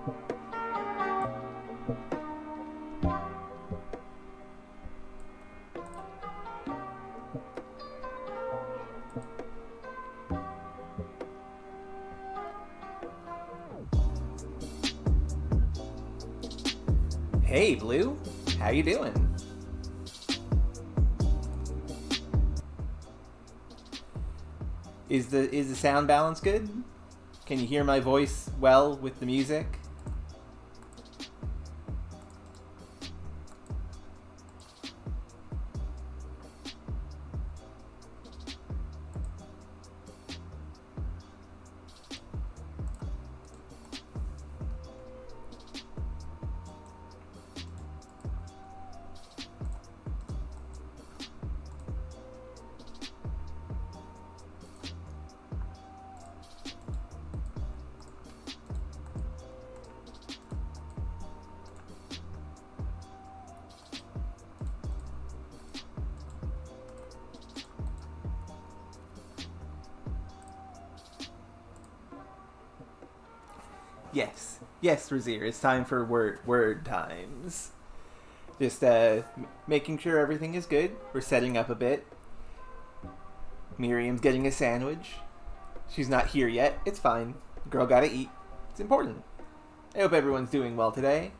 Hey, Blue. How you doing? Is the sound balance good? Can you hear my voice well with the music? Yes, Razir. It's time for word times. Just making sure everything is good. We're setting up a bit. Miriam's getting a sandwich. She's not here yet. It's fine. Girl gotta eat. It's important. I hope everyone's doing well today.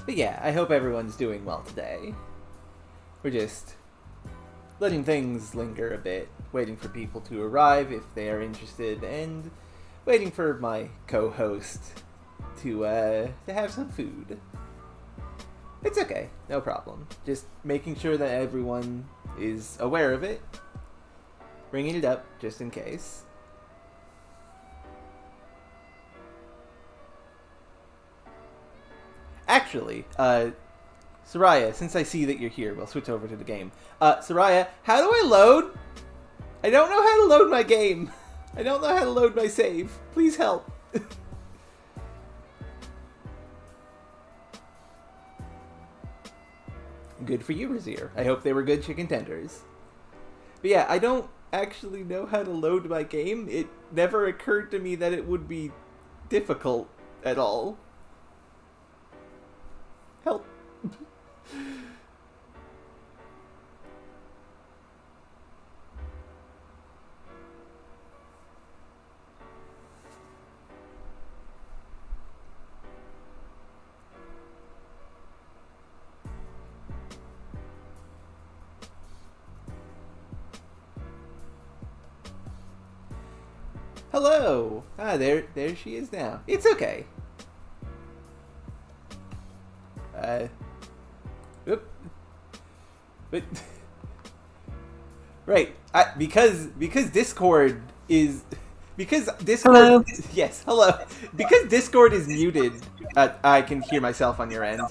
But yeah, I hope everyone's doing well today. We're just letting things linger a bit, waiting for people to arrive if they are interested, and waiting for my co-host to have some food. It's okay, no problem. Just making sure that everyone is aware of it, bringing it up just in case. Actually, Soraya, since I see that you're here, we'll switch over to the game. Soraya, how do I load? I don't know how to load my game. I don't know how to load my save. Please help. Good for you, Razir. I hope they were good chicken tenders. But yeah, I don't actually know how to load my game. It never occurred to me that it would be difficult at all. Help. Hello! Ah, there she is now. It's okay. Oop. But right, because Discord is Hello. Yes, hello. Because Discord is muted. I can hear myself on your end.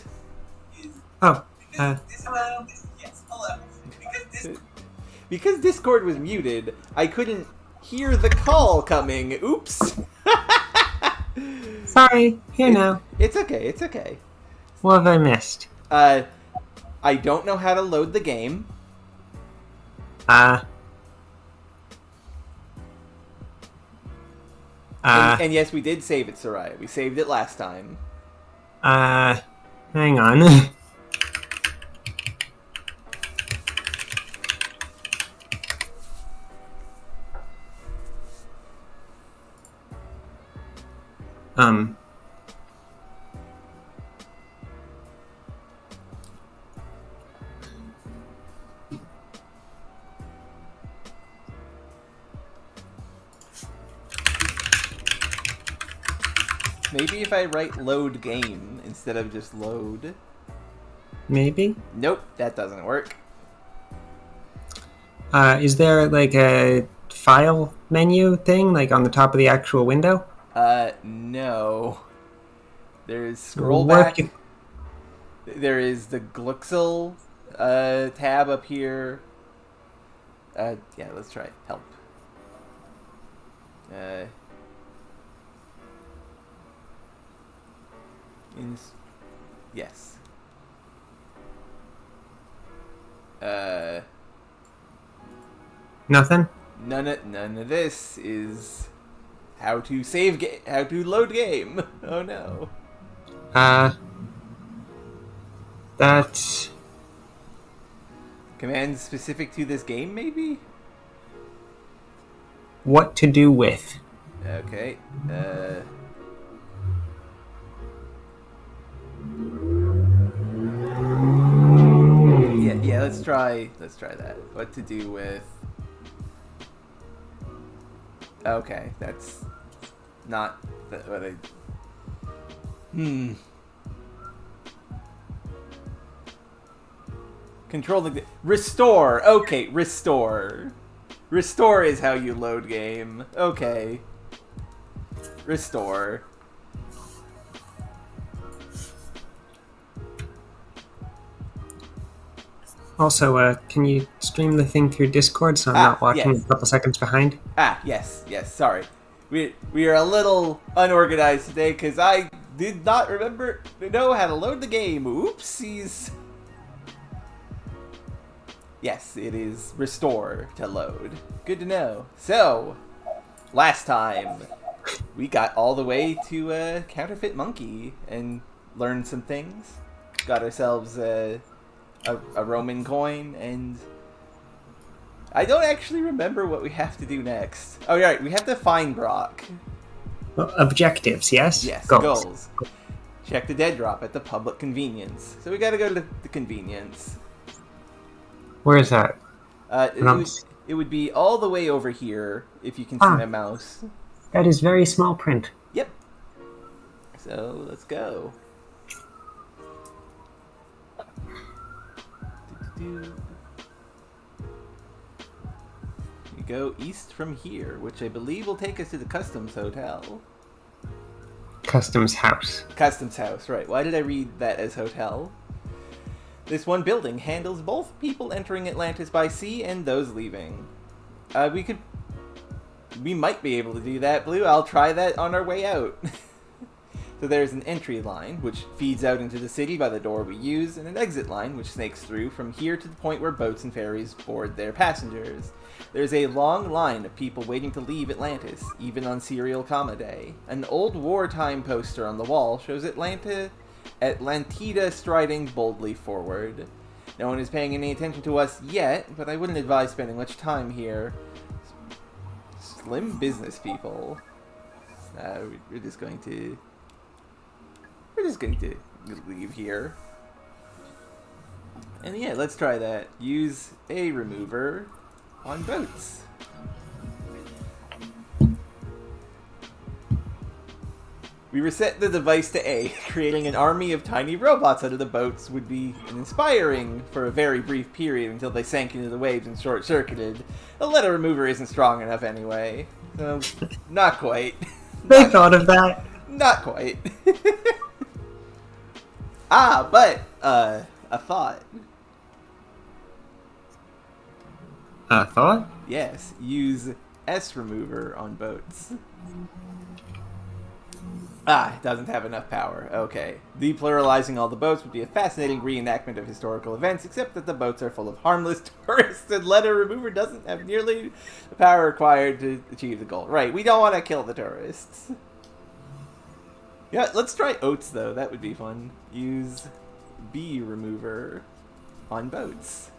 Oh. Hello. Yes, hello. Because Discord was muted, I couldn't hear the call coming. Oops. Sorry. Here now. It's okay. It's okay. What have I missed? I don't know how to load the game. And yes, we did save it, Soraya. We saved it last time. Hang on. Maybe if I write load game instead of just load. Maybe? Nope, that doesn't work. Is there like a file menu thing, like on the top of the actual window? No. There's scroll back. There is the Gluxel tab up here. Yeah, let's try it. Help. Yes. Nothing? None of this is how to save how to load game. Oh no. That's Commands specific to this game, maybe? what to do with. Okay. Yeah, let's try that. What to do with. Okay, that's not what I. Control the restore. Okay, restore. Restore is how you load game. Okay. Restore. Also, can you stream the thing through Discord so I'm not watching yes. a couple seconds behind? Yes, sorry. We are a little unorganized today because I did not know how to load the game. Oopsies. Yes, it is restore to load. Good to know. So, last time, we got all the way to Counterfeit Monkey and learned some things. Got ourselves a Roman coin, and I don't actually remember what we have to do next. Oh, right, we have to find Brock. Well, objectives, yes? Yes, goals. Check the dead drop at the public convenience. So we gotta go to the convenience. Where is that? It would be all the way over here, if you can see my mouse. That is very small print. Yep. So, let's go. You go east from here, which I believe will take us to the Customs Hotel. Customs House. Customs House, right. Why did I read that as hotel? This one building handles both people entering Atlantis by sea and those leaving. We might be able to do that, Blue. I'll try that on our way out. So there's an entry line, which feeds out into the city by the door we use, and an exit line, which snakes through from here to the point where boats and ferries board their passengers. There's a long line of people waiting to leave Atlantis, even on Serial Comma Day. An old wartime poster on the wall shows Atlantida striding boldly forward. No one is paying any attention to us yet, but I wouldn't advise spending much time here. Slim business people. We're just going to leave here. And yeah, let's try that. Use a remover on boats. We reset the device to A. Creating an army of tiny robots out of the boats would be inspiring for a very brief period until they sank into the waves and short-circuited. The letter remover isn't strong enough anyway. So, not quite. They thought of that. Not quite. But a thought. A thought? Yes, use S remover on boats. It doesn't have enough power. Okay. Depluralizing all the boats would be a fascinating reenactment of historical events, except that the boats are full of harmless tourists, and letter remover doesn't have nearly the power required to achieve the goal. Right, we don't want to kill the tourists. Yeah, let's try oats, though. That would be fun. Use B remover on boats.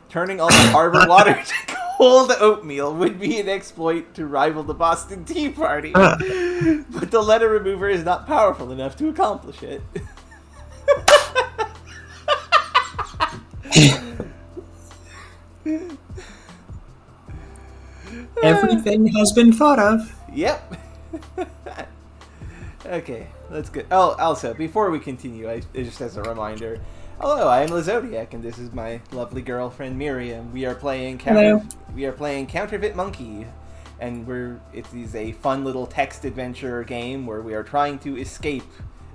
Turning all the harbor water to cold oatmeal would be an exploit to rival the Boston Tea Party. But the letter remover is not powerful enough to accomplish it. Everything has been thought of. Yep. Okay, let's go. Oh, also, before we continue, just as a reminder, hello, I am Zodiac, and this is my lovely girlfriend Miriam. We are playing Counterfeit Monkey, and it is a fun little text adventure game where we are trying to escape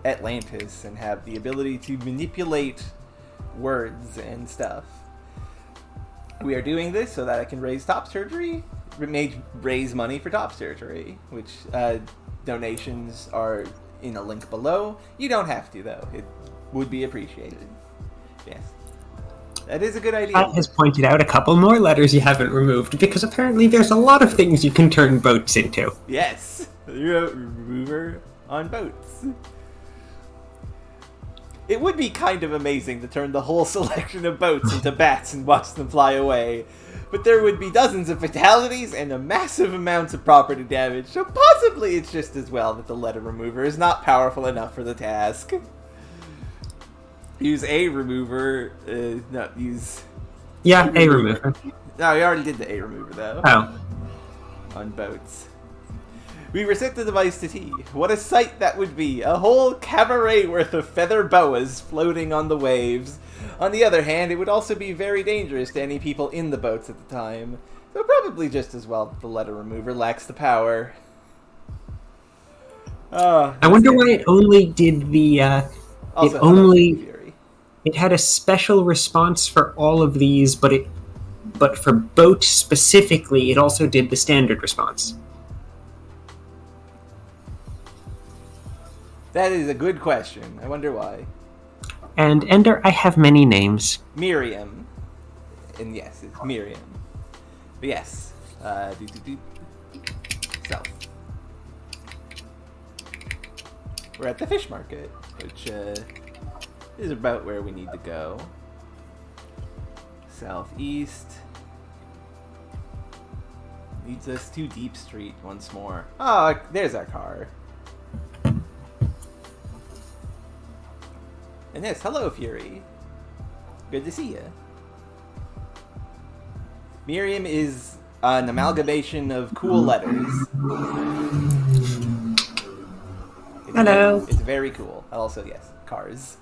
Atlantis and have the ability to manipulate words and stuff. We are doing this so that I can raise raise money for top surgery, which donations are in a link below. You don't have to, though. It would be appreciated. Yes. That is a good idea. Pat has pointed out a couple more letters you haven't removed, because apparently there's a lot of things you can turn boats into. Yes. Remover on boats. It would be kind of amazing to turn the whole selection of boats into bats and watch them fly away. But there would be dozens of fatalities and a massive amounts of property damage, so possibly it's just as well that the letter remover is not powerful enough for the task. Use A remover, use... Yeah, A remover. No, we already did the A remover, though. Oh. On boats. We reset the device to T. What a sight that would be! A whole cabaret worth of feather boas floating on the waves. On the other hand, it would also be very dangerous to any people in the boats at the time. So probably just as well that the letter remover lacks the power. I wonder why it only did the... It had a special response for all of these, but for boat specifically, it also did the standard response. That is a good question. I wonder why. And Ender, I have many names. Miriam. And yes, it's Miriam. But yes. South. We're at the fish market, which is about where we need to go. Southeast. Leads us to Deep Street once more. Oh, there's our car. And yes, hello, Fury. Good to see you. Miriam is an amalgamation of cool letters. Hello. It's very cool. Also, yes, cars.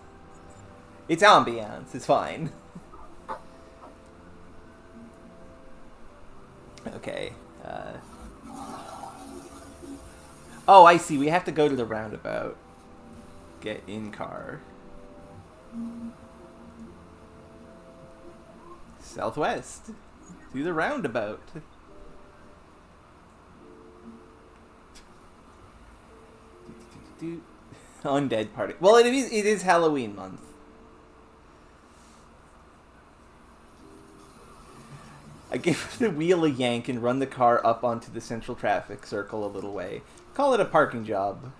It's ambiance. It's fine. Okay. Oh, I see. We have to go to the roundabout. Get in car. Southwest. To the roundabout. do undead party. Well, it is Halloween month. I give the wheel a yank and run the car up onto the central traffic circle a little way. Call it a parking job.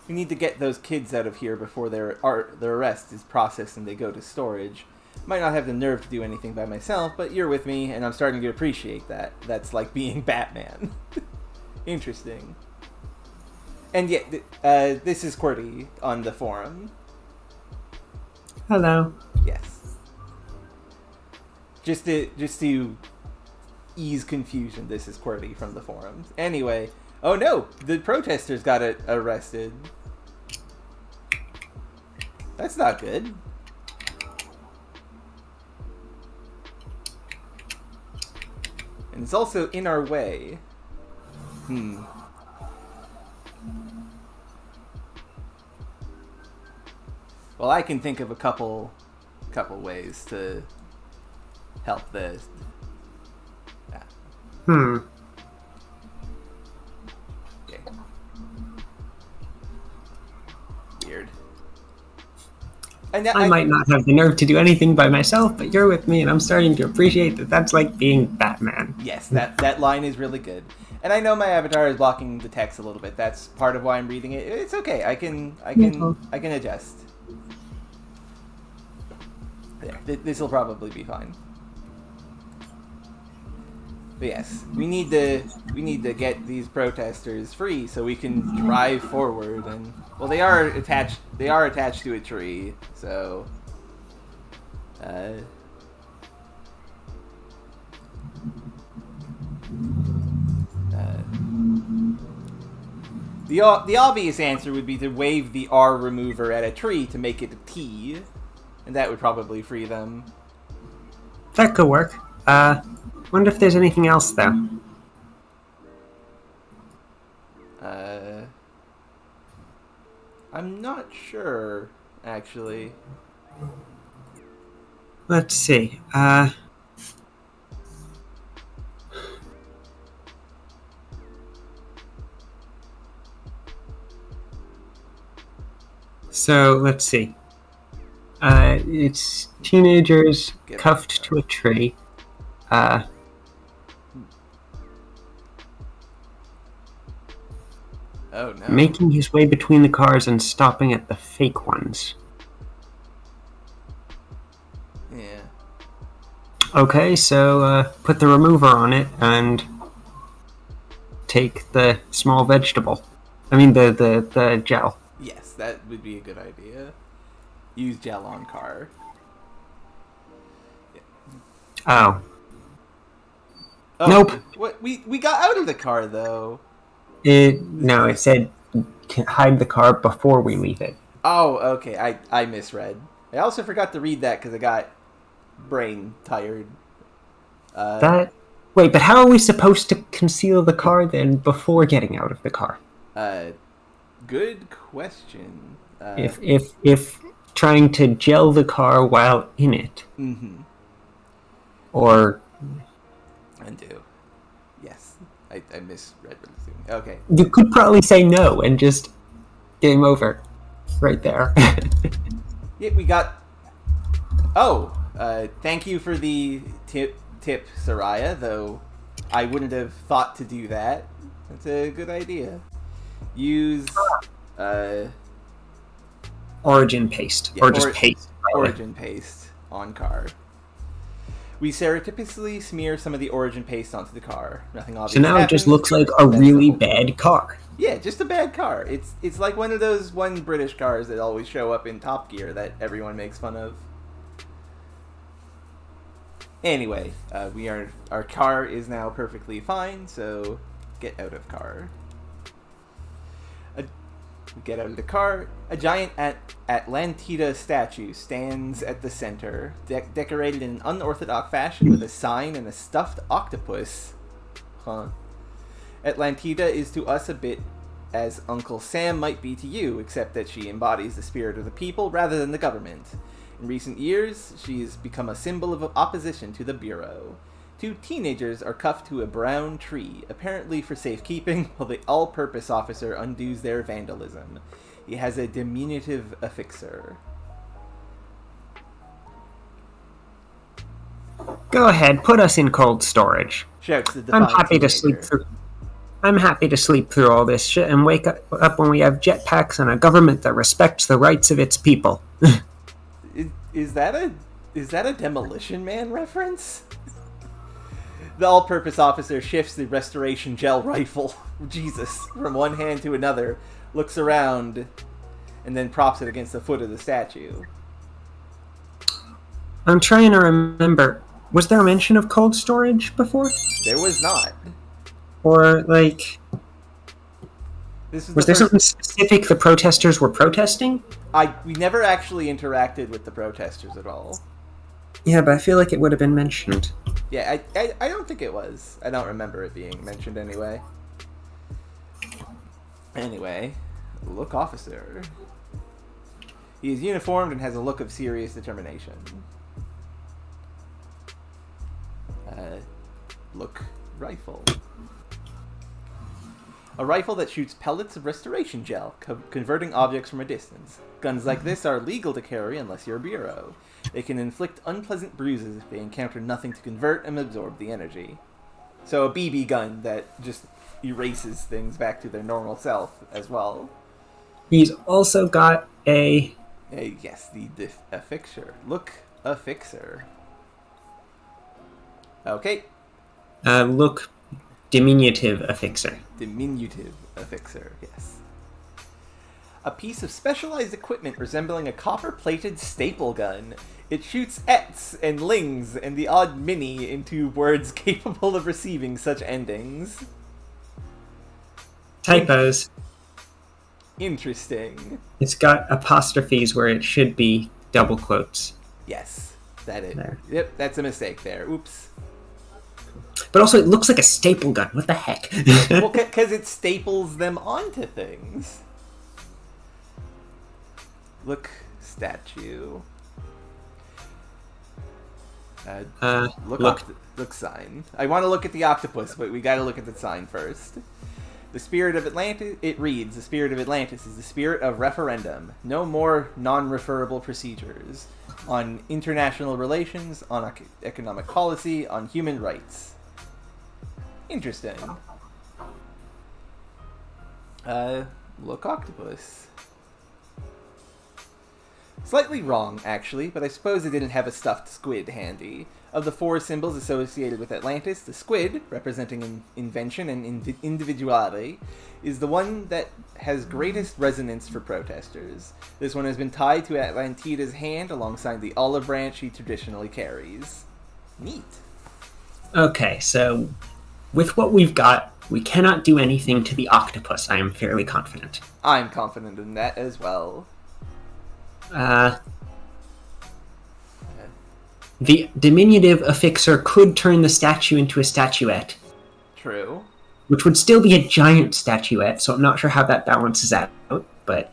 We need to get those kids out of here before their arrest is processed and they go to storage. Might not have the nerve to do anything by myself, but you're with me, and I'm starting to appreciate that. That's like being Batman. Interesting. And yet, this is QWERTY on the forum. Hello. Yes. Just to ease confusion, this is QWERTY from the forums. Anyway, oh no, the protesters got arrested. That's not good. And it's also in our way. Well, I can think of a couple ways to help this. Okay. Weird. And I might not have the nerve to do anything by myself, but you're with me, and I'm starting to appreciate that that's like being Batman. Yes, that line is really good. And I know my avatar is blocking the text a little bit. That's part of why I'm reading it. It's okay. I can adjust. There. This will probably be fine. But yes, we need to get these protesters free so we can drive forward. And well, they are attached to a tree, so the obvious answer would be to wave the R remover at a tree to make it a T, and that would probably free them. That could work. Wonder if there's anything else, though. I'm not sure, actually. Let's see. So, let's see. It's teenagers cuffed to a tree. Oh no. Making his way between the cars and stopping at the fake ones. Yeah. Okay, so put the remover on it and take the small vegetable. I mean the gel. Yes, that would be a good idea. Use gel on car. Oh. Nope. Nope. What we got out of the car though. No, it said hide the car before we leave it. Oh, okay. I misread. I also forgot to read that because I got brain tired. Wait, but how are we supposed to conceal the car then before getting out of the car? Good question. If trying to gel the car while in it. Mm-hmm. Or undo. Yes. I misread what it's doing. Okay. You could probably say no and just game over. Right there. Yeah, we got... Oh! Thank you for the tip, Soraya, though I wouldn't have thought to do that. That's a good idea. Use... Origin paste. Yeah, or just paste. Origin paste on car. We stereotypically smear some of the origin paste onto the car. Nothing obvious. So now happens. It just looks like a really bad car. Yeah, just a bad car. It's like one of those British cars that always show up in Top Gear that everyone makes fun of. Anyway, our car is now perfectly fine, so get out of car. Get out of the car. A giant Atlantida statue stands at the center, decorated in an unorthodox fashion with a sign and a stuffed octopus. Huh. Atlantida is to us a bit as Uncle Sam might be to you, except that she embodies the spirit of the people rather than the government. In recent years, she's become a symbol of opposition to the Bureau. Two teenagers are cuffed to a brown tree, apparently for safekeeping, while the all-purpose officer undoes their vandalism. He has a diminutive affixer. Go ahead, put us in cold storage. Shouts the I'm defiant happy to teenager. sleep through. I'm happy to sleep through all this shit and wake up when we have jetpacks and a government that respects the rights of its people. Is that a Demolition Man reference? The all-purpose officer shifts the restoration gel rifle, Jesus, from one hand to another, looks around, and then props it against the foot of the statue. I'm trying to remember. Was there a mention of cold storage before? There was not. Or, like... Was there something specific the protesters were protesting? We never actually interacted with the protesters at all. Yeah, but I feel like it would have been mentioned. Yeah, I don't think it was. I don't remember it being mentioned anyway. Anyway, look officer. He is uniformed and has a look of serious determination. Look rifle. A rifle that shoots pellets of restoration gel, converting objects from a distance. Guns like this are legal to carry unless you're a bureau. They can inflict unpleasant bruises if they encounter nothing to convert and absorb the energy. So a BB gun that just erases things back to their normal self as well. He's also got a... Yes, the affixer. Look affixer. Okay. Look diminutive affixer. Diminutive affixer, yes. A piece of specialized equipment resembling a copper-plated staple gun. It shoots ets and lings and the odd mini into words capable of receiving such endings. Typos. Interesting. It's got apostrophes where it should be double quotes. Yes, that is. There. Yep, that's a mistake there. Oops. But also, it looks like a staple gun. What the heck? Well, because it staples them onto things. Look, statue. Look sign. I want to look at the octopus, but we got to look at the sign first. The spirit of Atlantis. It reads: the spirit of Atlantis is the spirit of referendum. No more non-referable procedures on international relations, on economic policy, on human rights. Interesting. Look octopus. Slightly wrong, actually, but I suppose it didn't have a stuffed squid handy. Of the four symbols associated with Atlantis, the squid, representing invention and individuality, is the one that has greatest resonance for protesters. This one has been tied to Atlantida's hand alongside the olive branch she traditionally carries. Neat. Okay, so with what we've got, we cannot do anything to the octopus, I am fairly confident. I'm confident in that as well. The diminutive affixer could turn the statue into a statuette. True. Which would still be a giant statuette, so I'm not sure how that balances out, but...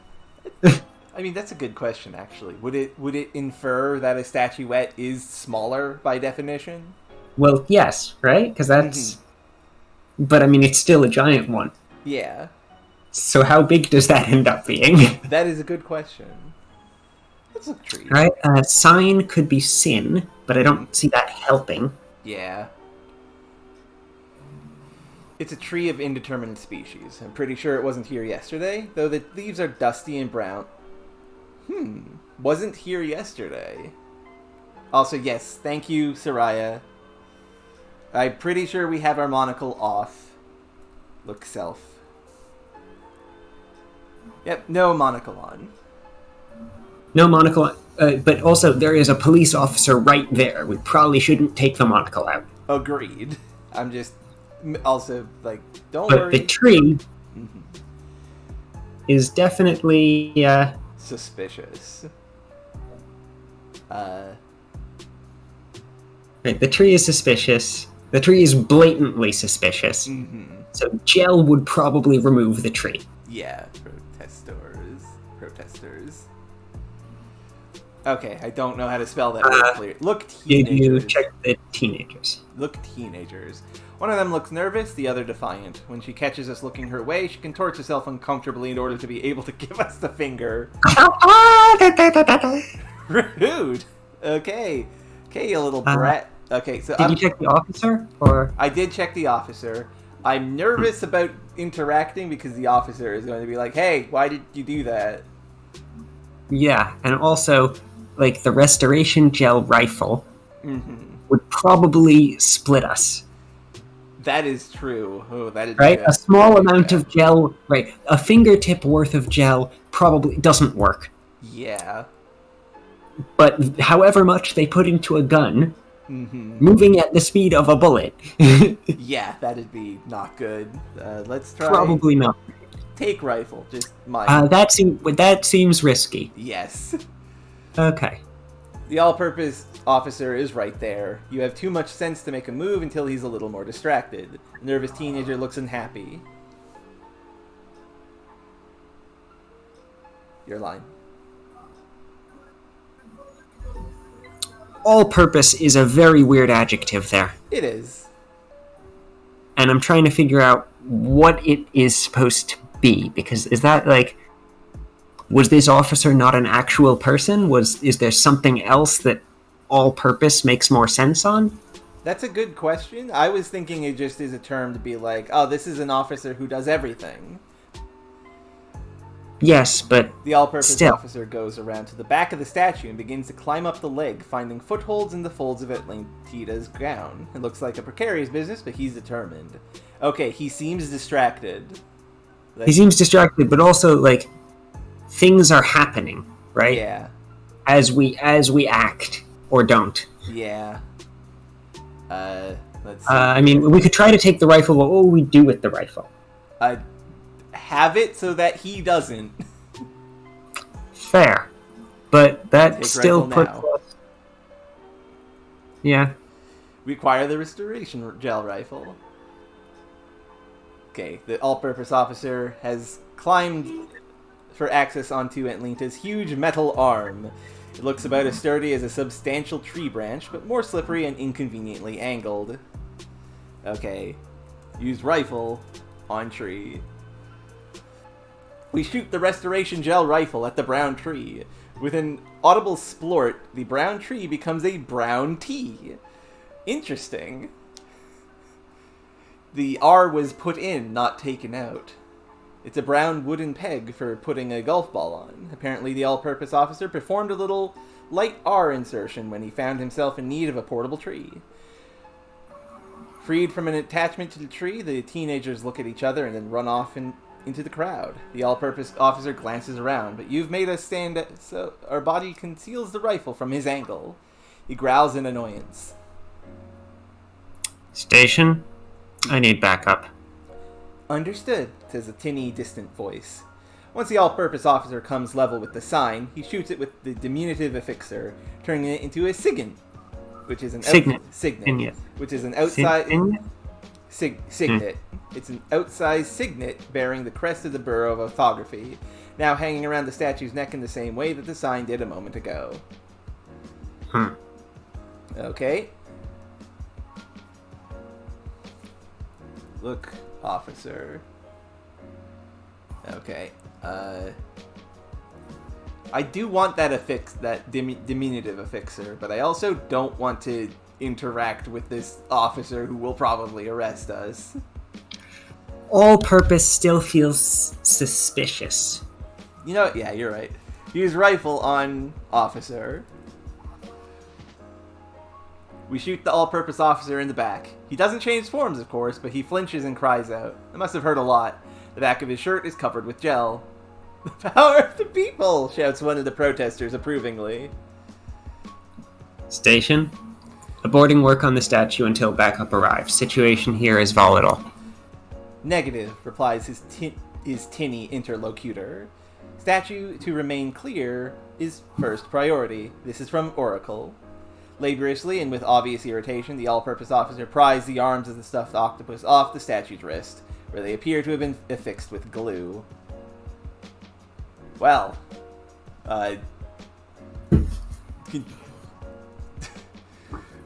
I mean, that's a good question, actually. Would it infer that a statuette is smaller by definition? Well, yes, right? Because that's... Mm-hmm. But, I mean, it's still a giant one. Yeah. So how big does that end up being? That is a good question. Let's look tree. Right, sign could be sin, but I don't see that helping. Yeah. It's a tree of indeterminate species. I'm pretty sure it wasn't here yesterday, though the leaves are dusty and brown. Wasn't here yesterday. Also, yes, thank you, Soraya. I'm pretty sure we have our monocle off. Look self. Yep, no monocle on. No monocle, but also there is a police officer right there. We probably shouldn't take the monocle out. Agreed. I'm just also like, don't but worry. But the tree is definitely suspicious. Right, the tree is suspicious. The tree is blatantly suspicious. Mm-hmm. So gel would probably remove the tree. Yeah, protesters. Okay, I don't know how to spell that word clear. Look Did you teenagers. check the teenagers? Look teenagers. One of them looks nervous, the other defiant. When she catches us looking her way, she contorts herself uncomfortably in order to be able to give us the finger. Rude! Okay, you little brat. Okay, so Did you check the officer, or? I did check the officer. I'm nervous about interacting because the officer is going to be like, hey, why did you do that? Yeah, and also, like, the restoration gel rifle would probably split us. That is true. Oh, that is Right? A small amount of of gel, right? A fingertip worth of gel probably doesn't work. Yeah. But however much they put into a gun, moving at the speed of a bullet, yeah, that'd be not good. Let's try. probably not. Take rifle, just mine. That seems risky. Yes. Okay. The all-purpose officer is right there. You have too much sense to make a move until he's a little more distracted. The nervous teenager looks unhappy. Your line. All-purpose is a very weird adjective there. It is. And I'm trying to figure out what it is supposed to be, because is that like, was this officer not an actual person? Is there something else that all-purpose makes more sense on? That's a good question. I was thinking it just is a term to be like, oh, this is an officer who does everything. Yes, but the all-purpose still. Officer goes around to the back of the statue and begins to climb up the leg, finding footholds in the folds of Atlantida's gown. It looks like a precarious business, but he's determined. Okay, he seems distracted. He seems distracted, but also, like, things are happening, right? Yeah. As we act, or don't. Yeah. Let's see. I mean, we could try to take the rifle, but what will we do with the rifle? Have it so that he doesn't. Fair. But that Take still puts now. us... Yeah. Require the restoration gel rifle. Okay, the all-purpose officer has climbed for access onto Atlanta's huge metal arm. It looks about as sturdy as a substantial tree branch, but more slippery and inconveniently angled. Okay. Use rifle on tree. We shoot the restoration gel rifle at the brown tree. With an audible splort, the brown tree becomes a brown tea. Interesting. The R was put in, not taken out. It's a brown wooden peg for putting a golf ball on. Apparently the all-purpose officer performed a little light R insertion when he found himself in need of a portable tree. Freed from an attachment to the tree, the teenagers look at each other and then run off into the crowd. The all-purpose officer glances around, but you've made us stand so our body conceals the rifle from his angle. He growls in annoyance. Station, I need backup. Understood, says a tinny, distant voice. Once the all-purpose officer comes level with the sign, he shoots it with the diminutive affixer, turning it into a signet, which is an signet, which is an outside signet. It's an outsized signet bearing the crest of the Bureau of Orthography, now hanging around the statue's neck in the same way that the sign did a moment ago. Okay. Look, officer. Okay. I do want that diminutive affixer, but I also don't want to interact with this officer who will probably arrest us. All-purpose still feels suspicious. You know, yeah, you're right. Use rifle on officer. We shoot the all-purpose officer in the back. He doesn't change forms, of course, but he flinches and cries out. I must have hurt a lot. The back of his shirt is covered with gel. The power of the people, shouts one of the protesters approvingly. Station, aborting work on the statue until backup arrives. Situation here is volatile. Negative, replies his tinny interlocutor. Statue to remain clear is first priority. This is from Oracle. Laboriously and with obvious irritation, the all-purpose officer pries the arms of the stuffed octopus off the statue's wrist, where they appear to have been affixed with glue. Well,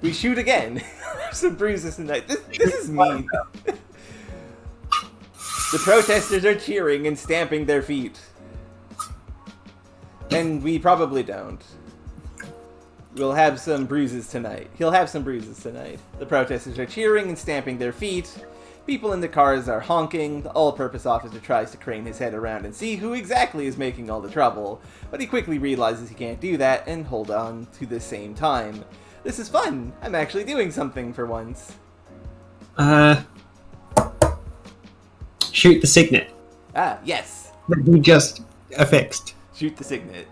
We shoot again. Some bruises tonight. This is mean. The protesters are cheering and stamping their feet. And we probably don't. We'll have some bruises tonight. He'll have some bruises tonight. The protesters are cheering and stamping their feet. People in the cars are honking. The all-purpose officer tries to crane his head around and see who exactly is making all the trouble, but he quickly realizes he can't do that and hold on to the same time. This is fun. I'm actually doing something for once. Shoot the signet. Ah, yes. That we just affixed. Shoot the signet.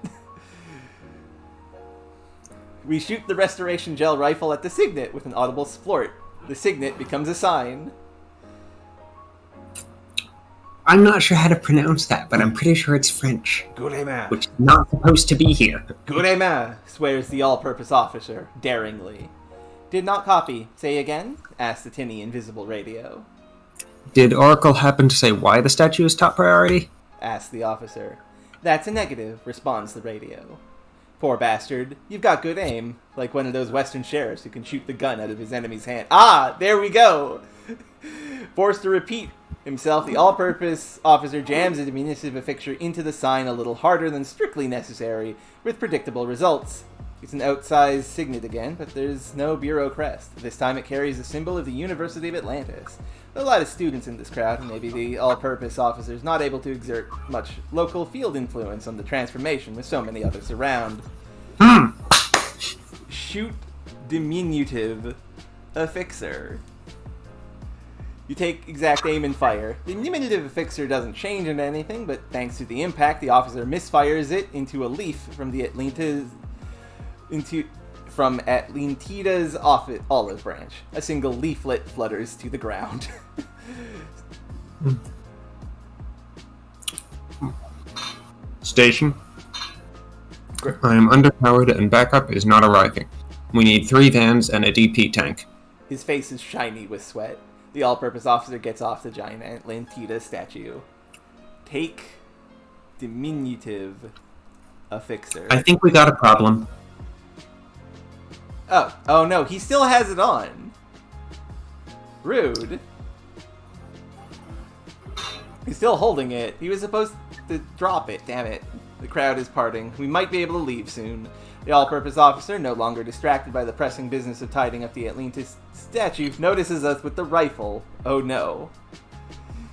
We shoot the restoration gel rifle at the signet with an audible splort. The signet becomes a sign. I'm not sure how to pronounce that, but I'm pretty sure it's French. Gourmet. Which is not supposed to be here. Gourmet, swears the all-purpose officer, daringly. Did not copy. Say again? Asked the tinny invisible radio. Did Oracle happen to say why the statue is top priority? Asked the officer. That's a negative, responds the radio. Poor bastard. You've got good aim. Like one of those western sheriffs who can shoot the gun out of his enemy's hand. Ah, there we go! Forced to repeat himself, the all-purpose officer jams a diminutive affixure into the sign a little harder than strictly necessary, with predictable results. It's an outsized signet again, but there's no bureau crest. This time it carries the symbol of the University of Atlantis. There are a lot of students in this crowd, and maybe the all-purpose officer is not able to exert much local field influence on the transformation with so many others around. Shoot diminutive affixer. You take exact aim and fire. The diminutive affixer doesn't change into anything, but thanks to the impact, the officer misfires it into a leaf from the Atlantida's olive branch. A single leaflet flutters to the ground. Station. I am underpowered and backup is not arriving. We need 3 vans and a DP tank. His face is shiny with sweat. The all-purpose officer gets off the giant Atlantida statue. Take diminutive affixer. I think we got a problem. Oh no, he still has it on. Rude. He's still holding it. He was supposed to drop it, damn it. The crowd is parting. We might be able to leave soon. The all-purpose officer, no longer distracted by the pressing business of tidying up the Atlantis statue, notices us with the rifle. Oh no.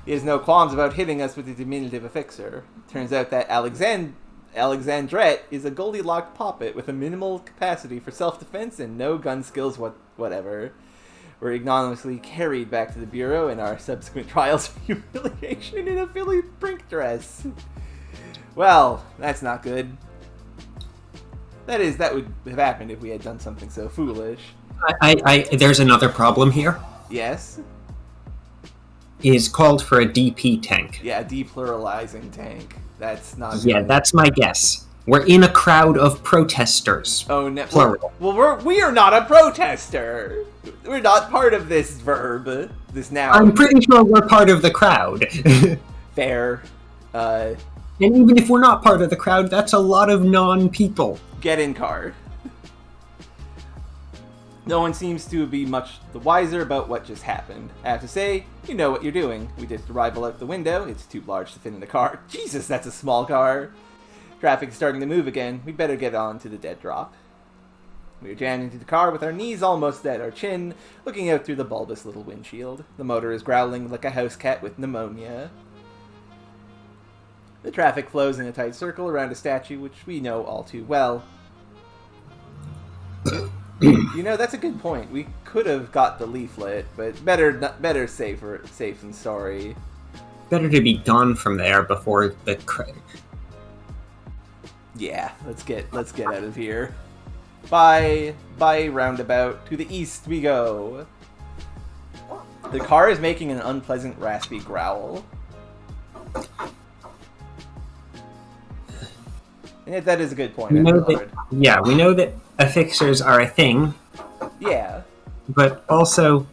He has no qualms about hitting us with the diminutive affixer. Turns out that Alexandrette is a Goldilocks poppet with a minimal capacity for self-defense and no gun skills whatever. We're ignominiously carried back to the bureau in our subsequent trials of humiliation in a Philly brink dress. Well, that's not good. That would have happened if we had done something so foolish. There's another problem here. Yes? Is called for a DP tank. Yeah, a depluralizing tank. That's not good. Yeah, that's my guess. We're in a crowd of protesters. Oh, no. Plural. Well, we are not a protester. We're not part of this verb. This noun. I'm pretty sure we're part of the crowd. Fair. And even if we're not part of the crowd, that's a lot of non-people. Get in card. No one seems to be much the wiser about what just happened. I have to say, you know what you're doing. We just arrival out the window. It's too large to fit in the car. Jesus, that's a small car. Traffic's starting to move again. We better get on to the dead drop. We are jammed into the car with our knees almost at our chin, looking out through the bulbous little windshield. The motor is growling like a house cat with pneumonia. The traffic flows in a tight circle around a statue, which we know all too well. You know, that's a good point. We could have got the leaflet, but better safe than sorry. Better to be gone from there before the Yeah, let's get out of here. By roundabout, to the east we go. The car is making an unpleasant raspy growl. And that is a good point. We know that affixers are a thing. Yeah. But also,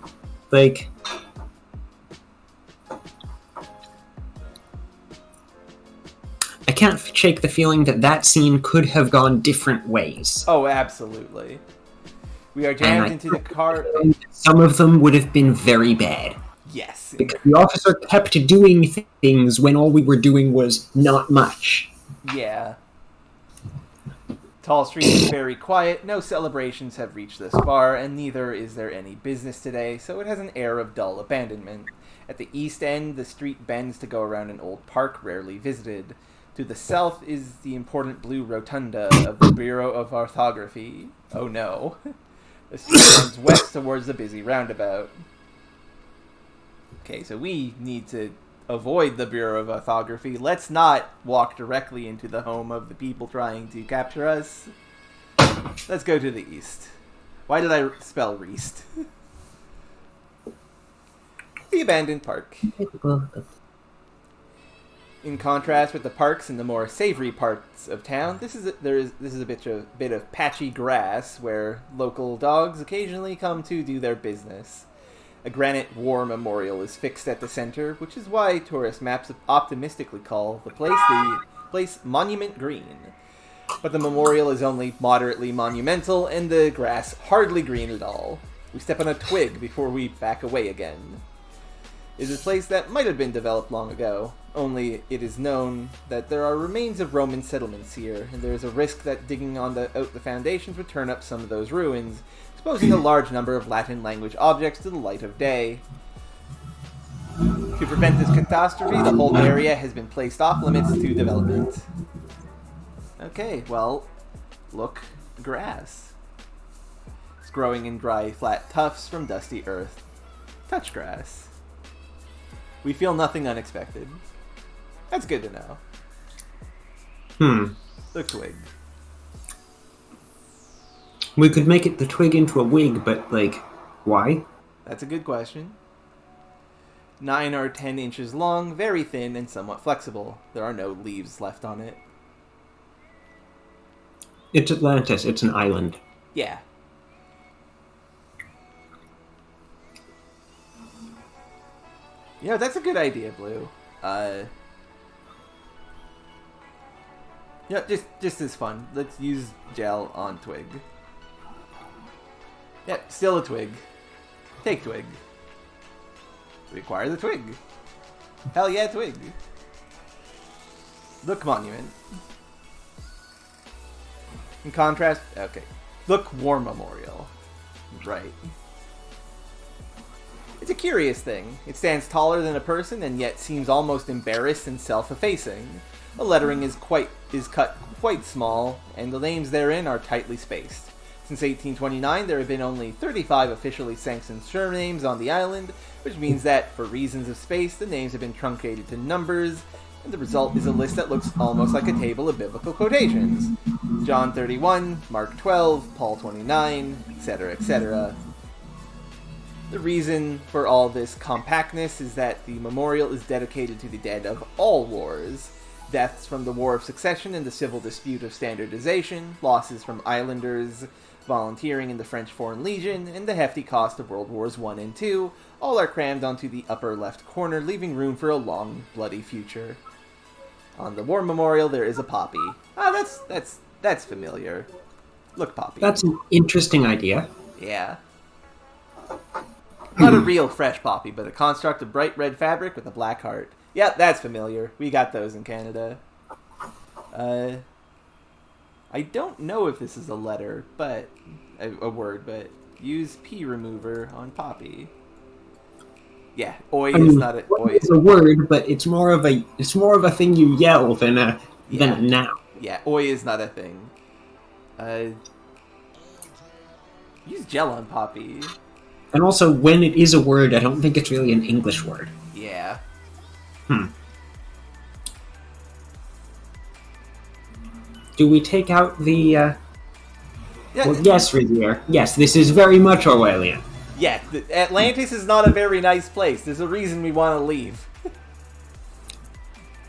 like, I can't shake the feeling that that scene could have gone different ways. Oh, absolutely. We are jammed into the car. Some of them would have been very bad. Yes. Because the officer kept doing things when all we were doing was not much. Yeah. Tall Street is very quiet. No celebrations have reached this far, and neither is there any business today, so it has an air of dull abandonment. At the east end, the street bends to go around an old park rarely visited. To the south is the important blue rotunda of the Bureau of Orthography. Oh no. The street runs west towards the busy roundabout. Okay, so we need to avoid the Bureau of Orthography. Let's not walk directly into the home of the people trying to capture us. Let's go to the east. Why did I spell Reest? The abandoned park. In contrast with the parks in the more savory parts of town, this is a bit of patchy grass where local dogs occasionally come to do their business. A granite war memorial is fixed at the center, which is why tourist maps optimistically call the place Monument Green. But the memorial is only moderately monumental, and the grass hardly green at all. We step on a twig before we back away again. It is a place that might have been developed long ago, only it is known that there are remains of Roman settlements here, and there is a risk that digging out the foundations would turn up some of those ruins, exposing a large number of Latin language objects to the light of day. To prevent this catastrophe, the whole area has been placed off limits to development. Okay, well, look, grass. It's growing in dry, flat tufts from dusty earth. Touch grass. We feel nothing unexpected. That's good to know. The twig. We could make it the twig into a wig, but, like, why? That's a good question. 9 or 10 inches long, very thin, and somewhat flexible. There are no leaves left on it. It's Atlantis. It's an island. Yeah. Yeah, that's a good idea, Blue. Yeah, just as fun. Let's use gel on twig. Yeah, still a twig. Take twig. We acquire the twig. Hell yeah, twig. Look monument. In contrast, okay. Look war memorial. Right. It's a curious thing. It stands taller than a person and yet seems almost embarrassed and self-effacing. The lettering is cut quite small, and the names therein are tightly spaced. Since 1829, there have been only 35 officially sanctioned surnames on the island, which means that, for reasons of space, the names have been truncated to numbers, and the result is a list that looks almost like a table of biblical quotations. John 31, Mark 12, Paul 29, etc., etc. The reason for all this compactness is that the memorial is dedicated to the dead of all wars. Deaths from the War of Succession and the civil dispute of standardization, losses from islanders volunteering in the French Foreign Legion, and the hefty cost of World Wars I and II, all are crammed onto the upper left corner, leaving room for a long, bloody future. On the war memorial, there is a poppy. Ah, that's familiar. Look, poppy. That's an interesting idea. Yeah. Not a real fresh poppy, but a construct of bright red fabric with a black heart. Yep, that's familiar. We got those in Canada. I don't know if this is a letter, but a word, but use P remover on poppy. Yeah, oi is not a oi. It's a word, but it's more of a thing you yell than a noun. Yeah, oi is not a thing. Use gel on poppy. And also, when it is a word, I don't think it's really an English word. Yeah. Do we take out the, Yeah, Well, yes, Rizier. Yes, this is very much Orwellian. Yeah, Atlantis is not a very nice place. There's a reason we want to leave.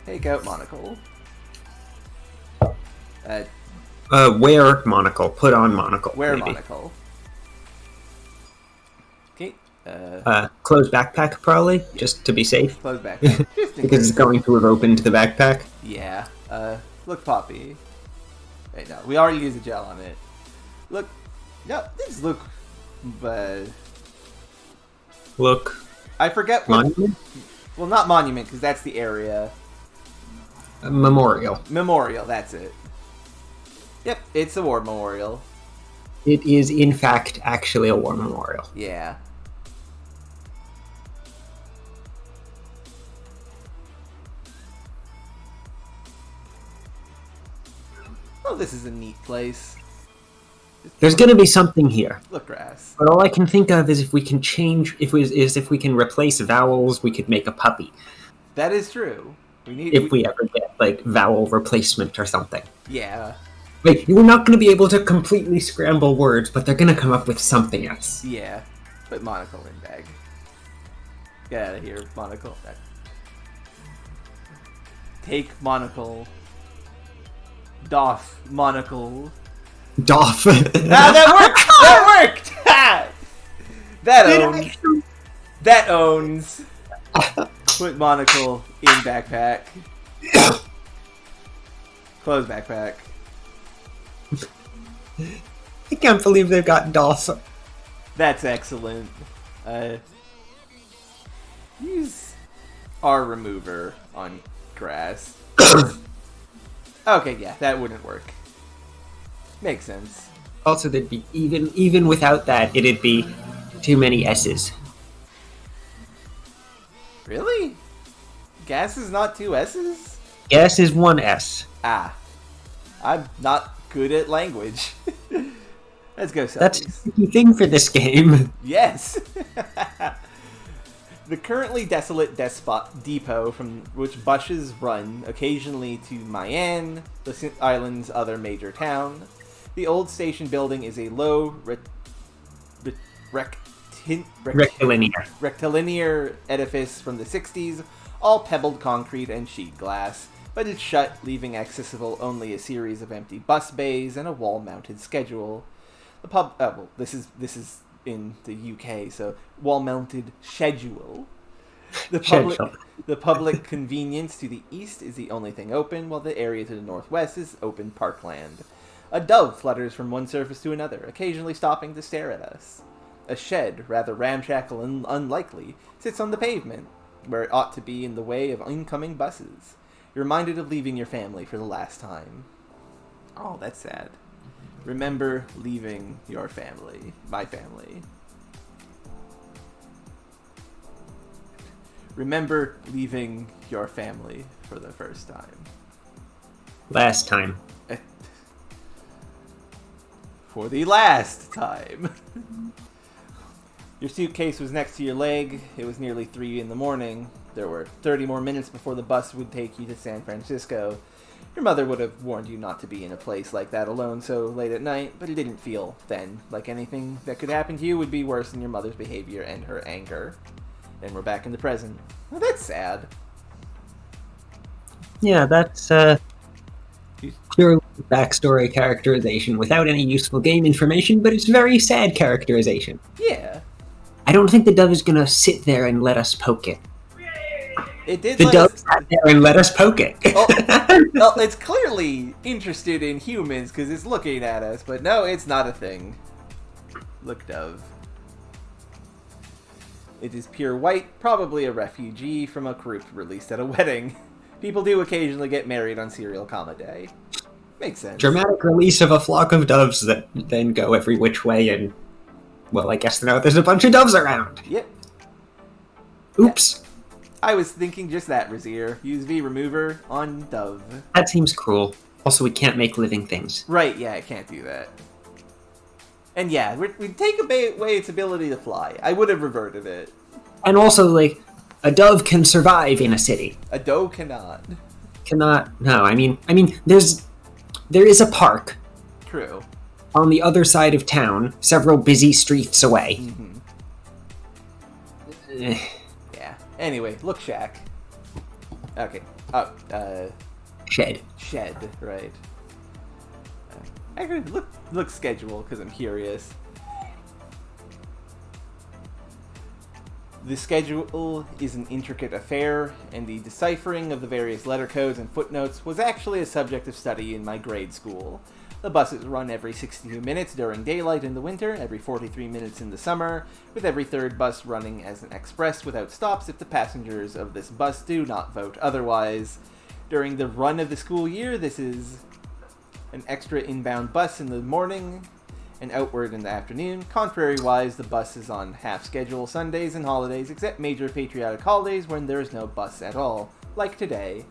Take out monocle. Wear monocle. Put on monocle. Wear maybe. monocle. Okay. Close backpack, probably, just to be safe. Close backpack. Just in Because it's going to have opened the backpack. Yeah. Look, Poppy. Wait, no, we already used a gel on it. Look, no, this look, Look. I forget what. Monument? Well, not monument, because that's the area. A memorial. Memorial, that's it. Yep, it's a war memorial. It is, in fact, actually a war memorial. Yeah. Oh, this is a neat place. There's going to be something here. Look, grass. But all I can think of is if we can if we can replace vowels, we could make a puppy. That is true. If we ever get, like, vowel replacement or something. Yeah. Like, we're not going to be able to completely scramble words, but they're going to come up with something else. Yeah. Put monocle in bag. Get out of here, monocle. Take monocle. Doff monocle. Doff. That worked! That owns. That owns. Put monocle in backpack. Close backpack. I can't believe they've got Doff. That's excellent. Use R remover on grass. Okay, yeah, that wouldn't work. Makes sense. Also, there'd be even without that, it'd be too many S's. Really? Gas is not two S's? Gas is one S. Ah. I'm not good at language. Let's go, Celtics. That's a tricky thing for this game. Yes! The currently desolate depot from which buses run occasionally to Mayan, the island's other major town. The old station building is a low rectilinear edifice from the 60s, all pebbled concrete and sheet glass, but it's shut, leaving accessible only a series of empty bus bays and a wall-mounted schedule. The pub... well, this is in the UK, so wall-mounted schedule. The public convenience to the east is the only thing open, while the area to the northwest is open parkland. A dove flutters from one surface to another, occasionally stopping to stare at us. A shed, rather ramshackle and unlikely, sits on the pavement, where it ought to be in the way of incoming buses. You're reminded of leaving your family for the last time. Oh, that's sad. Remember leaving your family. My family. Remember leaving your family for the first time. Last time. For the last time. Your suitcase was next to your leg. It was nearly 3 in the morning. There were 30 more minutes before the bus would take you to San Francisco. Your mother would have warned you not to be in a place like that alone so late at night, but it didn't feel then like anything that could happen to you would be worse than your mother's behavior and her anger. And we're back in the present. Well, that's sad. Yeah, that's pure backstory characterization without any useful game information, but it's very sad characterization. Yeah. I don't think the dove is gonna sit there and let us poke it. It did. The dove sat there and let us poke it. Well, it's clearly interested in humans because it's looking at us, but no, it's not a thing. Look, dove. It is pure white, probably a refugee from a group released at a wedding. People do occasionally get married on Serial Comma Day. Makes sense. Dramatic release of a flock of doves that then go every which way and... Well, I guess now there's a bunch of doves around. Yep. Oops. Yeah. I was thinking just that, Razir. Use V remover on dove. That seems cruel. Also, we can't make living things. Right, yeah, I can't do that. And yeah, we take away its ability to fly. I would have reverted it. And also, like, a dove can survive in a city. A doe cannot. Cannot. No, I mean, there is a park. True. On the other side of town, several busy streets away. Mm-hmm. Yeah. Anyway, look, Shack. Okay. Shed. Shed, right. Actually, look schedule, because I'm curious. The schedule is an intricate affair, and the deciphering of the various letter codes and footnotes was actually a subject of study in my grade school. The buses run every 62 minutes during daylight in the winter, every 43 minutes in the summer, with every third bus running as an express without stops if the passengers of this bus do not vote otherwise. During the run of the school year, this is an extra inbound bus in the morning and outward in the afternoon. Contrary-wise, the bus is on half-schedule Sundays and holidays, except major patriotic holidays when there is no bus at all, like today.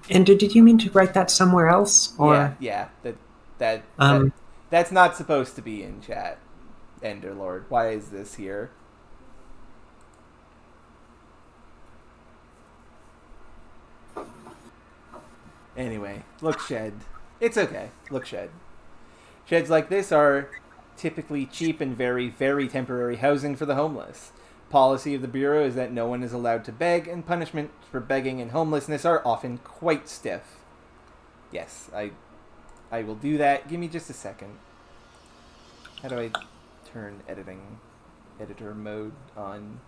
And did you mean to write that somewhere else? Or Yeah. That's not supposed to be in chat, Enderlord. Why is this here? Anyway, look, Shed. It's okay. Look, Shed. Sheds like this are typically cheap and very, very temporary housing for the homeless. Policy of the Bureau is that no one is allowed to beg, and punishments for begging and homelessness are often quite stiff. Yes, I will do that. Give me just a second. How do I turn editor mode on?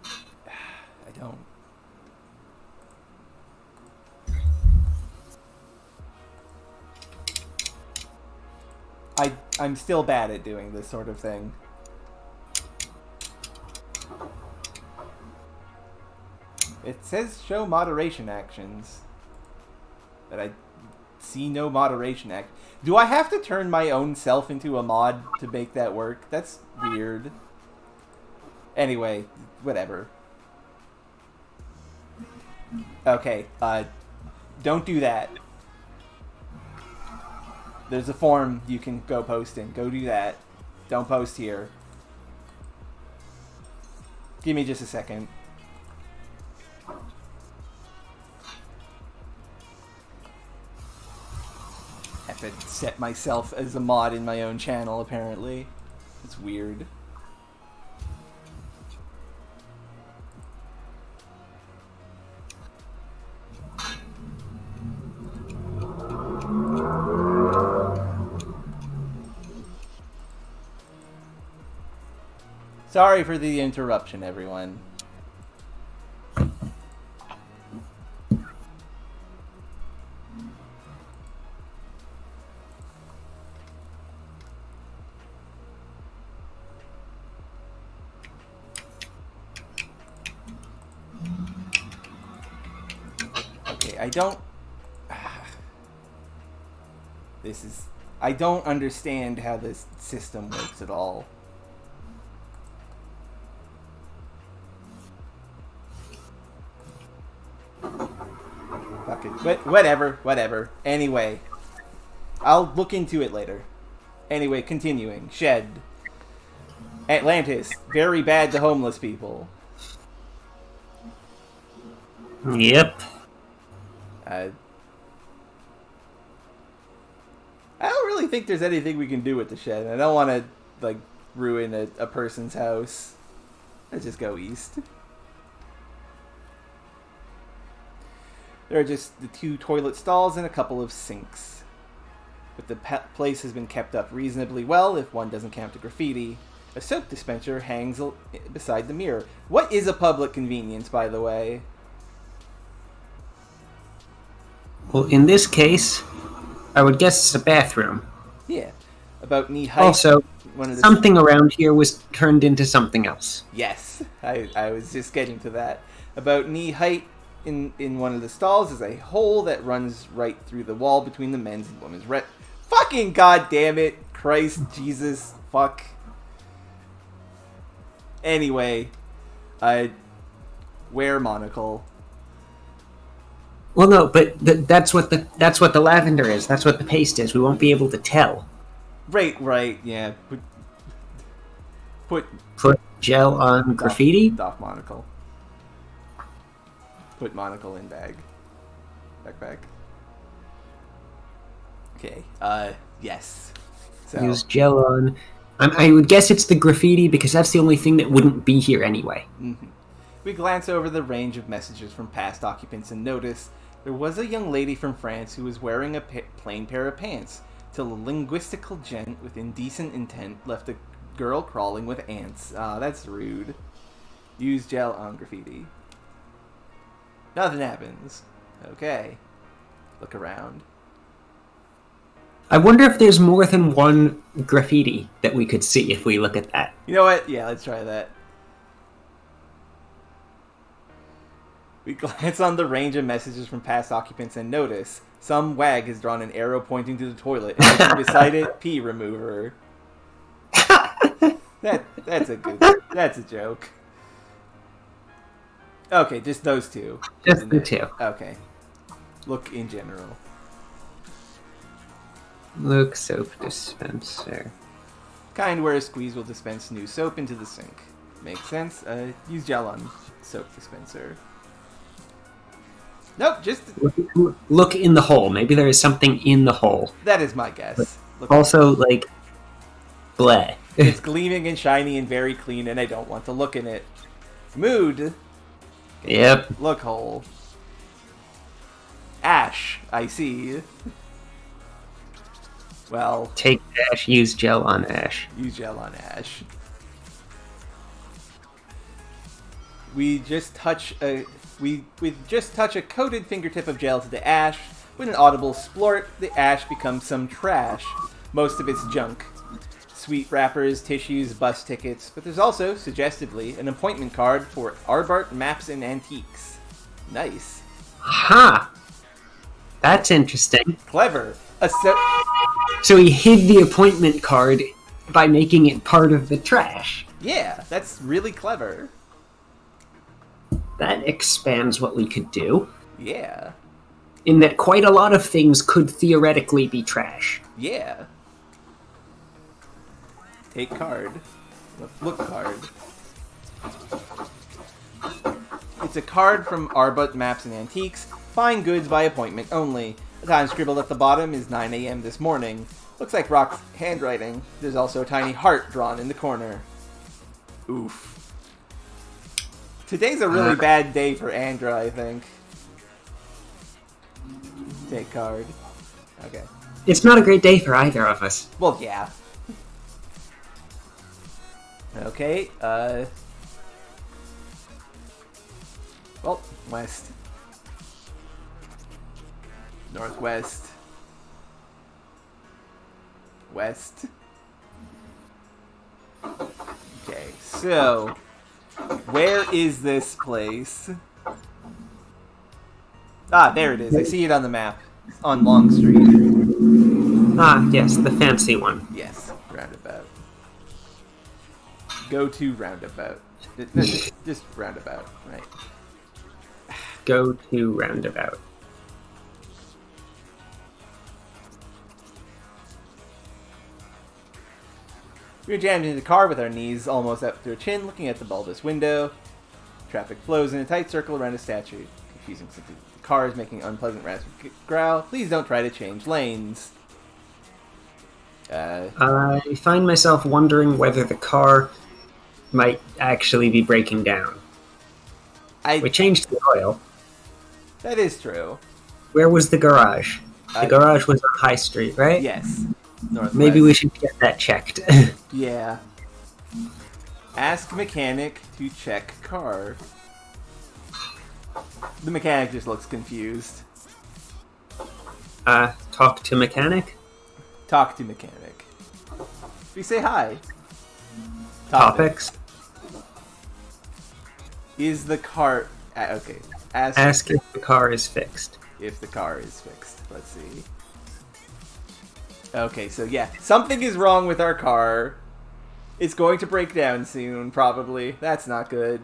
I don't. I'm still bad at doing this sort of thing. It says show moderation actions, but I see no moderation act. Do I have to turn my own self into a mod to make that work? That's weird. Anyway, whatever. Okay, don't do that. There's a form you can go post in. Go do that. Don't post here. Give me just a second. Have to set myself as a mod in my own channel, apparently. It's weird. Sorry for the interruption, everyone. Okay, I don't understand how this system works at all. But whatever. Anyway, I'll look into it later. Anyway, continuing. Shed. Atlantis, very bad to homeless people. Yep. I don't really think there's anything we can do with the shed. I don't want to, ruin a person's house. Let's just go east. There are just the 2 toilet stalls and a couple of sinks. But the place has been kept up reasonably well, if one doesn't count the graffiti. A soap dispenser hangs beside the mirror. What is a public convenience, by the way? Well, in this case, I would guess it's a bathroom. Yeah. About knee height. Also, something around here was turned into something else. Yes. I was just getting to that. About knee height. In one of the stalls is a hole that runs right through the wall between the men's and women's fucking goddamn it, Christ, Jesus, fuck. Anyway, wear monocle. Well, no, but that's what the lavender is. That's what the paste is. We won't be able to tell. Right, yeah. Put gel on graffiti. Doff monocle. Put monocle in bag. Backpack. Okay, yes. So, use gel on. I would guess it's the graffiti because that's the only thing that wouldn't be here anyway. Mm-hmm. We glance over the range of messages from past occupants and notice there was a young lady from France who was wearing a plain pair of pants till a linguistical gent with indecent intent left a girl crawling with ants. Ah, that's rude. Use gel on graffiti. Nothing happens. Okay. Look around. I wonder if there's more than one graffiti that we could see if we look at that. You know what? Yeah, let's try that. We glance on the range of messages from past occupants and notice some wag has drawn an arrow pointing to the toilet and beside it, pee remover. That's a joke. Okay, just those two. Just the two. Okay. Look in general. Look, soap dispenser. Kind where a squeeze will dispense new soap into the sink. Makes sense. Use gel on soap dispenser. Nope, just... Look in the hole. Maybe there is something in the hole. That is my guess. Look also, like, bleh. It's gleaming and shiny and very clean, and I don't want to look in it. Mood. Yep. Look hole. Ash, I see. Well... Take ash, use gel on ash. Use gel on ash. We just touch a coated fingertip of gel to the ash. With an audible splort, the ash becomes some trash. Most of it's junk. Sweet wrappers, tissues, bus tickets, but there's also, suggestively, an appointment card for Arbart Maps and Antiques. Nice. Ha! That's interesting. Clever. So he hid the appointment card by making it part of the trash. Yeah, that's really clever. That expands what we could do. Yeah. In that quite a lot of things could theoretically be trash. Yeah. Take card. Look card. It's a card from Arbut Maps and Antiques. Fine goods by appointment only. The time scribbled at the bottom is 9 a.m. this morning. Looks like Rock's handwriting. There's also a tiny heart drawn in the corner. Oof. Today's a really bad day for Andra, I think. Take card. Okay. It's not a great day for either of us. Well, yeah. Okay, well, west. Northwest. West. Okay, so... where is this place? Ah, there it is. I see it on the map. On Long Street. Ah, yes, the fancy one. Yes, roundabout. Go to roundabout. No, just roundabout, right. Go to roundabout. We were jammed into the car with our knees almost up to our chin, looking at the bulbous window. Traffic flows in a tight circle around a statue. Confusing since the car is making unpleasant raspy growl. Please don't try to change lanes. I find myself wondering whether the car might actually be breaking down. We changed the oil. That is true. Where was the garage? The garage was on High Street, right? Yes. Northwest. Maybe we should get that checked. Yeah. Ask mechanic to check car. The mechanic just looks confused. Talk to mechanic? Talk to mechanic. We say hi. Topics? Is the car... okay. Ask if the car is fixed. If the car is fixed. Let's see. Okay, so yeah. Something is wrong with our car. It's going to break down soon, probably. That's not good.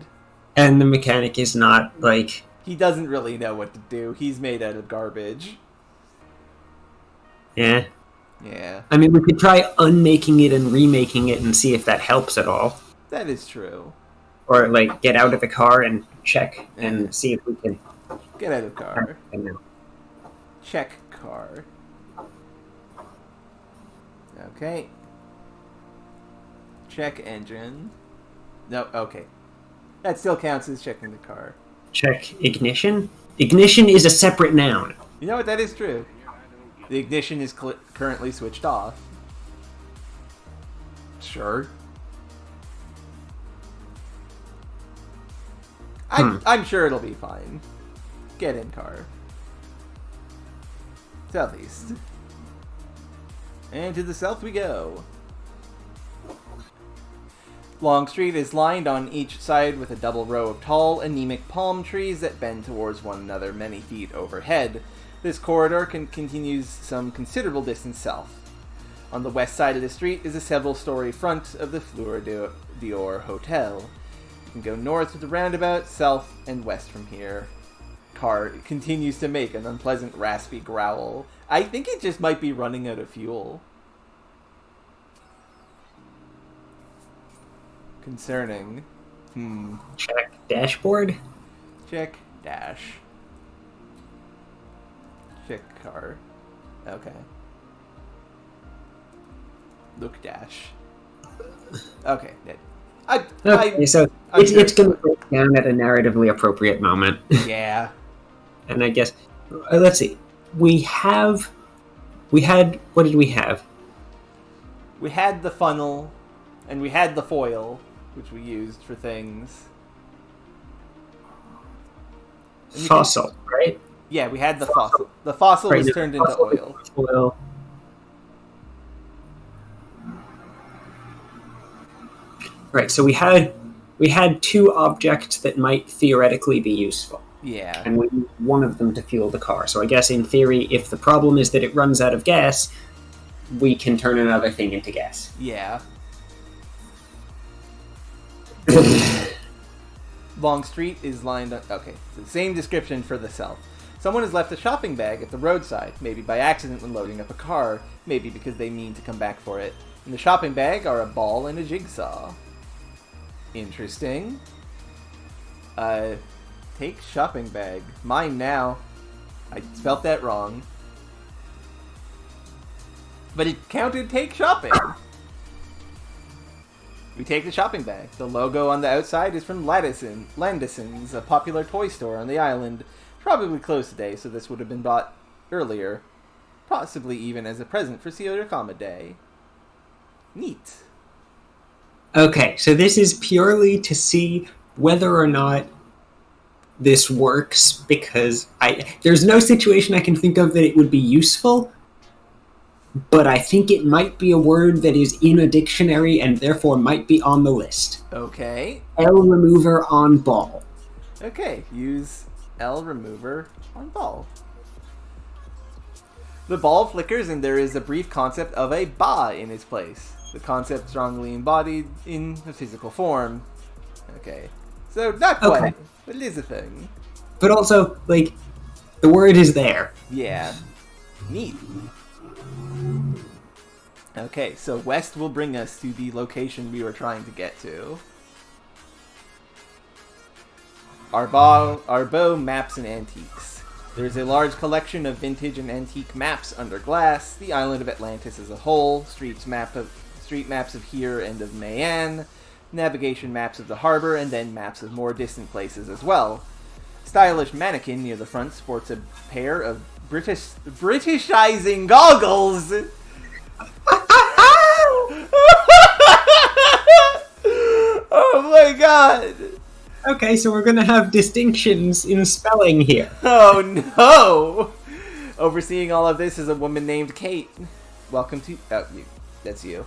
And the mechanic is not, like... He doesn't really know what to do. He's made out of garbage. Yeah. Yeah. I mean, we could try unmaking it and remaking it and see if that helps at all. That is true. Or, like, get out of the car and check and see if we can... Get out of car. Check car. Okay. Check engine. No, okay. That still counts as checking the car. Check ignition? Ignition is a separate noun. You know what? That is true. The ignition is currently switched off. Sure. I'm sure it'll be fine. Get in, car. Southeast. And to the south we go. Long Street is lined on each side with a double row of tall, anemic palm trees that bend towards one another many feet overhead. This corridor continues some considerable distance south. On the west side of the street is a several-story front of the Fleur d'Or Hotel. You can go north to the roundabout, south, and west from here. Car continues to make an unpleasant raspy growl. I think it just might be running out of fuel. Concerning. Check dashboard. Check dash. Check car. Okay. Look dash. Okay. So it's going to break down at a narratively appropriate moment. Yeah. And I guess, let's see. We had, what did we have? We had the funnel, and we had the foil, which we used for things. Fossil, right? Yeah, we had the fossil. The fossil was turned into oil. Right, so we had two objects that might theoretically be useful. Yeah. And we need one of them to fuel the car. So I guess in theory, if the problem is that it runs out of gas, we can turn another thing into gas. Yeah. Long Street is lined up. Okay, the same description for the south. Someone has left a shopping bag at the roadside, maybe by accident when loading up a car, maybe because they mean to come back for it. In the shopping bag are a ball and a jigsaw. Interesting. Take shopping bag. Mine now. I spelt that wrong. But it counted take shopping. We take the shopping bag. The logo on the outside is from Landison's, a popular toy store on the island. Probably closed today, so this would have been bought earlier. Possibly even as a present for Celia Comma Day. Neat. Okay, so this is purely to see whether or not this works, because there's no situation I can think of that it would be useful, but I think it might be a word that is in a dictionary and therefore might be on the list. Okay. L remover on ball. Okay, use L remover on ball. The ball flickers and there is a brief concept of a ba in its place. The concept strongly embodied in the physical form. Okay. So, not quite, okay. But it is a thing. But also, like, the word is there. Yeah. Neat. Okay, so west will bring us to the location we were trying to get to. Arbo Maps and Antiques. There is a large collection of vintage and antique maps under glass, the island of Atlantis as a whole, street maps of here and of Mayan, navigation maps of the harbor, and then maps of more distant places as well. Stylish mannequin near the front sports a pair of Britishizing goggles. Oh my god! Okay, so we're gonna have distinctions in spelling here. Oh no! Overseeing all of this is a woman named Kate. Welcome to... Oh, you. That's you.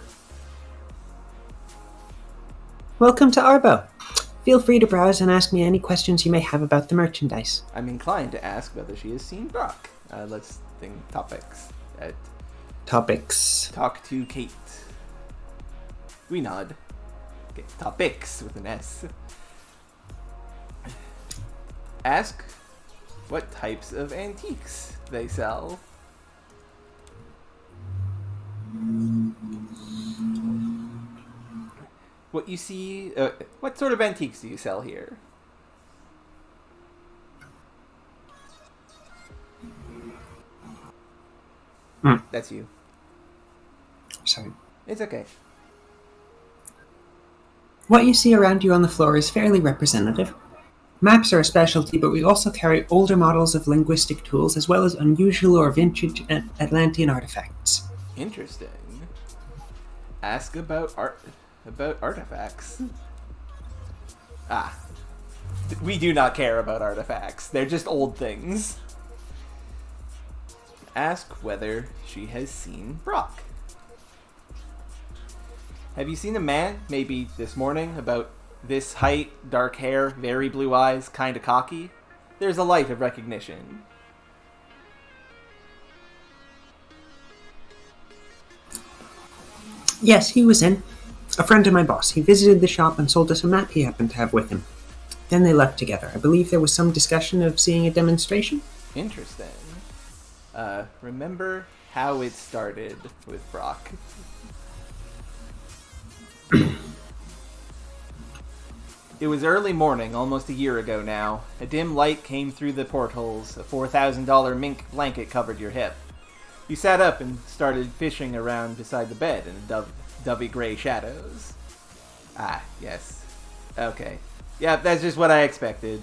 Welcome to Arbo. Feel free to browse and ask me any questions you may have about the merchandise. I'm inclined to ask whether she has seen Brock. Let's think topics. Topics. Talk to Kate. We nod. Okay, topics with an S. Ask what types of antiques they sell. What you see... what sort of antiques do you sell here? That's you. Sorry. It's okay. What you see around you on the floor is fairly representative. Maps are a specialty, but we also carry older models of linguistic tools as well as unusual or vintage Atlantean artifacts. Interesting. Ask about artifacts. We do not care about artifacts. They're just old things. Ask whether she has seen Brock. Have you seen a man, maybe this morning, about this height, dark hair, very blue eyes, kinda cocky? There's a light of recognition. Yes, he was in. A friend of my boss. He visited the shop and sold us a map he happened to have with him. Then they left together. I believe there was some discussion of seeing a demonstration. Interesting. Remember how it started with Brock? It was early morning, almost a year ago now. A dim light came through the portholes. A $4,000 mink blanket covered your hip. You sat up and started fishing around beside the bed in the dovey gray shadows. Ah, yes. Okay. Yeah, that's just what I expected.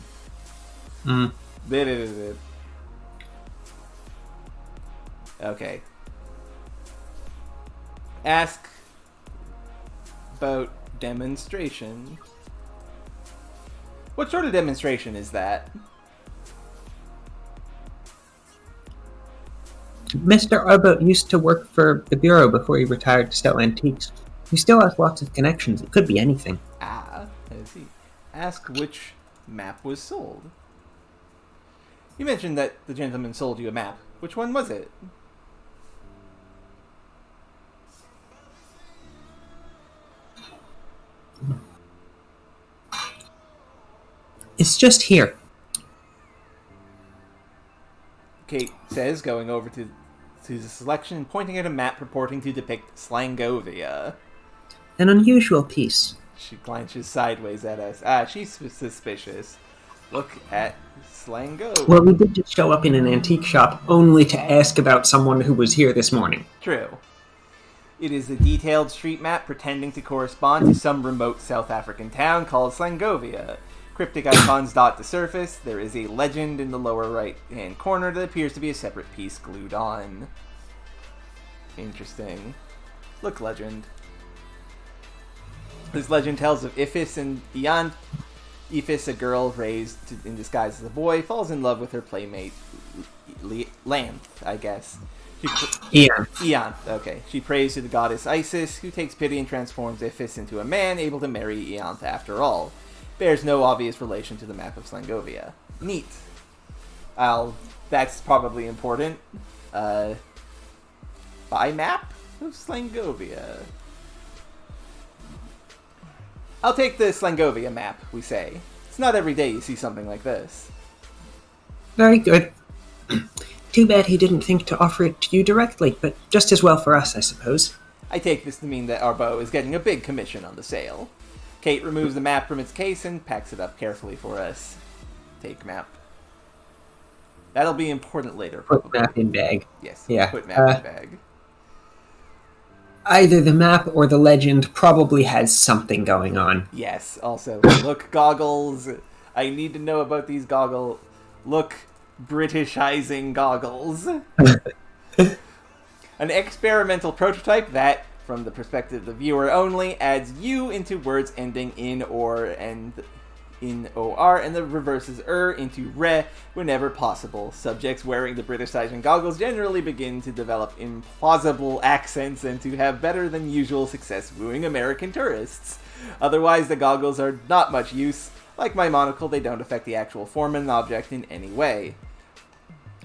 Okay. Ask about demonstration. What sort of demonstration is that? Mr. Arbut used to work for the Bureau before he retired to sell antiques. He still has lots of connections. It could be anything. Ah, I see. Ask which map was sold. You mentioned that the gentleman sold you a map. Which one was it? It's just here. Kate says, going over to the selection and pointing at a map purporting to depict Slangovia. An unusual piece. She glances sideways at us. Ah, she's suspicious. Look at Slango. Well, we did just show up in an antique shop only to ask about someone who was here this morning. True. It is a detailed street map pretending to correspond to some remote South African town called Slangovia. Cryptic icons dot the surface. There is a legend in the lower right-hand corner that appears to be a separate piece glued on. Interesting. Look, legend. This legend tells of Iphis and Ian. Iphis, a girl raised in disguise as a boy, falls in love with her playmate, Lanth, I guess. Ian, okay. She prays to the goddess Isis, who takes pity and transforms Iphis into a man, able to marry Ianthe after all. Bears no obvious relation to the map of Slangovia. Neat. That's probably important. By map of Slangovia. I'll take the Slangovia map, we say. It's not every day you see something like this. Very good. Too bad he didn't think to offer it to you directly, but just as well for us, I suppose. I take this to mean that Arbot is getting a big commission on the sale. Kate removes the map from its case and packs it up carefully for us. Take map. That'll be important later, probably. Put map in bag. Yes, yeah. Put map in bag. Either the map or the legend probably has something going on. Yes, also, look, goggles. I need to know about these goggles. Look, Britishizing goggles. An experimental prototype that, from the perspective of the viewer only, adds U into words ending in or and in OR and the reverses into re whenever possible. Subjects wearing the Britishizing goggles generally begin to develop implausible accents and to have better than usual success wooing American tourists. Otherwise, the goggles are not much use. Like my monocle, they don't affect the actual form of an object in any way.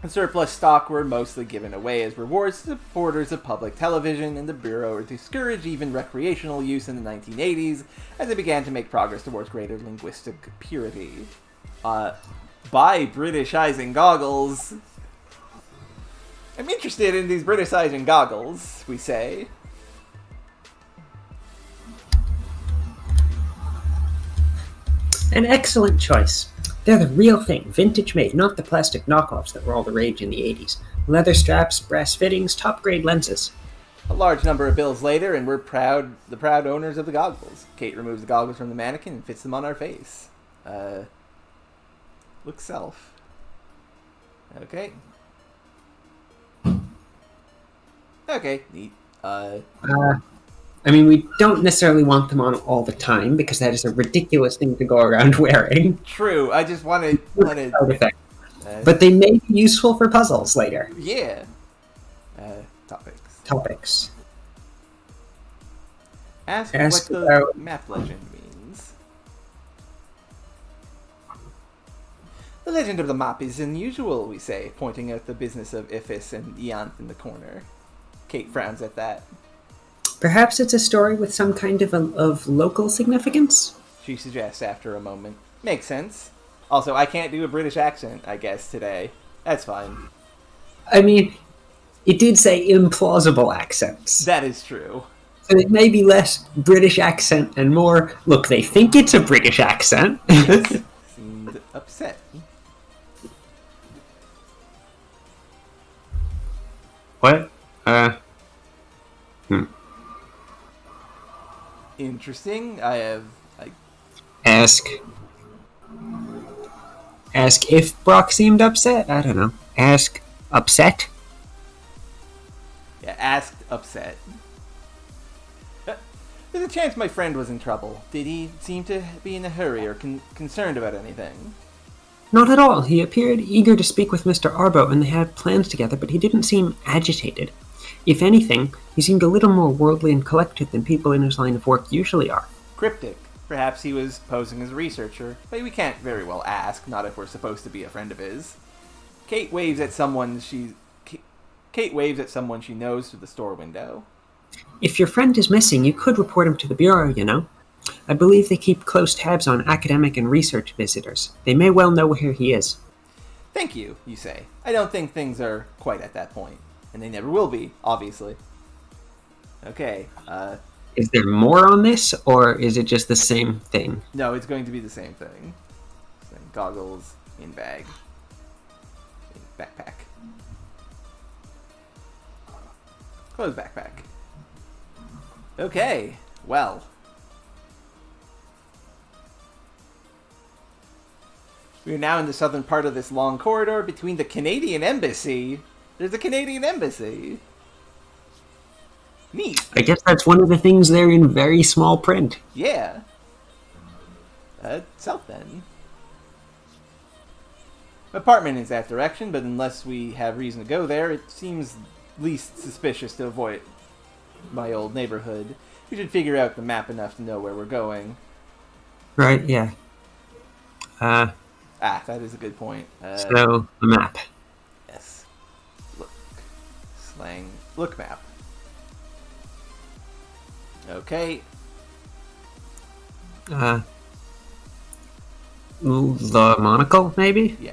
The surplus stock were mostly given away as rewards to supporters of public television, and the Bureau discouraged even recreational use in the 1980s as it began to make progress towards greater linguistic purity. Buy Britishizing goggles. I'm interested in these Britishizing goggles, we say. An excellent choice. They're the real thing, vintage made, not the plastic knockoffs that were all the rage in the 80s. Leather straps, brass fittings, top-grade lenses. A large number of bills later, and we're the proud owners of the goggles. Kate removes the goggles from the mannequin and fits them on our face. Look self. Okay. Okay, neat. I mean, we don't necessarily want them on all the time because that is a ridiculous thing to go around wearing. True. I just wanted. Side effect. But they may be useful for puzzles later. Yeah. Topics. Ask what the map legend means. The legend of the map is unusual, we say, pointing out the business of Iphis and Ianth in the corner. Kate frowns at that. Perhaps it's a story with some kind of local significance? She suggests after a moment. Makes sense. Also, I can't do a British accent, I guess, today. That's fine. I mean, it did say implausible accents. That is true. So it may be less British accent and more, look, they think it's a British accent. Yes. Seemed upset. What? Interesting. Ask if Brock seemed upset? I don't know. Ask upset? Yeah, asked upset. There's a chance my friend was in trouble. Did he seem to be in a hurry or concerned about anything? Not at all. He appeared eager to speak with Mr. Arbo, and they had plans together, but he didn't seem agitated. If anything, he seemed a little more worldly and collected than people in his line of work usually are. Cryptic. Perhaps he was posing as a researcher, but we can't very well ask, not if we're supposed to be a friend of his. Kate waves at someone she knows through the store window. If your friend is missing, you could report him to the Bureau, you know. I believe they keep close tabs on academic and research visitors. They may well know where he is. Thank you, you say. I don't think things are quite at that point. And they never will be, obviously. Okay, Is there more on this, or is it just the same thing? No, it's going to be the same thing. Goggles, in bag, in backpack. Close backpack. Okay, well. We are now in the southern part of this long corridor between the Canadian Embassy. There's a Canadian Embassy. Neat. I guess that's one of the things there in very small print. Yeah. South then. Apartment is that direction, but unless we have reason to go there, it seems least suspicious to avoid my old neighborhood. We should figure out the map enough to know where we're going. Right, yeah. That is a good point. So, the map. Yes. Look. Slang. Look map. Okay. The monocle, maybe? Yeah.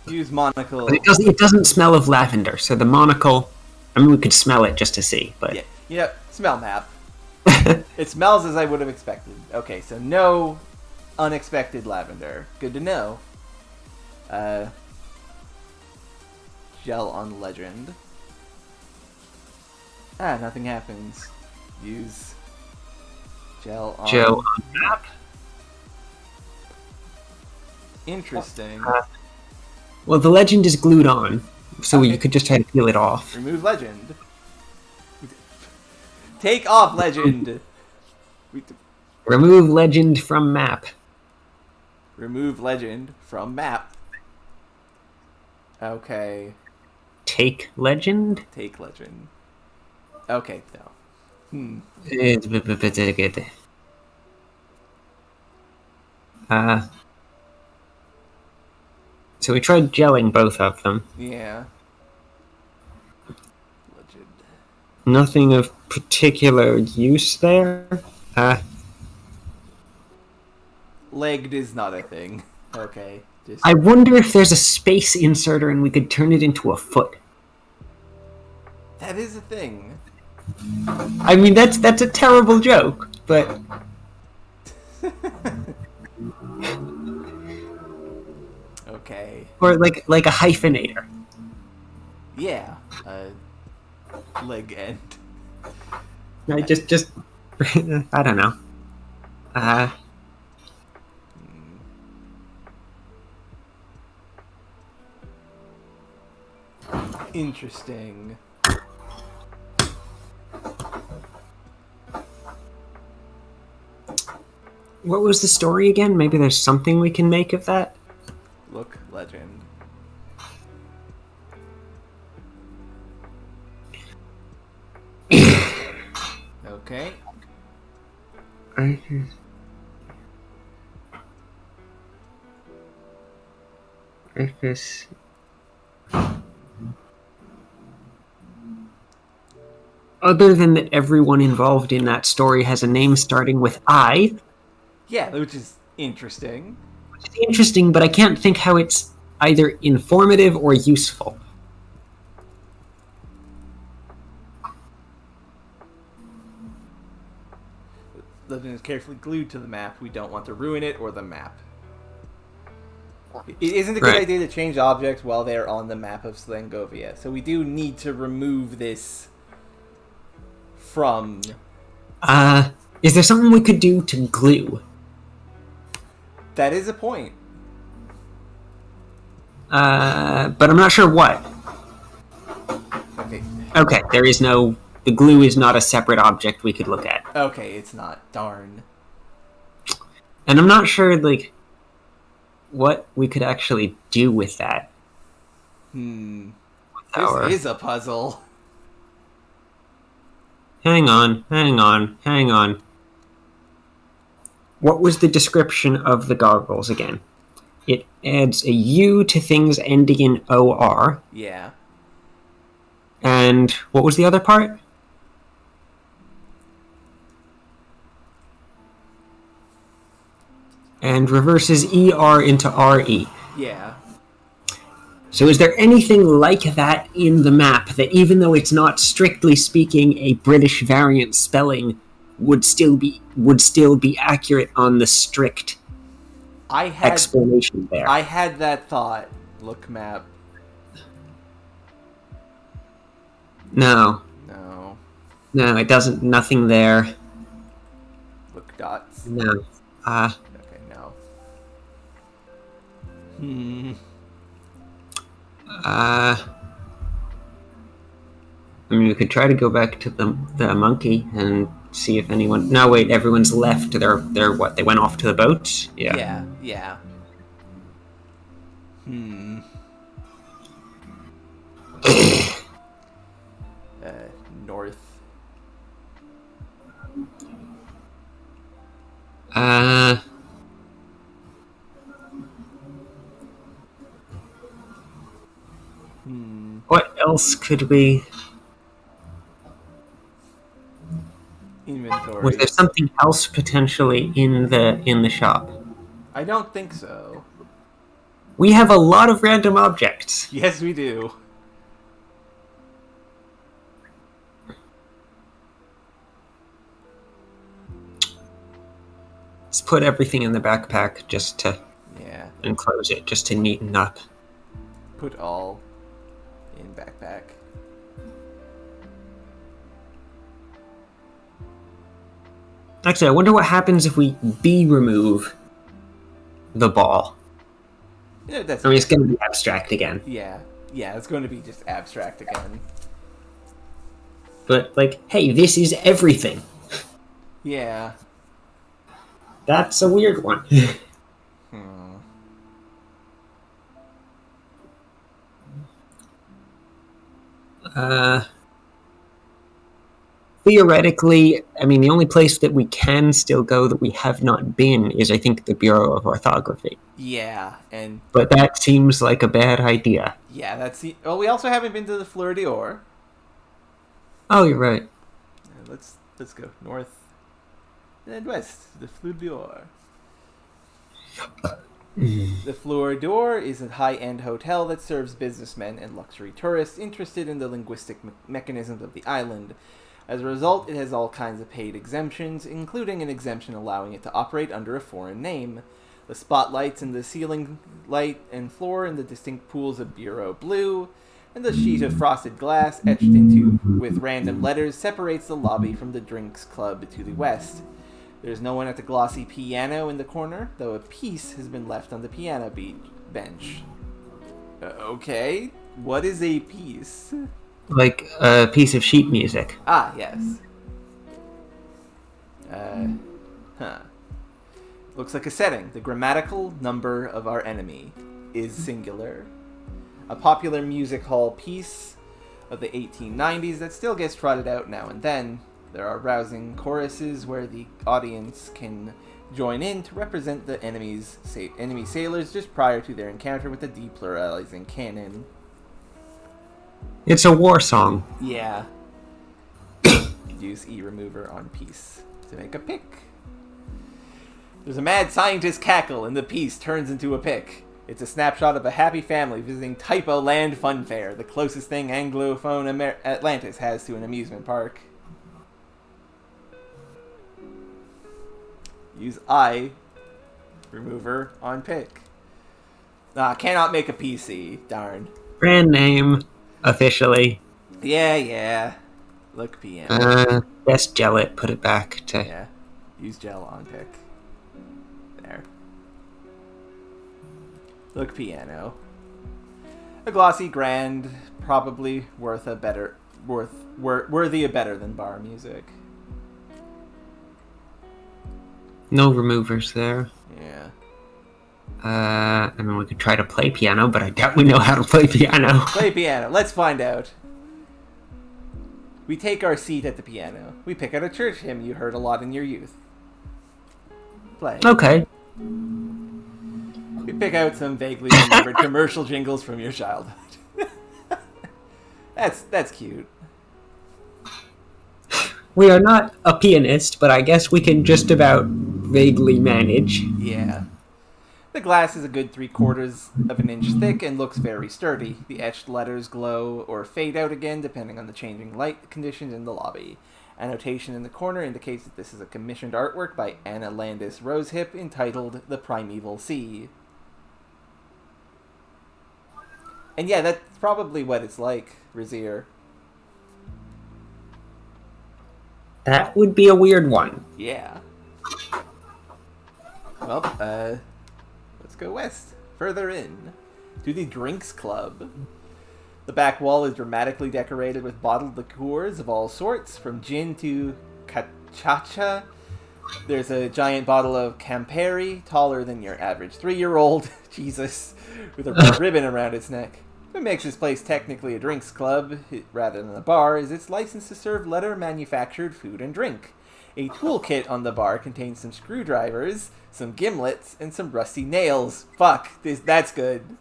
Use monocle. But it doesn't smell of lavender, so the monocle... I mean, we could smell it just to see, but... Yeah. Yep. Smell map. It smells as I would have expected. Okay, so no unexpected lavender. Good to know. Gel on legend. Nothing happens. Use gel on map. Interesting. Well, the legend is glued on, so you could just try to peel it off. Remove legend. Take off legend. Remove legend from map. Remove legend from map. Okay. Take legend? Take legend. Okay, no. So we tried gelling both of them. Yeah. Legend. Nothing of particular use there. Legged is not a thing. Okay. I wonder if there's a space inserter and we could turn it into a foot. That is a thing. I mean, that's a terrible joke, but... Okay. Or like a hyphenator. Yeah. Leg end. I just I don't know. Interesting. What was the story again? Maybe there's something we can make of that? Look, legend. Okay. Other than that everyone involved in that story has a name starting with I, Yeah, which is interesting. which is interesting, but I can't think how it's either informative or useful. Legend is carefully glued to the map. We don't want to ruin it or the map. It isn't a good idea to change objects while they're on the map of Slangovia, so we do need to remove this from... Is there something we could do to glue? That is a point. But I'm not sure what. Okay. Okay, there is no... The glue is not a separate object we could look at. Okay, it's not. Darn. And I'm not sure, like, what we could actually do with that. This Our... is a puzzle. Hang on. What was the description of the goggles again? It adds a U to things ending in OR. Yeah. And what was the other part? And reverses ER into RE. Yeah. So is there anything like that in the map that, even though it's not strictly speaking a British variant spelling, would still be accurate on the strict explanation there? I had that thought. Look map. No, it doesn't. Nothing there. Look dots. No. Okay, no. I mean, we could try to go back to the monkey and see if anyone... No, wait, everyone's left. They're what? They went off to the boat? Yeah. North. What else could we... Inventory. Was there something else potentially in the shop? I don't think so. We have a lot of random objects. Yes, we do. Let's put everything in the backpack just to... And close it, just to neaten up. Put all in backpack. Actually, I wonder what happens if we remove the ball. Yeah, that's... I mean, it's going to be abstract again. Yeah, it's going to be just abstract again. But, like, hey, this is everything. Yeah. That's a weird one. Theoretically, I mean, the only place that we can still go that we have not been is, I think, the Bureau of Orthography. Yeah, but that seems like a bad idea. Yeah, that's the... Well, we also haven't been to the Fleur d'Or. Oh, you're right. Let's go north and west. The Fleur d'Or. The Fleur d'Or is a high-end hotel that serves businessmen and luxury tourists interested in the linguistic mechanisms of the island. As a result, it has all kinds of paid exemptions, including an exemption allowing it to operate under a foreign name. The spotlights in the ceiling light and floor in the distinct pools of Bureau blue, and the sheet of frosted glass etched into with random letters separates the lobby from the drinks club to the west. There's no one at the glossy piano in the corner, though a piece has been left on the piano bench. Okay, what is a piece? Like a piece of sheet music. Ah, yes. Looks like a setting. The grammatical number of our enemy is singular. A popular music hall piece of the 1890s that still gets trotted out now and then. There are rousing choruses where the audience can join in to represent the enemy sailors just prior to their encounter with the depluralizing cannon. It's a war song. Yeah. Use E remover on piece to make a pick. There's a mad scientist cackle and the piece turns into a pick. It's a snapshot of a happy family visiting Typo Land Fun Fair, the closest thing Anglophone Atlantis has to an amusement park. Use I remover on pick. Cannot make a PC. Darn. Brand name, officially. Yeah. Look piano. Best gel it, put it back to... Yeah. Use gel on pick. There. Look piano. A glossy grand, probably worthy of better than bar music. No removers there. Yeah. I mean, we could try to play piano, but I doubt we know how to play piano. Play piano. Let's find out. We take our seat at the piano. We pick out a church hymn you heard a lot in your youth. Play. Okay. We pick out some vaguely remembered commercial jingles from your childhood. That's cute. We are not a pianist, but I guess we can just about vaguely manage. Yeah. The glass is a good 3/4 of an inch thick and looks very sturdy. The etched letters glow or fade out again depending on the changing light conditions in the lobby. A notation in the corner indicates that this is a commissioned artwork by Anna Landis Rosehip entitled The Primeval Sea. And yeah, that's probably what it's like, Razier. That would be a weird one. Yeah. Well, let's go west. Further in. To the Drinks Club. The back wall is dramatically decorated with bottled liqueurs of all sorts, from gin to cachaça. There's a giant bottle of Campari, taller than your average 3-year-old, Jesus, with a red ribbon around its neck. What makes this place technically a drinks club, rather than a bar, is its license to serve leather-manufactured food and drink. A toolkit on the bar contains some screwdrivers, some gimlets, and some rusty nails. Fuck, that's good.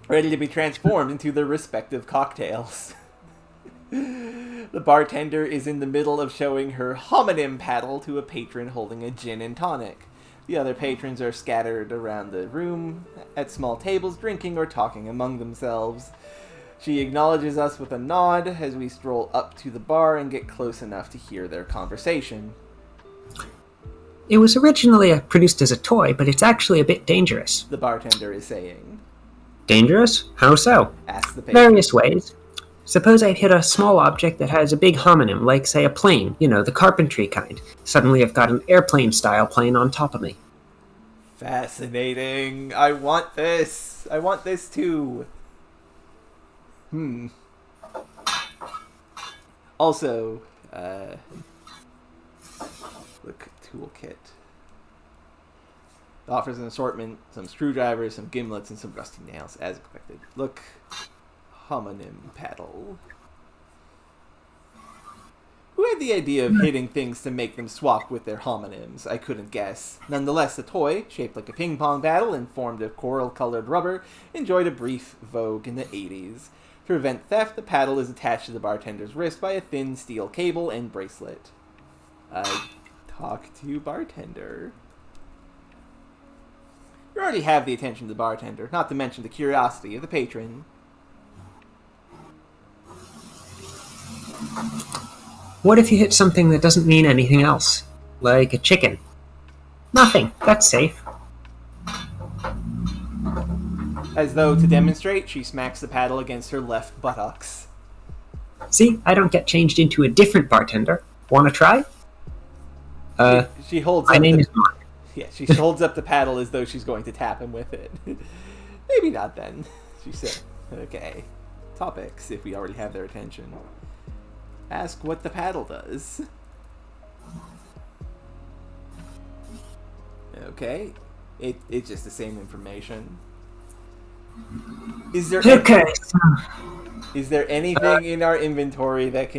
Ready to be transformed into their respective cocktails. The bartender is in the middle of showing her homonym paddle to a patron holding a gin and tonic. The other patrons are scattered around the room at small tables, drinking or talking among themselves. She acknowledges us with a nod as we stroll up to the bar and get close enough to hear their conversation. It was originally produced as a toy, but it's actually a bit dangerous. The bartender is saying. Dangerous? How so? Ask the patron. Various ways. Suppose I've hit a small object that has a big homonym, like, say, a plane, the carpentry kind. Suddenly I've got an airplane-style plane on top of me. Fascinating. I want this. I want this too. Also, look, toolkit. It offers an assortment, some screwdrivers, some gimlets, and some rusty nails, as expected. Look, homonym paddle. Who had the idea of hitting things to make them swap with their homonyms? I couldn't guess. Nonetheless, the toy, shaped like a ping-pong paddle and formed of coral-colored rubber, enjoyed a brief vogue in the 80s. To prevent theft, the paddle is attached to the bartender's wrist by a thin steel cable and bracelet. Talk to bartender. You already have the attention of the bartender, not to mention the curiosity of the patron. What if you hit something that doesn't mean anything else? Like a chicken. Nothing. That's safe. As though to demonstrate, she smacks the paddle against her left buttocks. See, I don't get changed into a different bartender. Wanna try? She holds my up name the, is Mark. Yeah, she holds up the paddle as though she's going to tap him with it. Maybe not then, she said. Okay. Topics, if we already have their attention. Ask what the paddle does. Okay. It's just the same information. Is there Okay. is there anything in our inventory that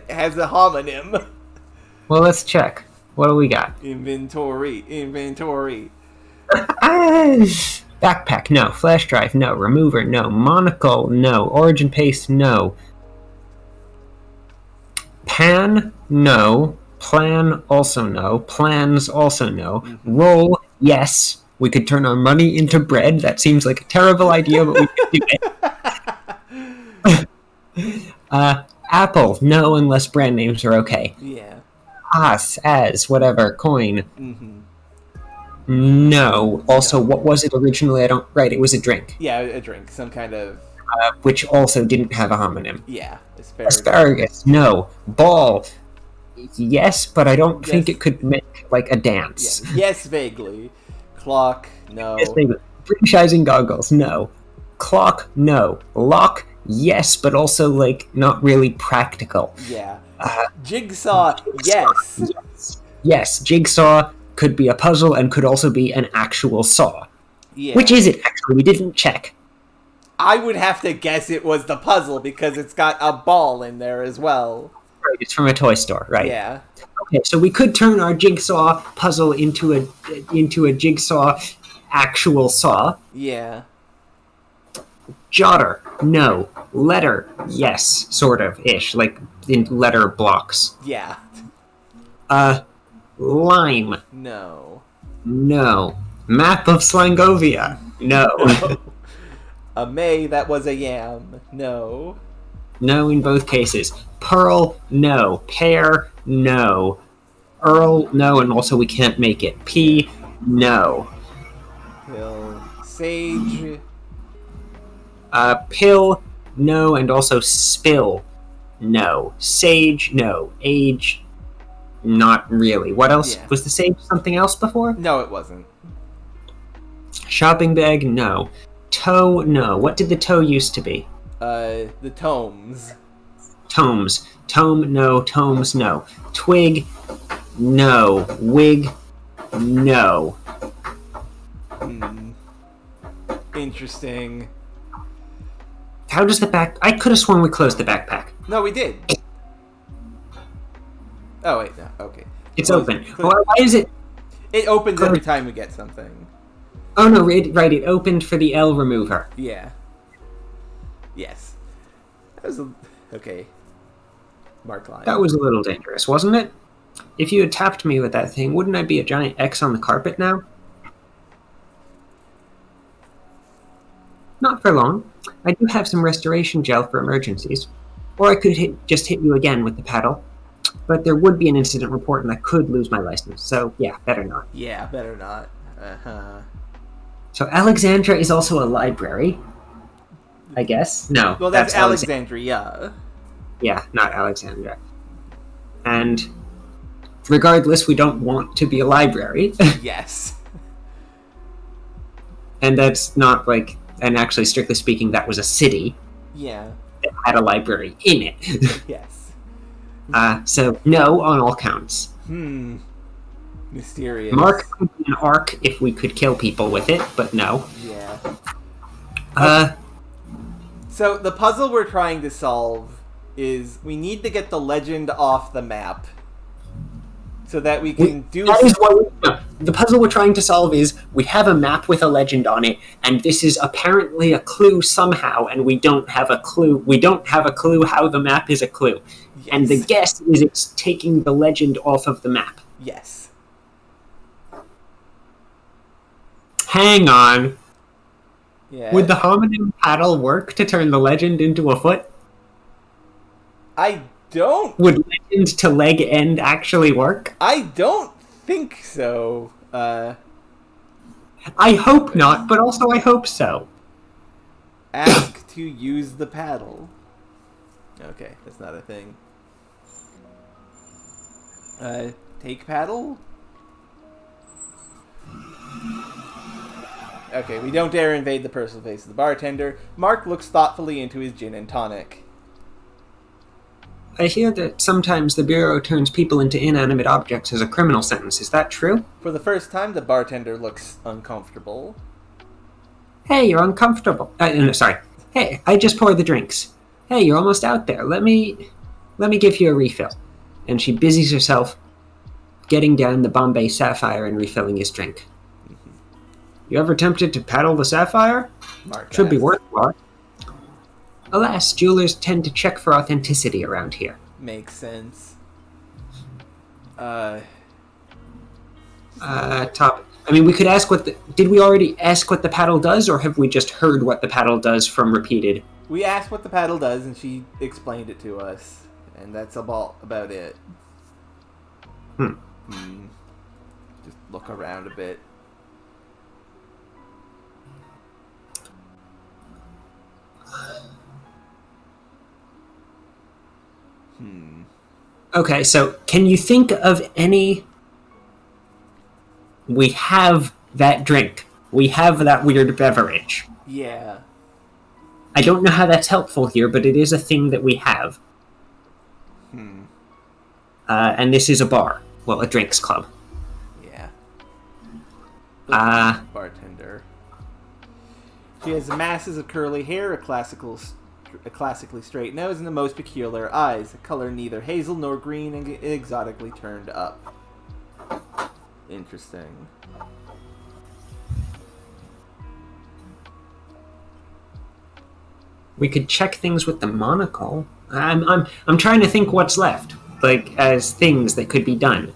has a homonym? Well, let's check. What do we got? Inventory. Backpack, no. Flash drive, no. Remover, no. Monocle, no. Origin paste, no. Pan, no. Plan, also no. Plans, also no. Mm-hmm. Roll, yes. We could turn our money into bread. That seems like a terrible idea, but we could do it. Apple, no, unless brand names are okay. Yeah. As, whatever, coin. Mm-hmm. No. Also, what was it originally? Right, it was a drink. Yeah, a drink. Some kind of... which also didn't have a homonym. Yeah, asparagus. Asparagus, no. Ball, yes, but I don't think it could make, like, a dance. Yeah. Yes, vaguely. Clock, no. Yes, vaguely. British goggles, no. Clock, no. Lock, yes, but also, like, not really practical. Yeah. Jigsaw, yes. Yes, jigsaw could be a puzzle and could also be an actual saw. Yeah. Which is it, actually? We didn't check. I would have to guess it was the puzzle because it's got a ball in there as well. Right, it's from a toy store, right? Yeah. Okay, so we could turn our jigsaw puzzle into a jigsaw actual saw. Yeah. Jotter, no. Letter, yes, sort of ish, like in letter blocks. Yeah. Lime, No. no. Map of Slangovia, no. A May that was a yam, no. No in both cases. Pearl, no. Pear, no. Earl, no, and also we can't make it. Pea, no. Pill. Sage. Pill, no, and also spill, no. Sage, no. Age, not really. What else? Yeah. Was the sage something else before? No, it wasn't. Shopping bag, no. Toe, no. What did the toe used to be? The tomes. Tomes. Tome, no. Tomes, no. Twig, no. Wig, no. Interesting. How does the back... I could have sworn we closed the backpack. No, we did. Oh, wait, no. Okay. It's open. Why is it... It opens every time we get something. Oh, no, right. It opened for the L remover. Yeah. Yes. That was okay. Mark line. That was a little dangerous, wasn't it? If you had tapped me with that thing, wouldn't I be a giant X on the carpet now? Not for long. I do have some restoration gel for emergencies. Or I could just hit you again with the paddle. But there would be an incident report and I could lose my license. So, yeah, better not. Yeah, better not. Uh-huh. So Alexandra is also a library, I guess. No. Well, that's Alexandria. Yeah, not Alexandra. And regardless, we don't want to be a library. Yes. And that's not like... And actually, strictly speaking, that was a city. Yeah. That had a library in it. Yes. So, no on all counts. Mysterious. Mark could be an arc if we could kill people with it, but no. Yeah. So, the puzzle we're trying to solve is we need to get the legend off the map. So that we can do... That is what the puzzle we're trying to solve is we have a map with a legend on it, and this is apparently a clue somehow, and we don't have a clue. We don't have a clue how the map is a clue. Yes. And the guess is it's taking the legend off of the map. Yes. Hang on. Yeah. Would the homonym paddle work to turn the legend into a foot? I don't... Would legend to leg end actually work? I don't think so. I hope not, but also I hope so. Ask to use the paddle. Okay, that's not a thing. Take paddle? Okay, we don't dare invade the personal space of the bartender. Mark looks thoughtfully into his gin and tonic. I hear that sometimes the Bureau turns people into inanimate objects as a criminal sentence. Is that true? For the first time, the bartender looks uncomfortable. Hey, you're uncomfortable. No, sorry. Hey, I just poured the drinks. Hey, you're almost out there. Let me give you a refill. And she busies herself getting down the Bombay Sapphire and refilling his drink. You ever tempted to paddle the Sapphire? Mark Should be asks. worthwhile. Alas, jewelers tend to check for authenticity around here. Makes sense. I mean, we could ask did we already ask what the paddle does, or have we just heard what the paddle does from repeated? We asked what the paddle does, and she explained it to us. And that's about it. Just look around a bit. Okay, so can you think of any... We have that drink. We have that weird beverage. Yeah. I don't know how that's helpful here, but it is a thing that we have. And this is a bar. Well, a drinks club. Yeah. Bartender. She has masses of curly hair, a classically straight nose, and the most peculiar eyes, a color neither hazel nor green and exotically turned up. Interesting. We could check things with the monocle. I'm trying to think what's left, like as things that could be done.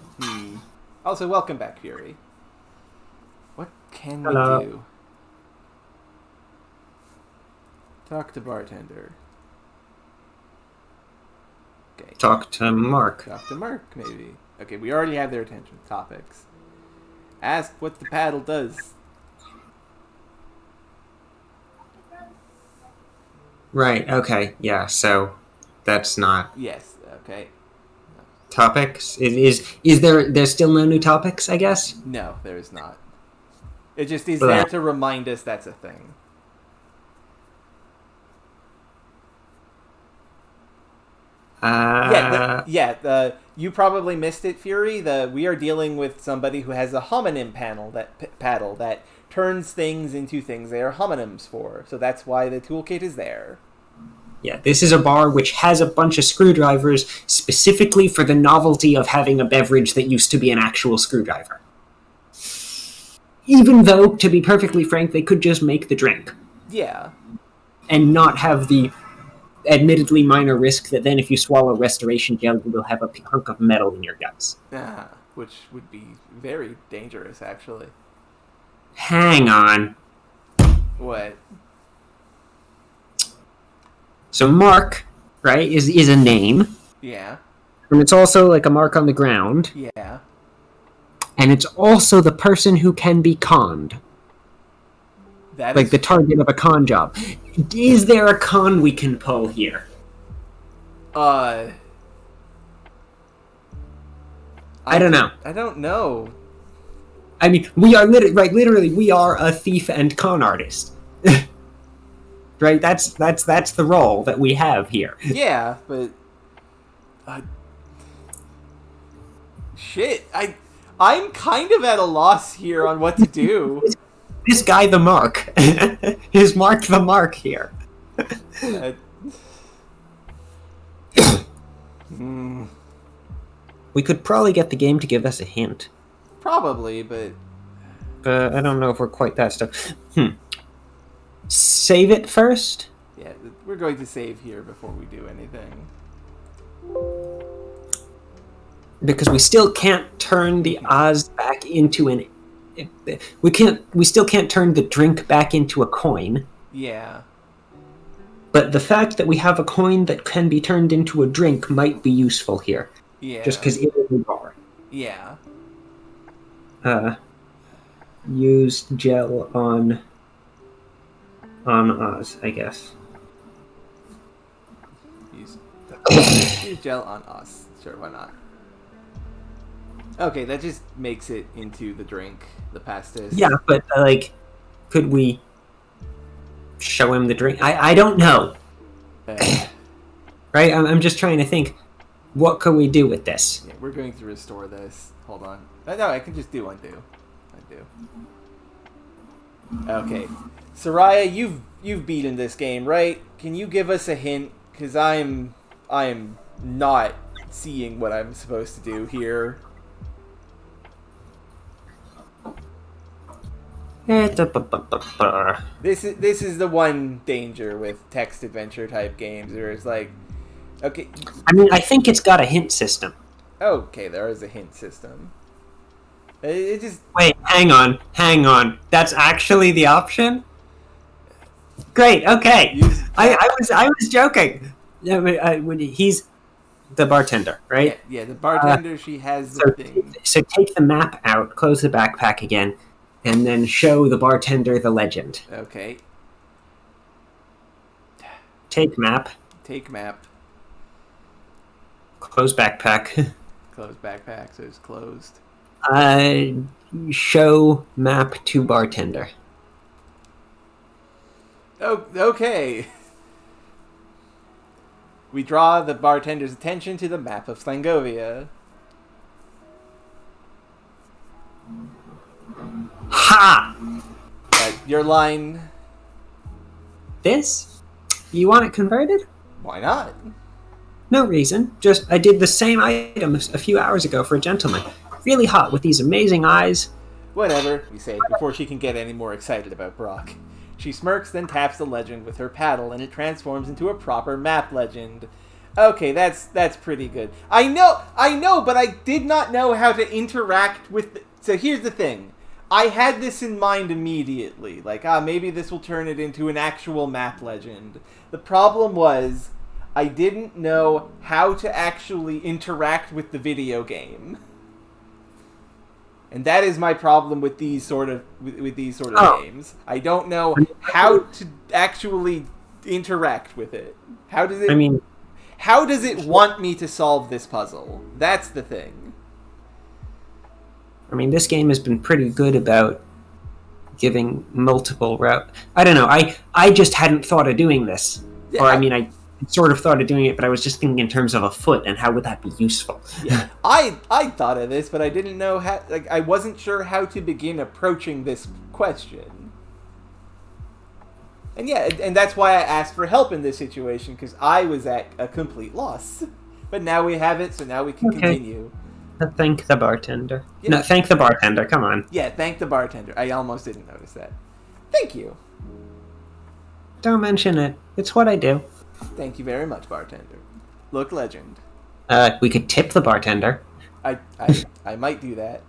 Also, welcome back, Fury. What can Hello. we do? Talk to bartender. Okay. Talk to Mark. Talk to Mark, maybe. Okay, we already have their attention. Topics. Ask what the paddle does. Right, okay, yeah, so that's not Yes, okay. topics. There's still no new topics, I guess? No, there is not. It just is Blah. there to remind us that's a thing. You probably missed it, Fury. We are dealing with somebody who has a homonym paddle that turns things into things they are homonyms for. So that's why the toolkit is there. Yeah, this is a bar which has a bunch of screwdrivers specifically for the novelty of having a beverage that used to be an actual screwdriver. Even though, to be perfectly frank, they could just make the drink. Yeah. And not have the admittedly minor risk that then if you swallow restoration gel, you will have a hunk of metal in your guts. Which would be very dangerous, actually. Hang on. What? So Mark, right, is a name. Yeah. And it's also like a mark on the ground. Yeah. And it's also the person who can be conned. That like is... the target of a con job. Is there a con we can pull here? I don't know. I don't know. I mean, we are literally, we are a thief and con artist. Right? That's the role that we have here. Yeah, but shit, I'm kind of at a loss here on what to do. This guy, the Mark, is Mark the Mark here. We could probably get the game to give us a hint. Probably, but I don't know if we're quite that stuff. Save it first? Yeah, we're going to save here before we do anything. Because we still can't turn the Oz back into an... We still can't turn the drink back into a coin. Yeah. But the fact that we have a coin that can be turned into a drink might be useful here. Yeah. Just because it is a bar. Yeah. Use gel on Oz, I guess. Use gel on us. Sure, why not? Okay, that just makes it into the drink, the pastis. Yeah, but, could we show him the drink? I don't know. Right? I'm just trying to think. What can we do with this? Yeah, we're going to restore this. Hold on. No, I can just do undo. Undo. Okay. Soraya, you've beaten this game, right? Can you give us a hint? Because I am not seeing what I'm supposed to do here. This is the one danger with text adventure type games, where it's like, okay. I mean, I think it's got a hint system. Okay, there is a hint system. It just Wait, hang on. That's actually the option. Great. Okay. I was joking. He's the bartender, right? Yeah, the bartender. She has the thing. So take the map out, close the backpack again, and then show the bartender the legend. Okay. Take map. Take map. Close backpack. Close backpack, so it's closed. Show map to bartender. Oh, okay. We draw the bartender's attention to the map of Slangovia. Ha! Your line... This? You want it converted? Why not? No reason. Just I did the same item a few hours ago for a gentleman. Really hot with these amazing eyes. Whatever, we say, before she can get any more excited about Brock. She smirks, then taps the legend with her paddle, and it transforms into a proper map legend. Okay, that's pretty good. I know, but I did not know how to interact with... So here's the thing. I had this in mind immediately. Like, maybe this will turn it into an actual map legend. The problem was, I didn't know how to actually interact with the video game. And that is my problem with these sort of games. I don't know how to actually interact with it. How does it want me to solve this puzzle? That's the thing. I mean, this game has been pretty good about giving multiple route. I don't know. I just hadn't thought of doing this. Yeah, I sort of thought of doing it, but I was just thinking in terms of a foot and how would that be useful. Yeah, I thought of this, but I didn't know how. Like, I wasn't sure how to begin approaching this question. And yeah, and that's why I asked for help in this situation, because I was at a complete loss. But now we have it, so now we can continue. Thank the bartender. Yeah. No, thank the bartender. Come on. Yeah, thank the bartender. I almost didn't notice that. Thank you. Don't mention it. It's what I do. Thank you very much, bartender. Look legend. We could tip the bartender. I might do that.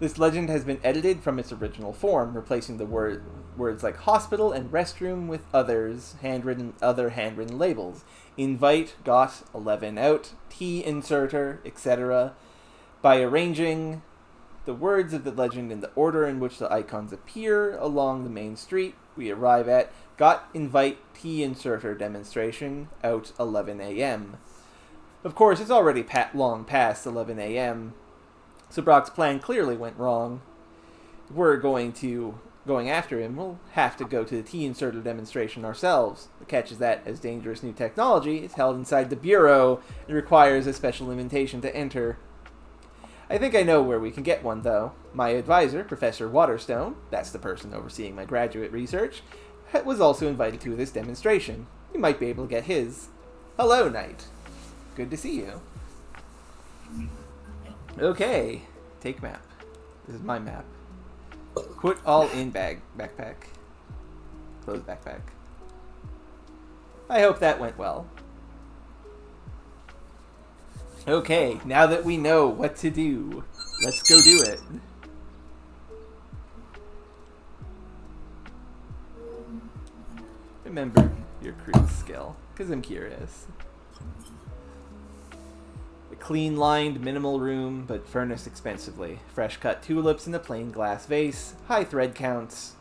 This legend has been edited from its original form, replacing the words like hospital and restroom with other handwritten labels. Invite, got, 11 out, T inserter, etc. By arranging the words of the legend in the order in which the icons appear along the main street, we arrive at got invite T inserter demonstration out 11 a.m. Of course, it's already long past 11 a.m., so Brock's plan clearly went wrong. If we're going after him, we'll have to go to the T inserter demonstration ourselves. The catch is that, as dangerous new technology, it's held inside the Bureau and requires a special invitation to enter. I think I know where we can get one, though. My advisor, Professor Waterstone, that's the person overseeing my graduate research, was also invited to this demonstration. You might be able to get his. Hello, Knight. Good to see you. Okay. Take map. This is my map. Put all in backpack. Close backpack. I hope that went well. Okay, now that we know what to do, let's go do it. Remember your cruise skill, because I'm curious. A clean-lined, minimal room, but furnished expensively. Fresh-cut tulips in a plain glass vase, high thread counts,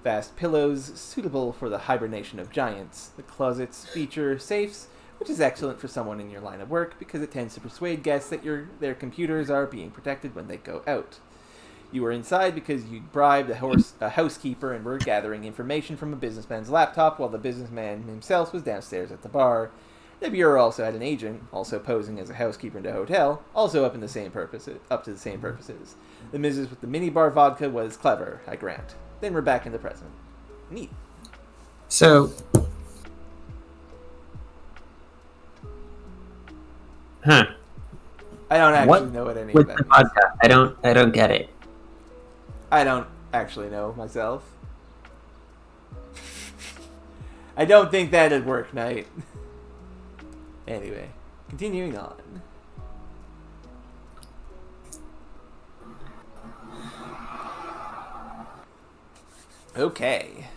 vast pillows suitable for the hibernation of giants. The closets feature safes, which is excellent for someone in your line of work because it tends to persuade guests that their computers are being protected when they go out. You were inside because you bribed a housekeeper and were gathering information from a businessman's laptop while the businessman himself was downstairs at the bar. The Bureau also had an agent, also posing as a housekeeper in the hotel, also up to the same purposes. The Mrs. with the minibar vodka was clever, I grant. Then we're back in the present. Neat. So, I don't actually know what any of that means. Vodka? I don't get it. I don't actually know myself. I don't think that'd work, Knight. Anyway, continuing on. Okay.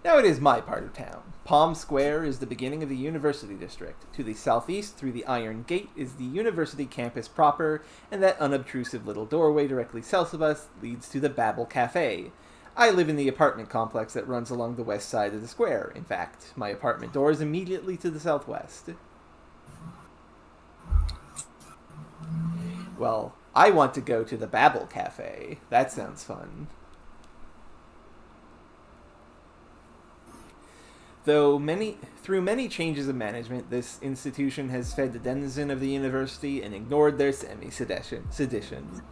Now it is my part of town. Palm Square is the beginning of the University District. To the southeast, through the Iron Gate, is the University campus proper, and that unobtrusive little doorway directly south of us leads to the Babel Cafe. I live in the apartment complex that runs along the west side of the square. In fact, my apartment door is immediately to the southwest. Well, I want to go to the Babel Cafe. That sounds fun. Through many changes of management, this institution has fed the denizen of the university and ignored their sedition.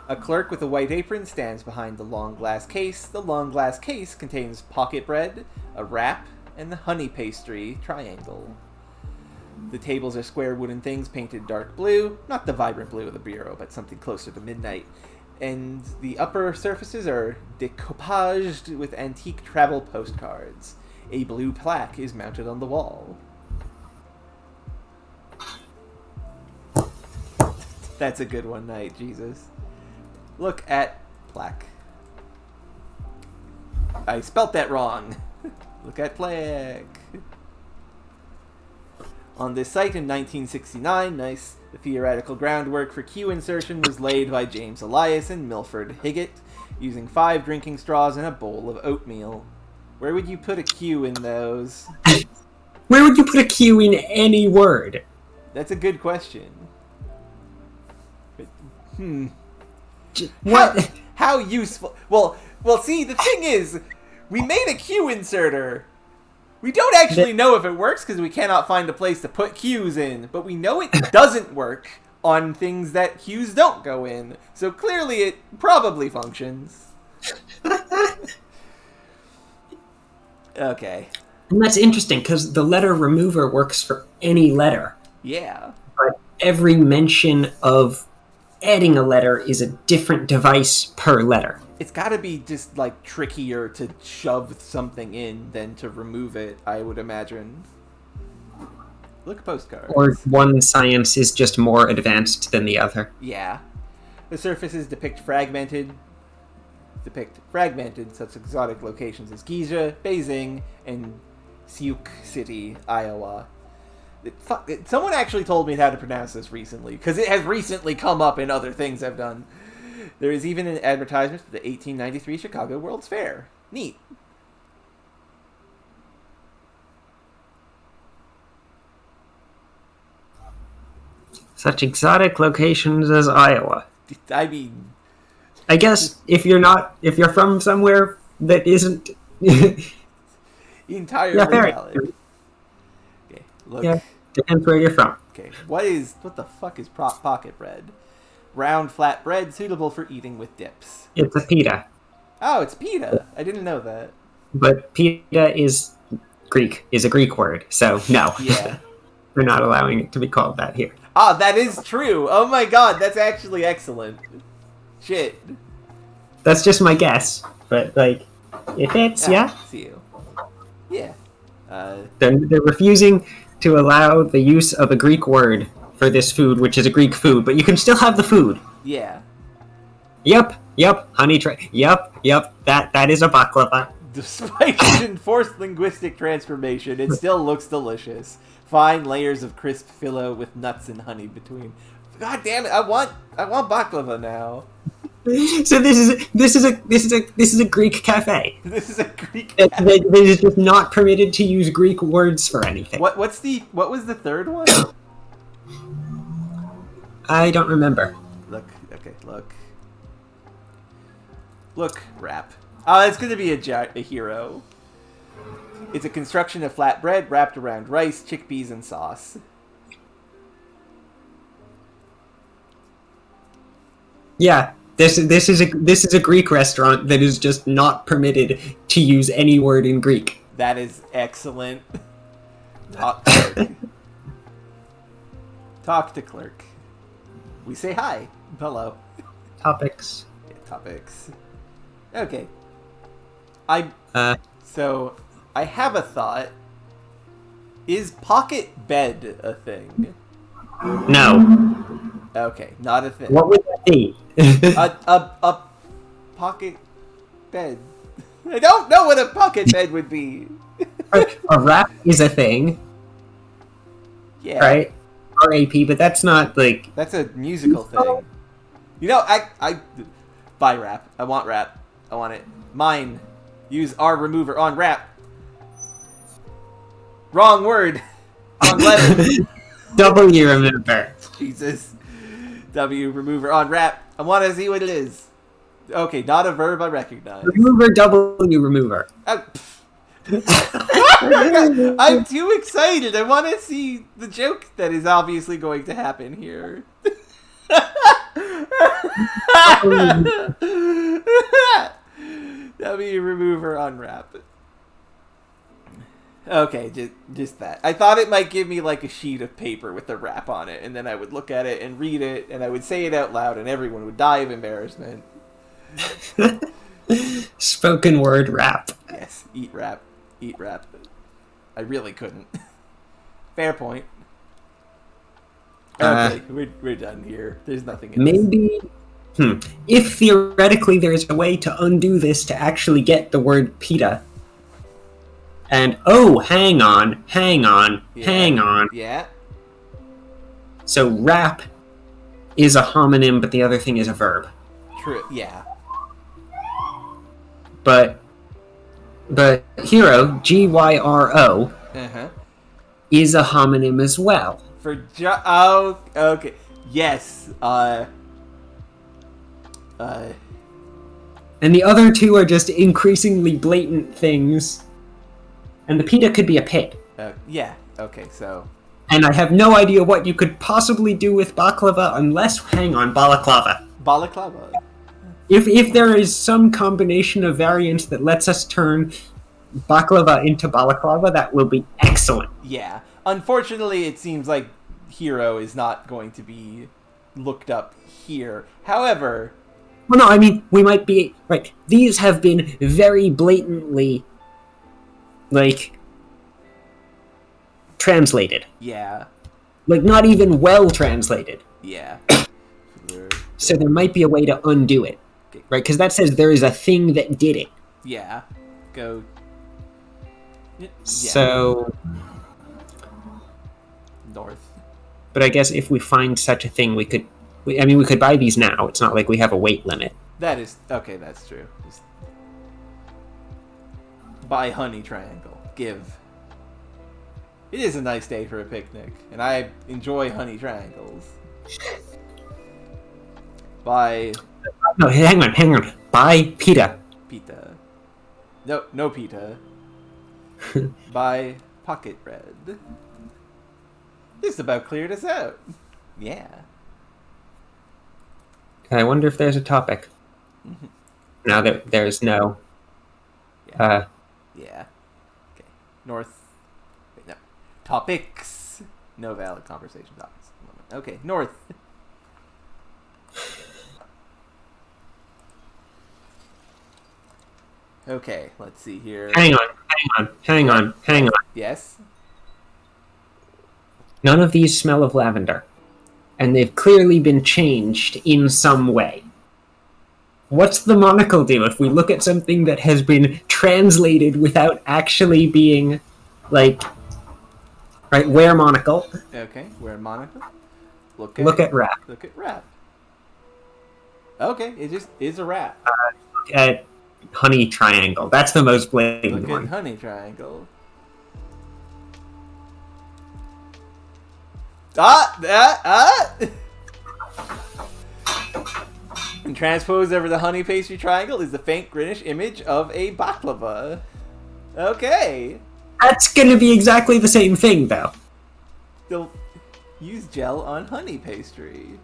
A clerk with a white apron stands behind the long glass case. The long glass case contains pocket bread, a wrap, and the honey pastry triangle. The tables are square wooden things painted dark blue, not the vibrant blue of the bureau, but something closer to midnight. And the upper surfaces are decoupaged with antique travel postcards. A blue plaque is mounted on the wall. That's a good one, Knight, Jesus. Look at plaque. I spelt that wrong. Look at plaque. On this site in 1969, the theoretical groundwork for Q insertion was laid by James Elias and Milford Higgett, using 5 drinking straws and a bowl of oatmeal. Where would you put a Q in those? Where would you put a Q in any word? That's a good question. But, What? How useful? Well, see, the thing is, we made a Q inserter. We don't actually know if it works because we cannot find a place to put Qs in, but we know it doesn't work on things that Qs don't go in. So clearly it probably functions. Okay. And that's interesting because the letter remover works for any letter. Yeah. But every mention of adding a letter is a different device per letter. It's got to be just, like, trickier to shove something in than to remove it, I would imagine. Look at postcards. Or one science is just more advanced than the other. Yeah. The surfaces depict fragmented such exotic locations as Giza, Beijing, and Sioux City, Iowa. Someone actually told me how to pronounce this recently, because it has recently come up in other things I've done. There is even an advertisement for the 1893 Chicago World's Fair. Neat. Such exotic locations as Iowa. I mean, I guess if you're from somewhere that isn't entirely valid. Okay, look. Yeah, depends where you're from. Okay, what the fuck is pocket bread? Round, flat bread suitable for eating with dips. It's a pita. Oh, it's pita. I didn't know that. But pita is a Greek word, so no. Yeah. We're not allowing it to be called that here. Ah, that is true. Oh my god, that's actually excellent. Shit. That's just my guess, but, like, it fits, yeah? See you. Yeah. They're refusing to allow the use of a Greek word for this food, which is a Greek food, but you can still have the food. Yeah. Yep, honey yep, that is a baklava. Despite its enforced linguistic transformation, it still looks delicious. Fine layers of crisp filo with nuts and honey between. God damn it! I want baklava now. So this is a Greek cafe. This is a Greek cafe. That is just not permitted to use Greek words for anything. What was the third one? I don't remember. Look, rap. Oh, it's gonna be a hero. It's a construction of flat bread wrapped around rice, chickpeas, and sauce. Yeah, this is a Greek restaurant that is just not permitted to use any word in Greek. That is excellent. Talk to clerk. Talk to clerk. We say hi. Hello. Topics. Yeah, topics. Okay. So, I have a thought. Is pocket bed a thing? No. Okay, not a thing. What would that be? a pocket bed. I don't know what a pocket bed would be. A rap is a thing. Yeah. Right? R-A-P, but that's not, like... That's a musical thing. You know, I buy rap. I want rap. I want it. Mine. Use R remover on rap. Wrong word. Wrong letter. W remover. Jesus. W remover on rap. I want to see what it is. Okay, not a verb I recognize. Remover, W remover. I'm too excited. I want to see the joke that is obviously going to happen here. W remover unwrap. Okay, just that. I thought it might give me like a sheet of paper with the wrap on it, and then I would look at it and read it, and I would say it out loud, and everyone would die of embarrassment. Spoken word rap. Yes, eat rap. Eat rap. I really couldn't. Fair point. Okay, we're done here. There's nothing else. Maybe... If theoretically there's a way to undo this to actually get the word pita. And, oh, hang on. Yeah. So rap is a homonym, but the other thing is a verb. True, yeah. But hero, G-Y-R-O, is a homonym as well. Oh, okay. Yes, And the other two are just increasingly blatant things. And the pita could be a pit. Yeah, okay, so... And I have no idea what you could possibly do with baklava unless... Hang on, balaclava. Balaclava. If there is some combination of variants that lets us turn baklava into balaclava, that will be excellent. Yeah. Unfortunately, it seems like hero is not going to be looked up here. However... Well, no, I mean, we might be... Right, these have been very blatantly... like, translated. Yeah. Like, not even well translated. Yeah. So there might be a way to undo it. Okay. Right? Because that says there is a thing that did it. Yeah. Go. Yeah. So... North. But I guess if we find such a thing, we could buy these now. It's not like we have a weight limit. That is... Okay, that's true. Just buy honey triangle. Give. It is a nice day for a picnic, and I enjoy honey triangles. Buy... No, hang on. Buy pita. Pita. No pita. Buy pocket bread. This about cleared us out. Yeah. I wonder if there's a topic. Now there's no... Yeah. Yeah. Okay. North... Wait, no. Topics. No valid conversation topics. Okay, north. Okay, let's see here. Hang on. Yes? None of these smell of lavender. And they've clearly been changed in some way. What's the monocle do if we look at something that has been translated without actually being, like... Right, wear monocle. Okay, wear monocle. Look at rap. Look at rap. Okay, it just is a rap. Look at honey triangle. That's the most blatant Look one. at honey triangle. And transposed over the honey pastry triangle is the faint greenish image of a baklava. Okay. That's gonna be exactly the same thing, though. They'll use gel on honey pastry.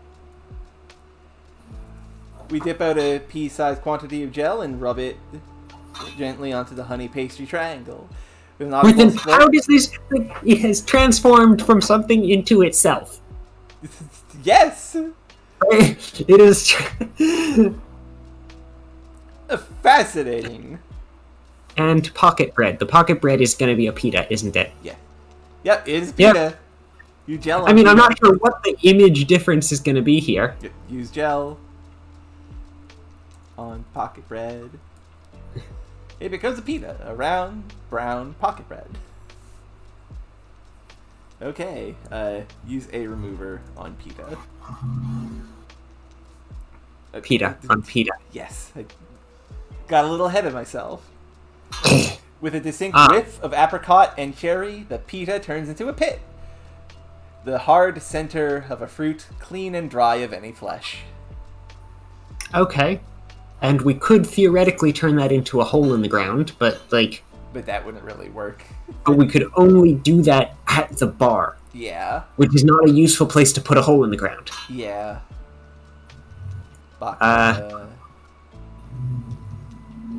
We dip out a pea-sized quantity of gel and rub it gently onto the honey pastry triangle. With an audible Within, how does this? It has transformed from something into itself. Yes! It is. Fascinating. And pocket bread. The pocket bread is going to be a pita, isn't it? Yeah. Yep, it is pita. Yep. You gel on I mean, pita. I'm not sure what the image difference is going to be here. Use gel on pocket bread. It becomes a pita, a round, brown pocket bread. Okay, use a remover on pita. Pita on pita. Yes, I got a little ahead of myself. With a distinct whiff of apricot and cherry, the pita turns into a pit. The hard center of a fruit, clean and dry of any flesh. Okay. And we could theoretically turn that into a hole in the ground, but, like... But that wouldn't really work. But we could only do that at the bar. Yeah. Which is not a useful place to put a hole in the ground. Yeah.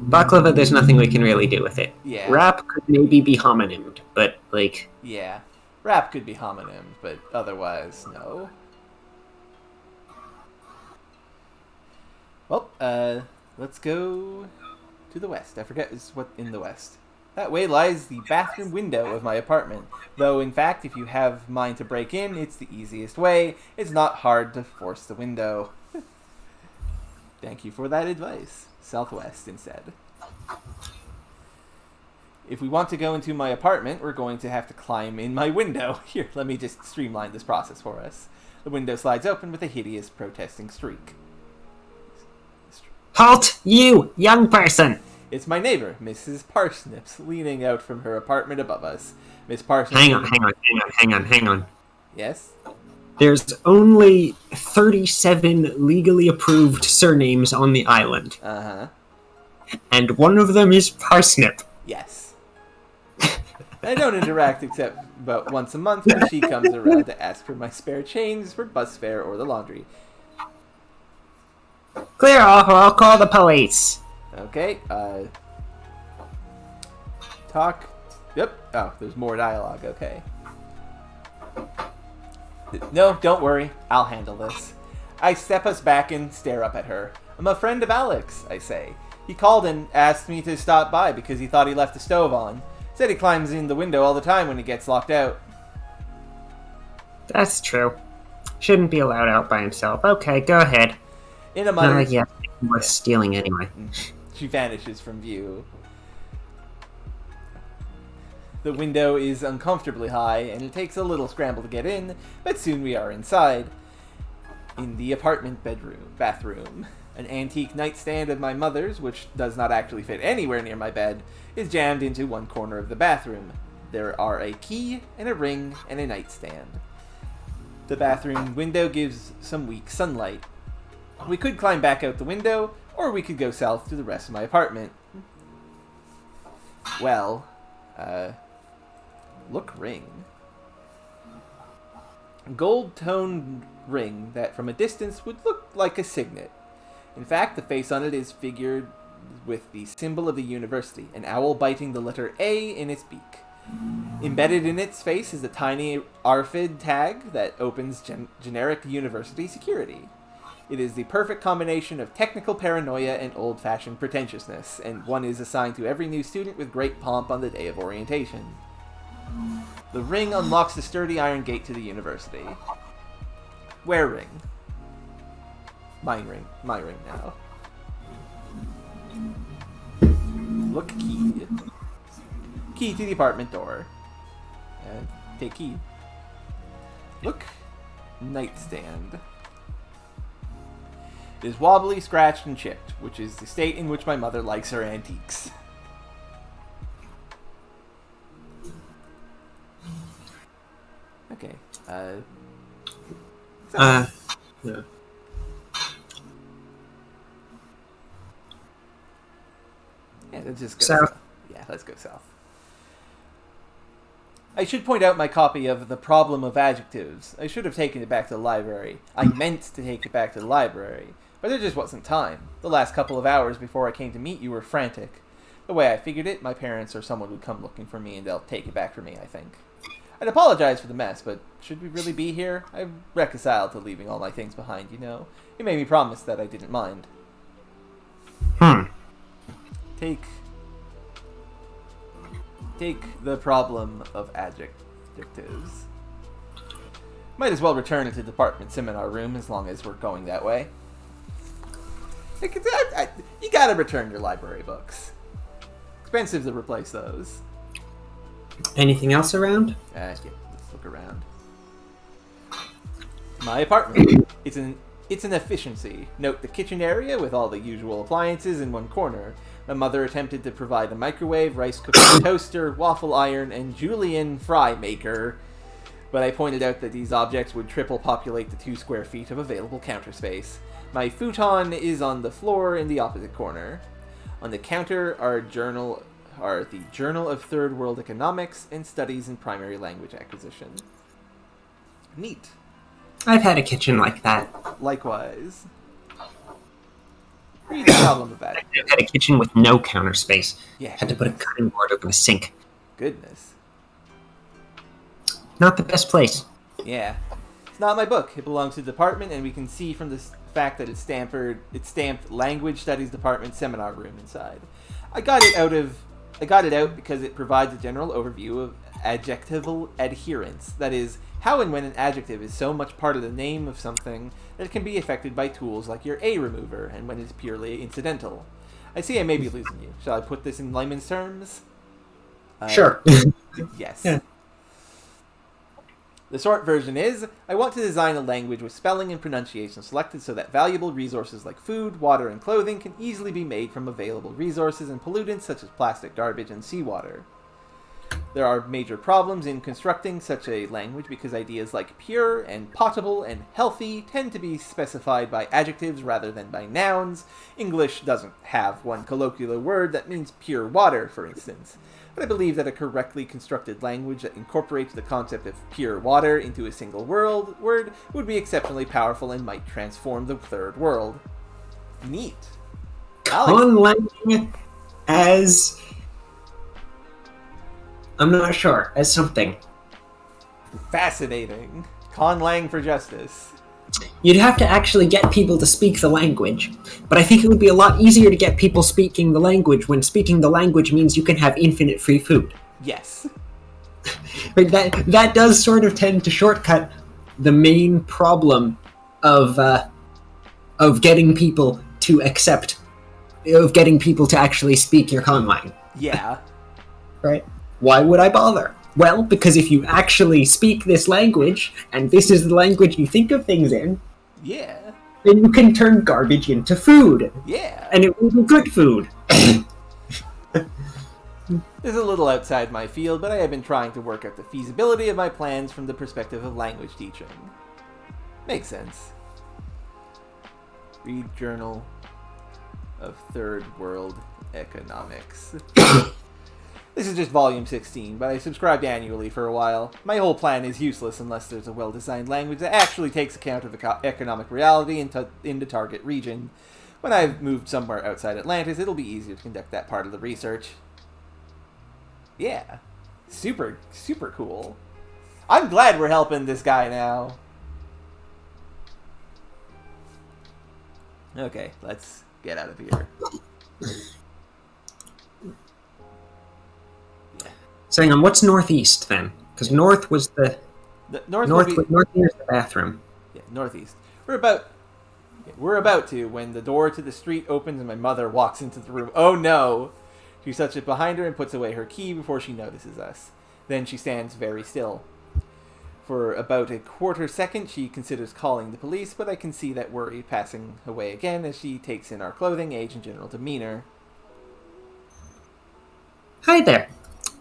Baklava, there's nothing we can really do with it. Yeah. Wrap could maybe be homonymed, but, like... Yeah. Wrap could be homonym, but otherwise, no. Well, let's go to the west. I forget what in the west. That way lies the bathroom window of my apartment. Though, in fact, if you have mind to break in, it's the easiest way. It's not hard to force the window. Thank you for that advice. Southwest instead. If we want to go into my apartment, we're going to have to climb in my window. Here, let me just streamline this process for us. The window slides open with a hideous protesting streak. Halt, you, young person! It's my neighbor, Mrs. Parsnips, leaning out from her apartment above us. Miss Parsnips... Hang on. Yes? There's only 37 legally approved surnames on the island. Uh-huh. And one of them is Parsnip. Yes. I don't interact except about once a month when she comes around to ask for my spare change for bus fare or the laundry. Clear off or I'll call the police. Okay, talk... Yep. Oh, there's more dialogue, okay. No, don't worry. I'll handle this. I step us back and stare up at her. I'm a friend of Alex, I say. He called and asked me to stop by because he thought he left the stove on. Said he climbs in the window all the time when he gets locked out. That's true. Shouldn't be allowed out by himself. Okay, go ahead. In a mutter... yeah, worth stealing anyway. She vanishes from view. The window is uncomfortably high, and it takes a little scramble to get in, but soon we are inside. In the apartment bathroom. An antique nightstand of my mother's, which does not actually fit anywhere near my bed, is jammed into one corner of the bathroom. There are a key, and a ring, and a nightstand. The bathroom window gives some weak sunlight. We could climb back out the window, or we could go south to the rest of my apartment. Well, look ring. Gold-toned ring that from a distance would look like a signet. In fact, the face on it is figured with the symbol of the university, an owl biting the letter A in its beak. Embedded in its face is a tiny ARFID tag that opens generic university security. It is the perfect combination of technical paranoia and old-fashioned pretentiousness, and one is assigned to every new student with great pomp on the day of orientation. The ring unlocks the sturdy iron gate to the university. Where ring? Mine ring. My ring now. Look key. Key to the apartment door. Take key. Look. Nightstand. It is wobbly, scratched, and chipped, which is the state in which my mother likes her antiques. Okay. Yeah. Yeah, let's just go south. Yeah, let's go south. I should point out my copy of The Problem of Adjectives. I should have taken it back to the library. I meant to take it back to the library, but there just wasn't time. The last couple of hours before I came to meet you were frantic. The way I figured it, my parents or someone would come looking for me and they'll take it back for me, I think. I'd apologize for the mess, but should we really be here? I've reconciled to leaving all my things behind, you know. You made me promise that I didn't mind. Take the problem of adjectives. Might as well return it to the department seminar room as long as we're going that way. You gotta return your library books. Expensive to replace those. Anything else around? Yeah, let's look around. My apartment. It's an efficiency. Note the kitchen area with all the usual appliances in one corner. My mother attempted to provide a microwave, rice cooker, toaster, waffle iron, and julienne fry maker, but I pointed out that these objects would triple populate the 2 square feet of available counter space. My futon is on the floor in the opposite corner. On the counter are the Journal of Third World Economics and Studies in Primary Language Acquisition. Neat. I've had a kitchen like that. Likewise. Read the problem about it. I've had a kitchen with no counter space. Yeah. Had to put a cutting board over the sink. Goodness. Not the best place. Yeah. It's not my book. It belongs to the department, and we can see from the fact that it's stamped Language Studies Department Seminar Room inside. I got it out because it provides a general overview of adjectival adherence. That is, how and when an adjective is so much part of the name of something that it can be affected by tools like your A remover, and when it's purely incidental. I see I may be losing you. Shall I put this in layman's terms? Sure. Yes. Yeah. The short version is, I want to design a language with spelling and pronunciation selected so that valuable resources like food, water, and clothing can easily be made from available resources and pollutants such as plastic, garbage, and seawater. There are major problems in constructing such a language because ideas like pure and potable and healthy tend to be specified by adjectives rather than by nouns. English doesn't have one colloquial word that means pure water, for instance. But I believe that a correctly constructed language that incorporates the concept of pure water into a single word would be exceptionally powerful and might transform the third world. Neat. Conlang as... I'm not sure. As something. Fascinating. Conlang for justice. You'd have to actually get people to speak the language. But I think it would be a lot easier to get people speaking the language when speaking the language means you can have infinite free food. Yes. Right, that does sort of tend to shortcut the main problem of getting people to actually speak your conlang. Yeah. Right? Why would I bother? Well, because if you actually speak this language, and this is the language you think of things in, yeah, then you can turn garbage into food. Yeah. And it will be good food. This is a little outside my field, but I have been trying to work out the feasibility of my plans from the perspective of language teaching. Makes sense. Read Journal of Third World Economics. This is just volume 16, but I subscribed annually for a while. My whole plan is useless unless there's a well-designed language that actually takes account of economic reality in the target region. When I've moved somewhere outside Atlantis, it'll be easier to conduct that part of the research. Yeah. Super, super cool. I'm glad we're helping this guy now. Okay, let's get out of here. So hang on, what's northeast then? Because north was the north is the bathroom. Yeah, northeast. We're about to when the door to the street opens and my mother walks into the room. Oh no! She shuts it behind her and puts away her key before she notices us. Then she stands very still. For about a quarter second, she considers calling the police, but I can see that worry passing away again as she takes in our clothing, age, and general demeanor. Hi there.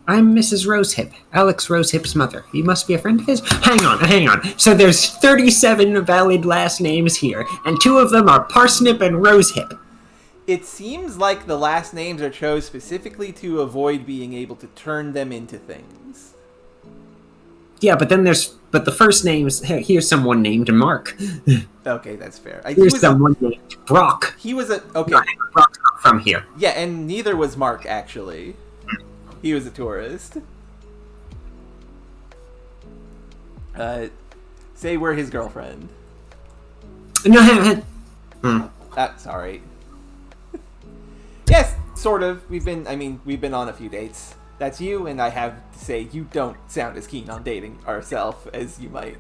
I'm Mrs. Rosehip, Alex Rosehip's mother. You must be a friend of his? Hang on. So there's 37 valid last names here, and 2 of them are Parsnip and Rosehip. It seems like the last names are chose specifically to avoid being able to turn them into things. Yeah, but then but the first names, here's someone named Mark. Okay, that's fair. Here's someone named Brock. He was okay. Brock's not from here. Yeah, and neither was Mark, actually. He was a tourist. Say we're his girlfriend. No, Sorry. Yes, sort of. We've been on a few dates. That's you, and I have to say, you don't sound as keen on dating ourselves as you might.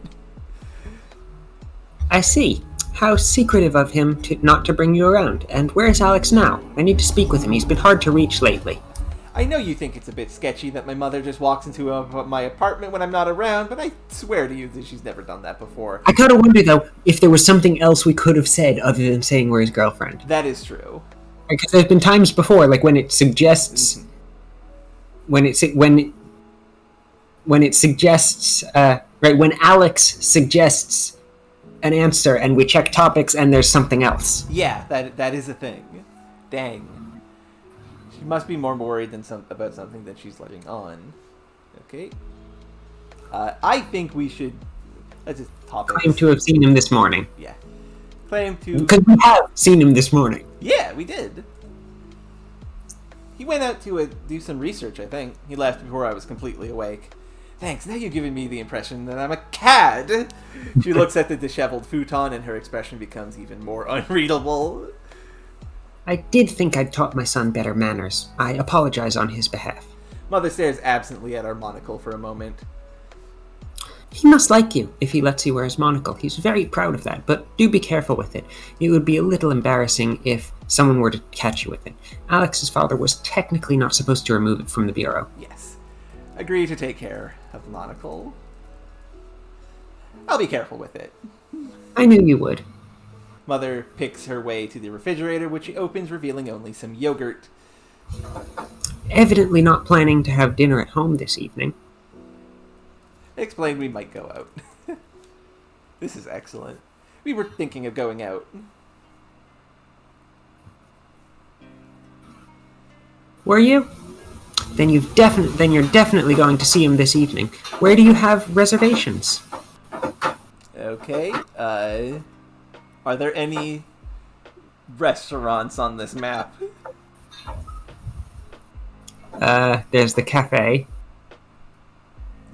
I see. How secretive of him not to bring you around. And where's Alex now? I need to speak with him. He's been hard to reach lately. I know you think it's a bit sketchy that my mother just walks into my apartment when I'm not around, but I swear to you that she's never done that before. I kind of wonder, though, if there was something else we could have said other than saying we're his girlfriend. That is true. Because there's been times before, like when it suggests... Mm-hmm. When Alex suggests an answer and we check topics and there's something else. Yeah, that is a thing. Dang. She must be more worried about something than she's letting on. Okay. I think we should... Let's just topics. Claim to have seen him this morning. Yeah. Claim to... Because we have seen him this morning. Yeah, we did. He went out to do some research, I think. He left before I was completely awake. Thanks, now you've given me the impression that I'm a cad! She looks at the disheveled futon and her expression becomes even more unreadable. I did think I'd taught my son better manners. I apologize on his behalf. Mother stares absently at our monocle for a moment. He must like you if he lets you wear his monocle. He's very proud of that, but do be careful with it. It would be a little embarrassing if someone were to catch you with it. Alex's father was technically not supposed to remove it from the bureau. Yes. Agree to take care of the monocle. I'll be careful with it. I knew you would. Mother picks her way to the refrigerator, which she opens, revealing only some yogurt. Evidently not planning to have dinner at home this evening. Explain we might go out. This is excellent. We were thinking of going out. Were you? Then you're definitely going to see him this evening. Where do you have reservations? Okay. Are there any restaurants on this map? There's the cafe.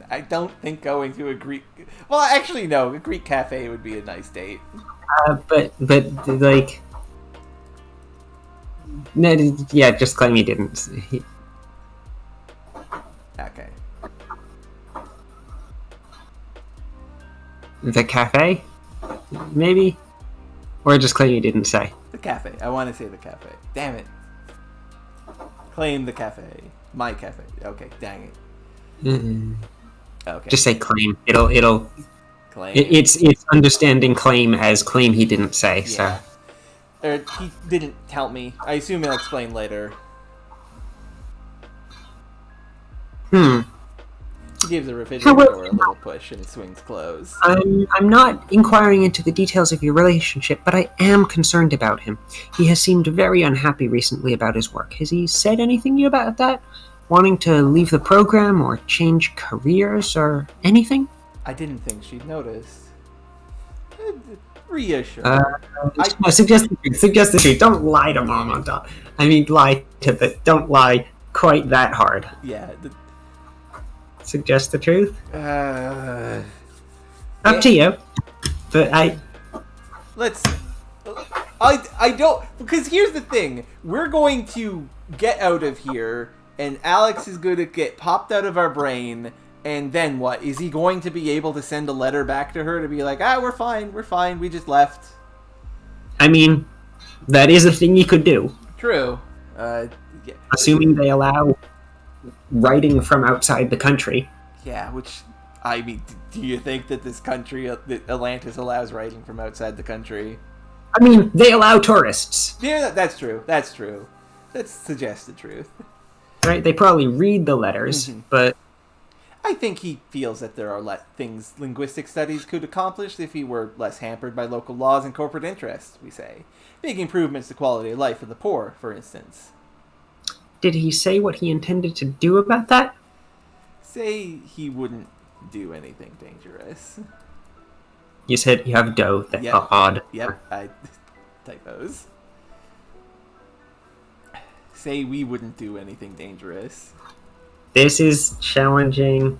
I don't think going to a Greek... Well, actually, no. A Greek cafe would be a nice date. But like... No, yeah, just claim you didn't. Okay. The cafe? Maybe? Or just claim you didn't say. The cafe. I want to say the cafe. Damn it. Claim the cafe. My cafe. Okay, dang it. Mm-mm. Okay. Just say claim. It'll claim. It's understanding claim as claim he didn't say. Yeah. So. Or he didn't tell me. I assume he'll explain later. He gives the refrigerator door a little push and it swings closed. I'm not inquiring into the details of your relationship, but I am concerned about him. He has seemed very unhappy recently about his work. Has he said anything to you about that? Wanting to leave the program or change careers or anything? I didn't think she'd noticed. Reassure. Suggest the truth. Don't lie to Mom on top. I mean, lie to the... Don't lie quite that hard. Yeah. Suggest the truth? Up to you. But I don't... Because here's the thing. We're going to get out of here, and Alex is going to get popped out of our brain, and then what? Is he going to be able to send a letter back to her to be like, we're fine, we just left? I mean, that is a thing you could do. True. Yeah. Assuming they allow writing from outside the country. Yeah, which, I mean, do you think that this country, that Atlantis allows writing from outside the country? I mean, they allow tourists. Yeah, that's true. That suggests the truth. Right? They probably read the letters, but... I think he feels that there are things linguistic studies could accomplish if he were less hampered by local laws and corporate interests, we say. Big improvements to quality of life for the poor, for instance. Did he say what he intended to do about that? Say he wouldn't do anything dangerous. You said you have dough. That's Yep. odd. Yep, I typos. Say we wouldn't do anything dangerous. This is challenging.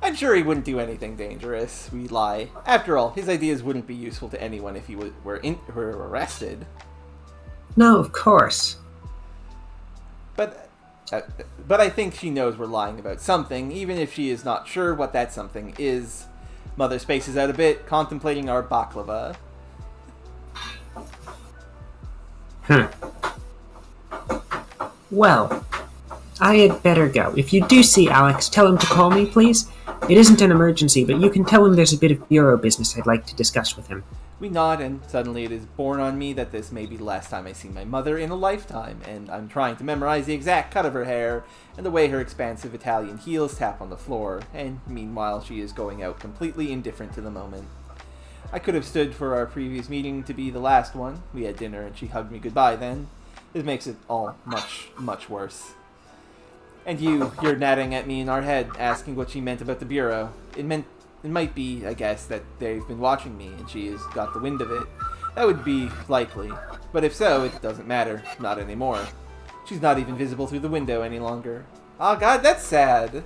I'm sure he wouldn't do anything dangerous. We lie. After all, his ideas wouldn't be useful to anyone if he were arrested. No, of course. But I think she knows we're lying about something, even if she is not sure what that something is. Mother spaces out a bit, contemplating our baklava. Well, I had better go. If you do see Alex, tell him to call me, please. It isn't an emergency, but you can tell him there's a bit of bureau business I'd like to discuss with him. We nod, and suddenly it is born on me that this may be the last time I see my mother in a lifetime, and I'm trying to memorize the exact cut of her hair and the way her expansive Italian heels tap on the floor, and meanwhile she is going out completely indifferent to the moment. I could have stood for our previous meeting to be the last one. We had dinner and she hugged me goodbye then. This makes it all much, much worse. And you're nattering at me in our head, asking what she meant about the bureau. It might be, I guess, that they've been watching me and she has got the wind of it. That would be likely. But if so, it doesn't matter. Not anymore. She's not even visible through the window any longer. Oh god, that's sad.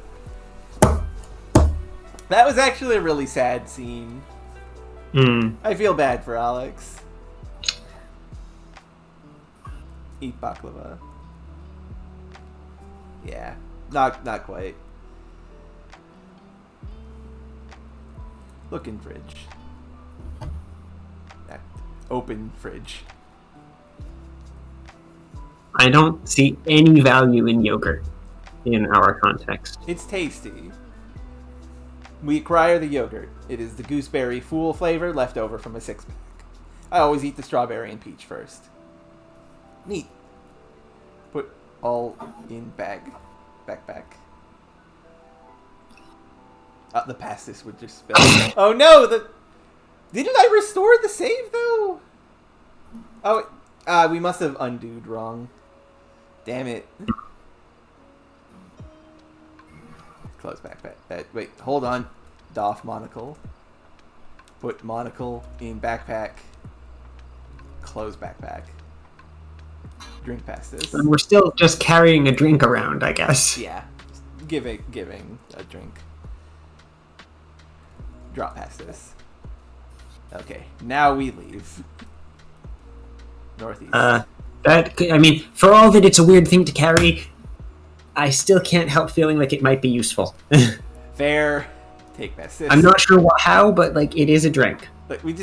That was actually a really sad scene. I feel bad for Alex. Eat baklava. Yeah, not quite. Look in fridge. Open fridge. I don't see any value in yogurt in our context. It's tasty. We acquire the yogurt. It is the gooseberry fool flavor left over from a six-pack. I always eat the strawberry and peach first. Neat. Put all in backpack. The pastis would just spill. Oh no! Didn't I restore the save though? Oh, we must have undoed wrong. Damn it. Close backpack. Wait, hold on. Doff monocle. Put monocle in backpack. Close backpack. Drink pastis. And we're still just carrying a drink around, I guess. Yeah. Giving a drink. Drop pastis. Okay, now we leave. Northeast. For all that it's a weird thing to carry, I still can't help feeling like it might be useful. Fair. Take pastis. I'm not sure how, but it is a drink. Look, it's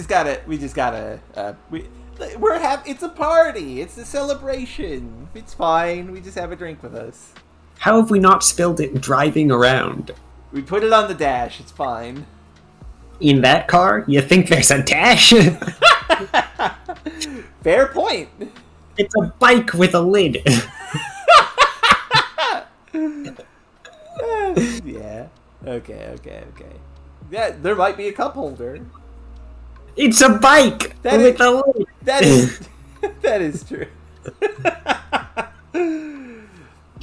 a party. It's a celebration. It's fine. We just have a drink with us. How have we not spilled it driving around? We put it on the dash. It's fine. In that car? You think there's a dash? Fair point. It's a bike with a lid. Yeah. Okay. Yeah, there might be a cup holder. It's a bike with a lid. That is true.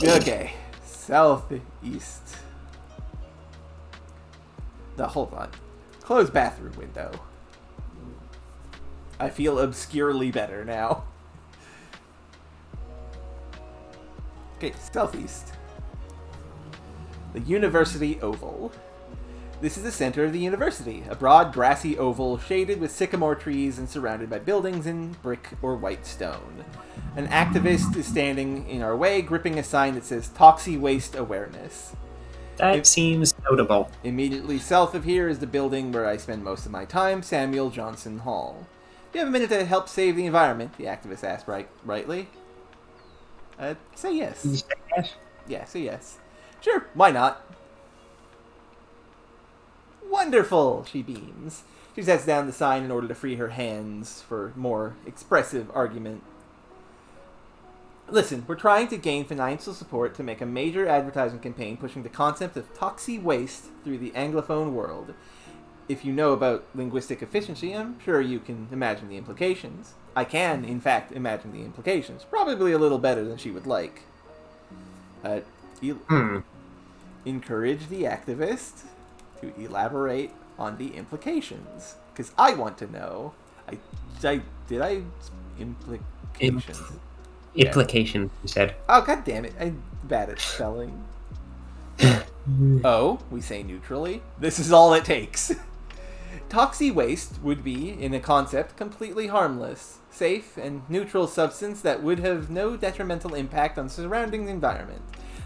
Okay. Southeast. Hold on. Close bathroom window. I feel obscurely better now. Okay, southeast. The University Oval. This is the center of the university, a broad grassy oval shaded with sycamore trees and surrounded by buildings in brick or white stone. An activist is standing in our way, gripping a sign that says Toxi Waste Awareness. That seems notable. Immediately south of here is the building where I spend most of my time, Samuel Johnson Hall. Do you have a minute to help save the environment? The activist asked rightly. Say yes. You say yes? Yeah, say yes. Sure, why not? Wonderful, she beams. She sets down the sign in order to free her hands for more expressive argument. Listen, we're trying to gain financial support to make a major advertising campaign pushing the concept of toxic waste through the Anglophone world. If you know about linguistic efficiency, I'm sure you can imagine the implications. I can, in fact, imagine the implications. Probably a little better than she would like. encourage the activist to elaborate on the implications. Because I want to know. Implications? Implication, you said. Oh, god damn it. I'm bad at spelling. Oh, we say neutrally. This is all it takes. Toxic waste would be, in a concept, completely harmless, safe, and neutral substance that would have no detrimental impact on the surrounding environment.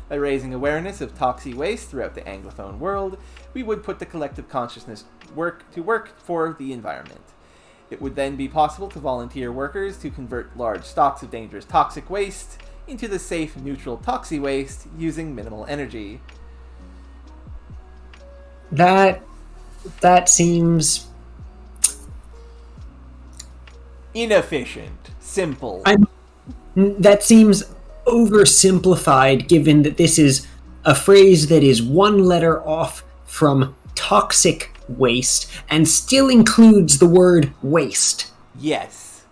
By raising awareness of toxic waste throughout the Anglophone world, we would put the collective consciousness to work for the environment. It would then be possible to volunteer workers to convert large stocks of dangerous toxic waste into the safe, neutral toxic waste using minimal energy. That seems inefficient. Simple. That seems oversimplified, given that this is a phrase that is one letter off from toxic waste and still includes the word waste. Yes.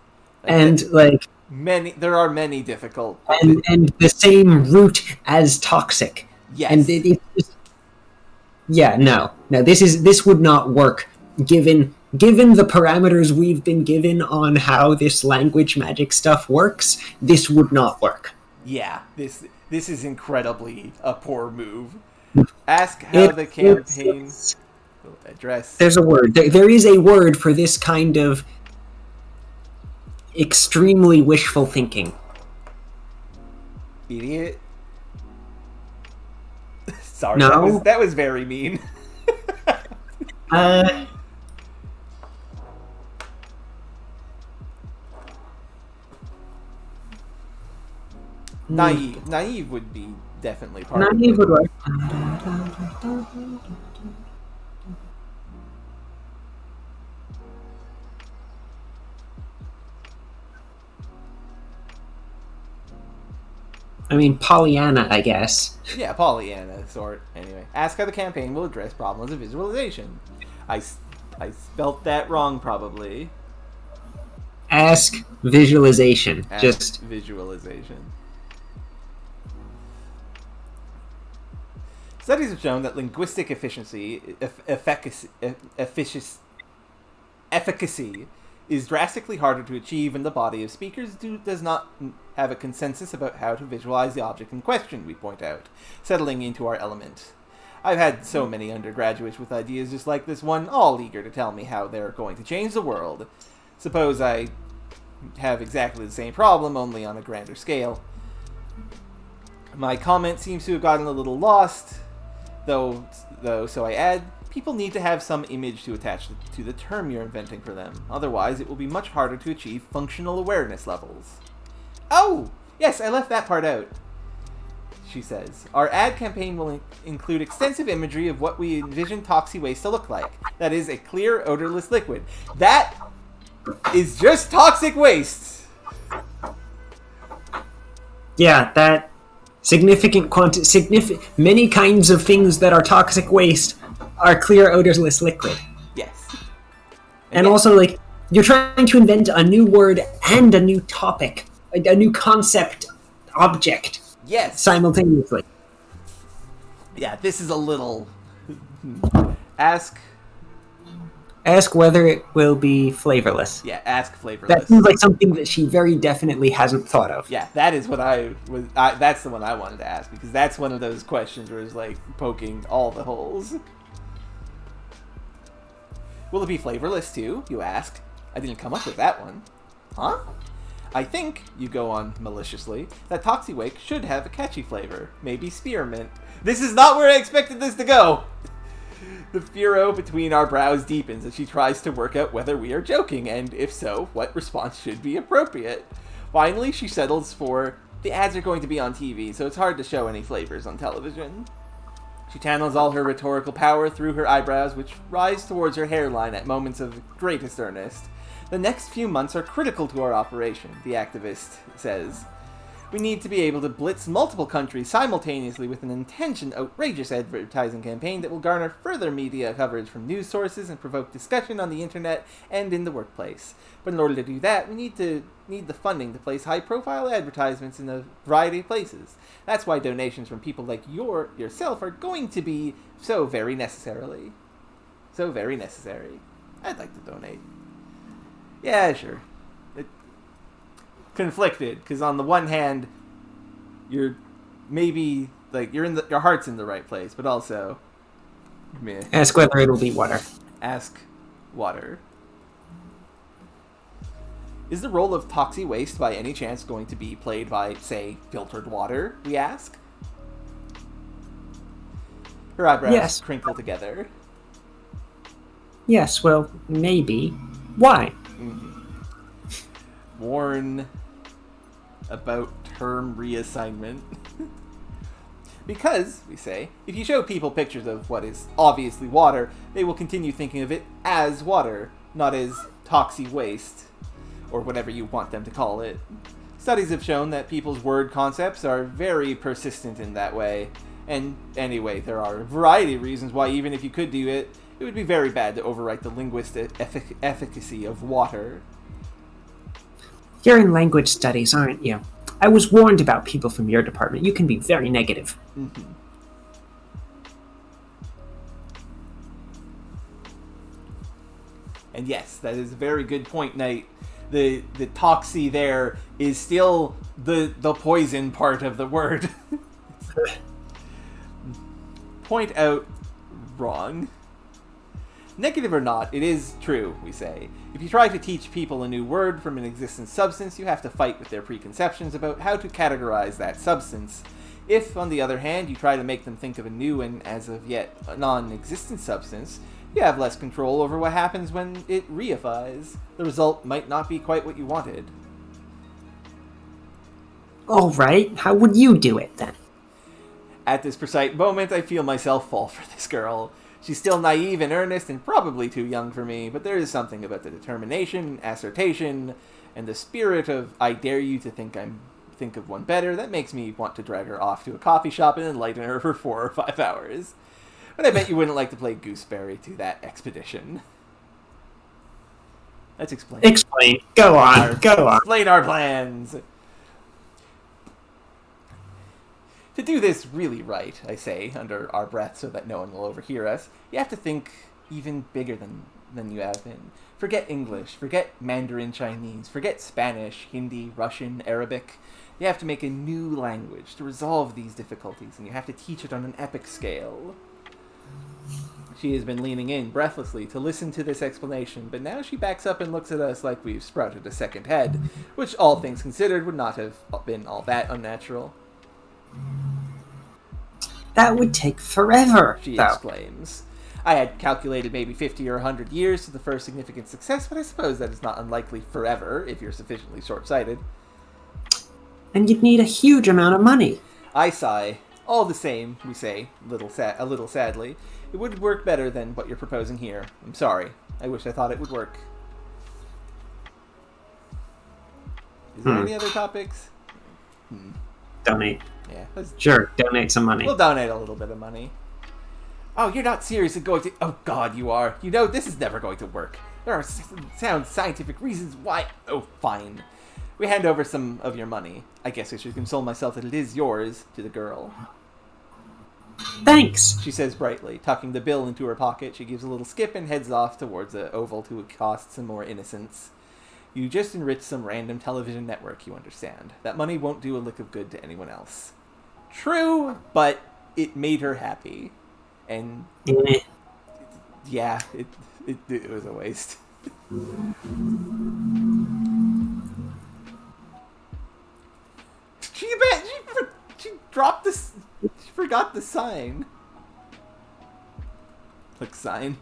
And there are many difficult and the same root as toxic. Yes. And this would not work given the parameters we've been given on how this language magic stuff works. This would not work. Yeah, this is incredibly a poor move. Ask how the campaign will address. There's a word. There is a word for this kind of extremely wishful thinking. Idiot. Sorry, no? that was very mean. Naive would be definitely part of it. Naive would work. I mean, Pollyanna, I guess. Yeah, Pollyanna, sort. Anyway, ask how the campaign will address problems of visualization. I spelt that wrong, probably. Ask visualization. Ask visualization. Studies have shown that linguistic efficacy is drastically harder to achieve when the body of speakers does not have a consensus about how to visualize the object in question, we point out, settling into our element. I've had so many undergraduates with ideas just like this one, all eager to tell me how they're going to change the world. Suppose I have exactly the same problem, only on a grander scale. My comment seems to have gotten a little lost, though, so I add, people need to have some image to attach to the term you're inventing for them. Otherwise, it will be much harder to achieve functional awareness levels. Oh! Yes, I left that part out. She says, our ad campaign will include extensive imagery of what we envision toxic waste to look like. That is, a clear, odorless liquid. That is just toxic waste! Yeah, that many kinds of things that are toxic waste are clear, odorless liquid. Yes. And also, you're trying to invent a new word and a new topic, a new concept, object. Yes. Simultaneously. Yeah, this is a little... Ask whether it will be flavorless. Yeah, ask flavorless. That seems like something that she very definitely hasn't thought of. Yeah, that is what that's the one I wanted to ask, because that's one of those questions where it's poking all the holes. Will it be flavorless too, you ask? I didn't come up with that one. Huh? I think, you go on maliciously, that Toxic Wake should have a catchy flavor. Maybe spearmint. This is not where I expected this to go! The furrow between our brows deepens as she tries to work out whether we are joking, and if so, what response should be appropriate. Finally, she settles for, the ads are going to be on TV, so it's hard to show any flavors on television. She channels all her rhetorical power through her eyebrows, which rise towards her hairline at moments of greatest earnest. The next few months are critical to our operation, the activist says. We need to be able to blitz multiple countries simultaneously with an intention, outrageous advertising campaign that will garner further media coverage from news sources and provoke discussion on the internet and in the workplace. But in order to do that, we need the funding to place high-profile advertisements in a variety of places. That's why donations from people like yourself are going to be so very necessary. I'd like to donate. Yeah, sure. Conflicted, because on the one hand, you're maybe like your heart's in the right place, but also, meh. Ask whether it'll be water. Ask water. Is the role of toxic waste by any chance going to be played by, say, filtered water? We ask. Her eyebrows crinkle together. Yes, well, maybe. Why? Warn about term reassignment. Because, we say, if you show people pictures of what is obviously water, they will continue thinking of it as water, not as toxic waste, or whatever you want them to call it. Studies have shown that people's word concepts are very persistent in that way. And anyway, there are a variety of reasons why even if you could do it, it would be very bad to overwrite the linguistic efficacy of water. You're in language studies, aren't you? I was warned about people from your department. You can be very negative. Mm-hmm. And yes, that is a very good point, Knight. The toxy there is still the poison part of the word. Point out wrong. Negative or not, it is true, we say. If you try to teach people a new word from an existing substance, you have to fight with their preconceptions about how to categorize that substance. If, on the other hand, you try to make them think of a new and, as of yet, non-existent substance, you have less control over what happens when it reifies. The result might not be quite what you wanted. All right, how would you do it, then? At this precise moment, I feel myself fall for this girl. She's still naive and earnest and probably too young for me, but there is something about the determination, assertion, and the spirit of I dare you to think of one better that makes me want to drag her off to a coffee shop and enlighten her for 4 or 5 hours. But I bet you wouldn't like to play gooseberry to that expedition. Let's explain. Explain. Go on. Explain our plans. To do this really right, I say, under our breath so that no one will overhear us, you have to think even bigger than you have been. Forget English, forget Mandarin Chinese, forget Spanish, Hindi, Russian, Arabic. You have to make a new language to resolve these difficulties, and you have to teach it on an epic scale. She has been leaning in breathlessly to listen to this explanation, but now she backs up and looks at us like we've sprouted a second head, which, all things considered, would not have been all that unnatural. That would take forever, she exclaims. I had calculated maybe 50 or 100 years to the first significant success, but I suppose that is not unlikely forever, if you're sufficiently short-sighted. And you'd need a huge amount of money. I sigh. All the same, we say, a little sadly, it would work better than what you're proposing here. I'm sorry. I wish I thought it would work. Is there any other topics? Donate. Yeah. Sure, donate some money. We'll donate a little bit of money. Oh, you're not seriously going to... Oh, God, you are. You know, this is never going to work. There are sound scientific reasons why... Oh, fine. We hand over some of your money. I guess I should console myself that it is yours, to the girl. Thanks, she says brightly, tucking the bill into her pocket. She gives a little skip and heads off towards the oval to accost some more innocents. You just enriched some random television network, you understand. That money won't do a lick of good to anyone else. True, but it made her happy. And yeah, it was a waste. She dropped this. She forgot the sign. Click sign.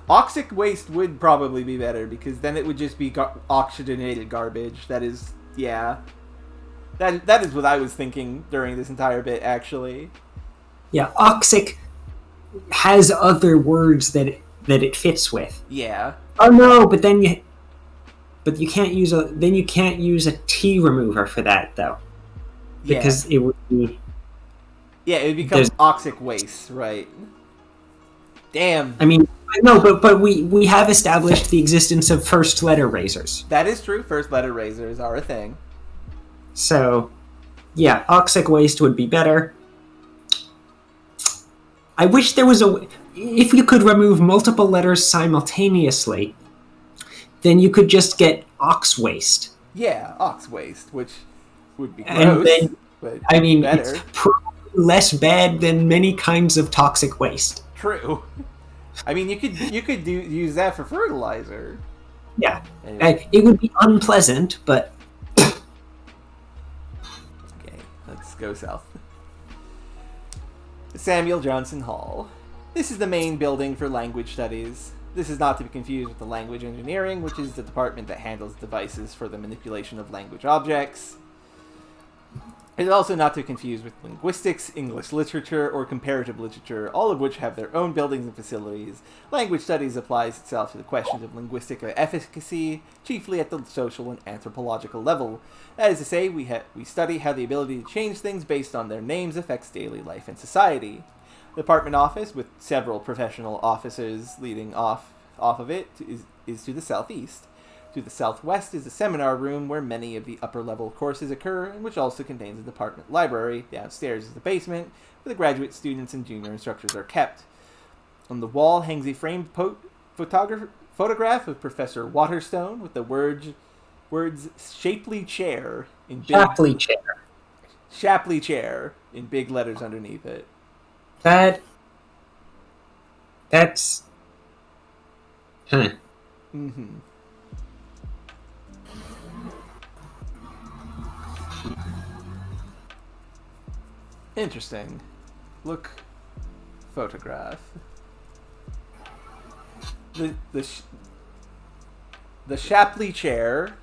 Oxic waste would probably be better, because then it would just be oxygenated garbage. That is, yeah. That is what I was thinking during this entire bit, actually. Yeah, oxic has other words that it fits with. Yeah. Oh no, but then But you can't use a T remover for that though, Yeah. because it would be Yeah, it would become there's. oxic waste, right? Damn. I mean, no, but we have established the existence of first letter razors. That is true. First letter razors are a thing. So, yeah, oxic waste would be better. I wish there was if you could remove multiple letters simultaneously, then you could just get ox waste. Yeah, ox waste, which would be And gross, then, but I mean, better. it's probably less bad than many kinds of toxic waste. True. I mean, you could use that for fertilizer. Yeah. Anyway. It would be unpleasant, but Okay, let's go south. Samuel Johnson Hall. This is the main building for language studies. This is not to be confused with the language engineering, which is the department that handles devices for the manipulation of language objects. It is also not to be confused with linguistics, English literature, or comparative literature, all of which have their own buildings and facilities. Language studies applies itself to the questions of linguistic efficacy, chiefly at the social and anthropological level. That is to say, we study how the ability to change things based on their names affects daily life and society. The department office, with several professional officers leading off of it, is to the southeast. To the southwest is the seminar room where many of the upper-level courses occur, and which also contains a department library. Downstairs is the basement, where the graduate students and junior instructors are kept. On the wall hangs a framed photograph of Professor Waterstone with the words Shapley Chair in big... Shapley Chair in big letters underneath it. That's... Huh. Mm-hmm. Interesting. Look, photograph. The Shapley Chair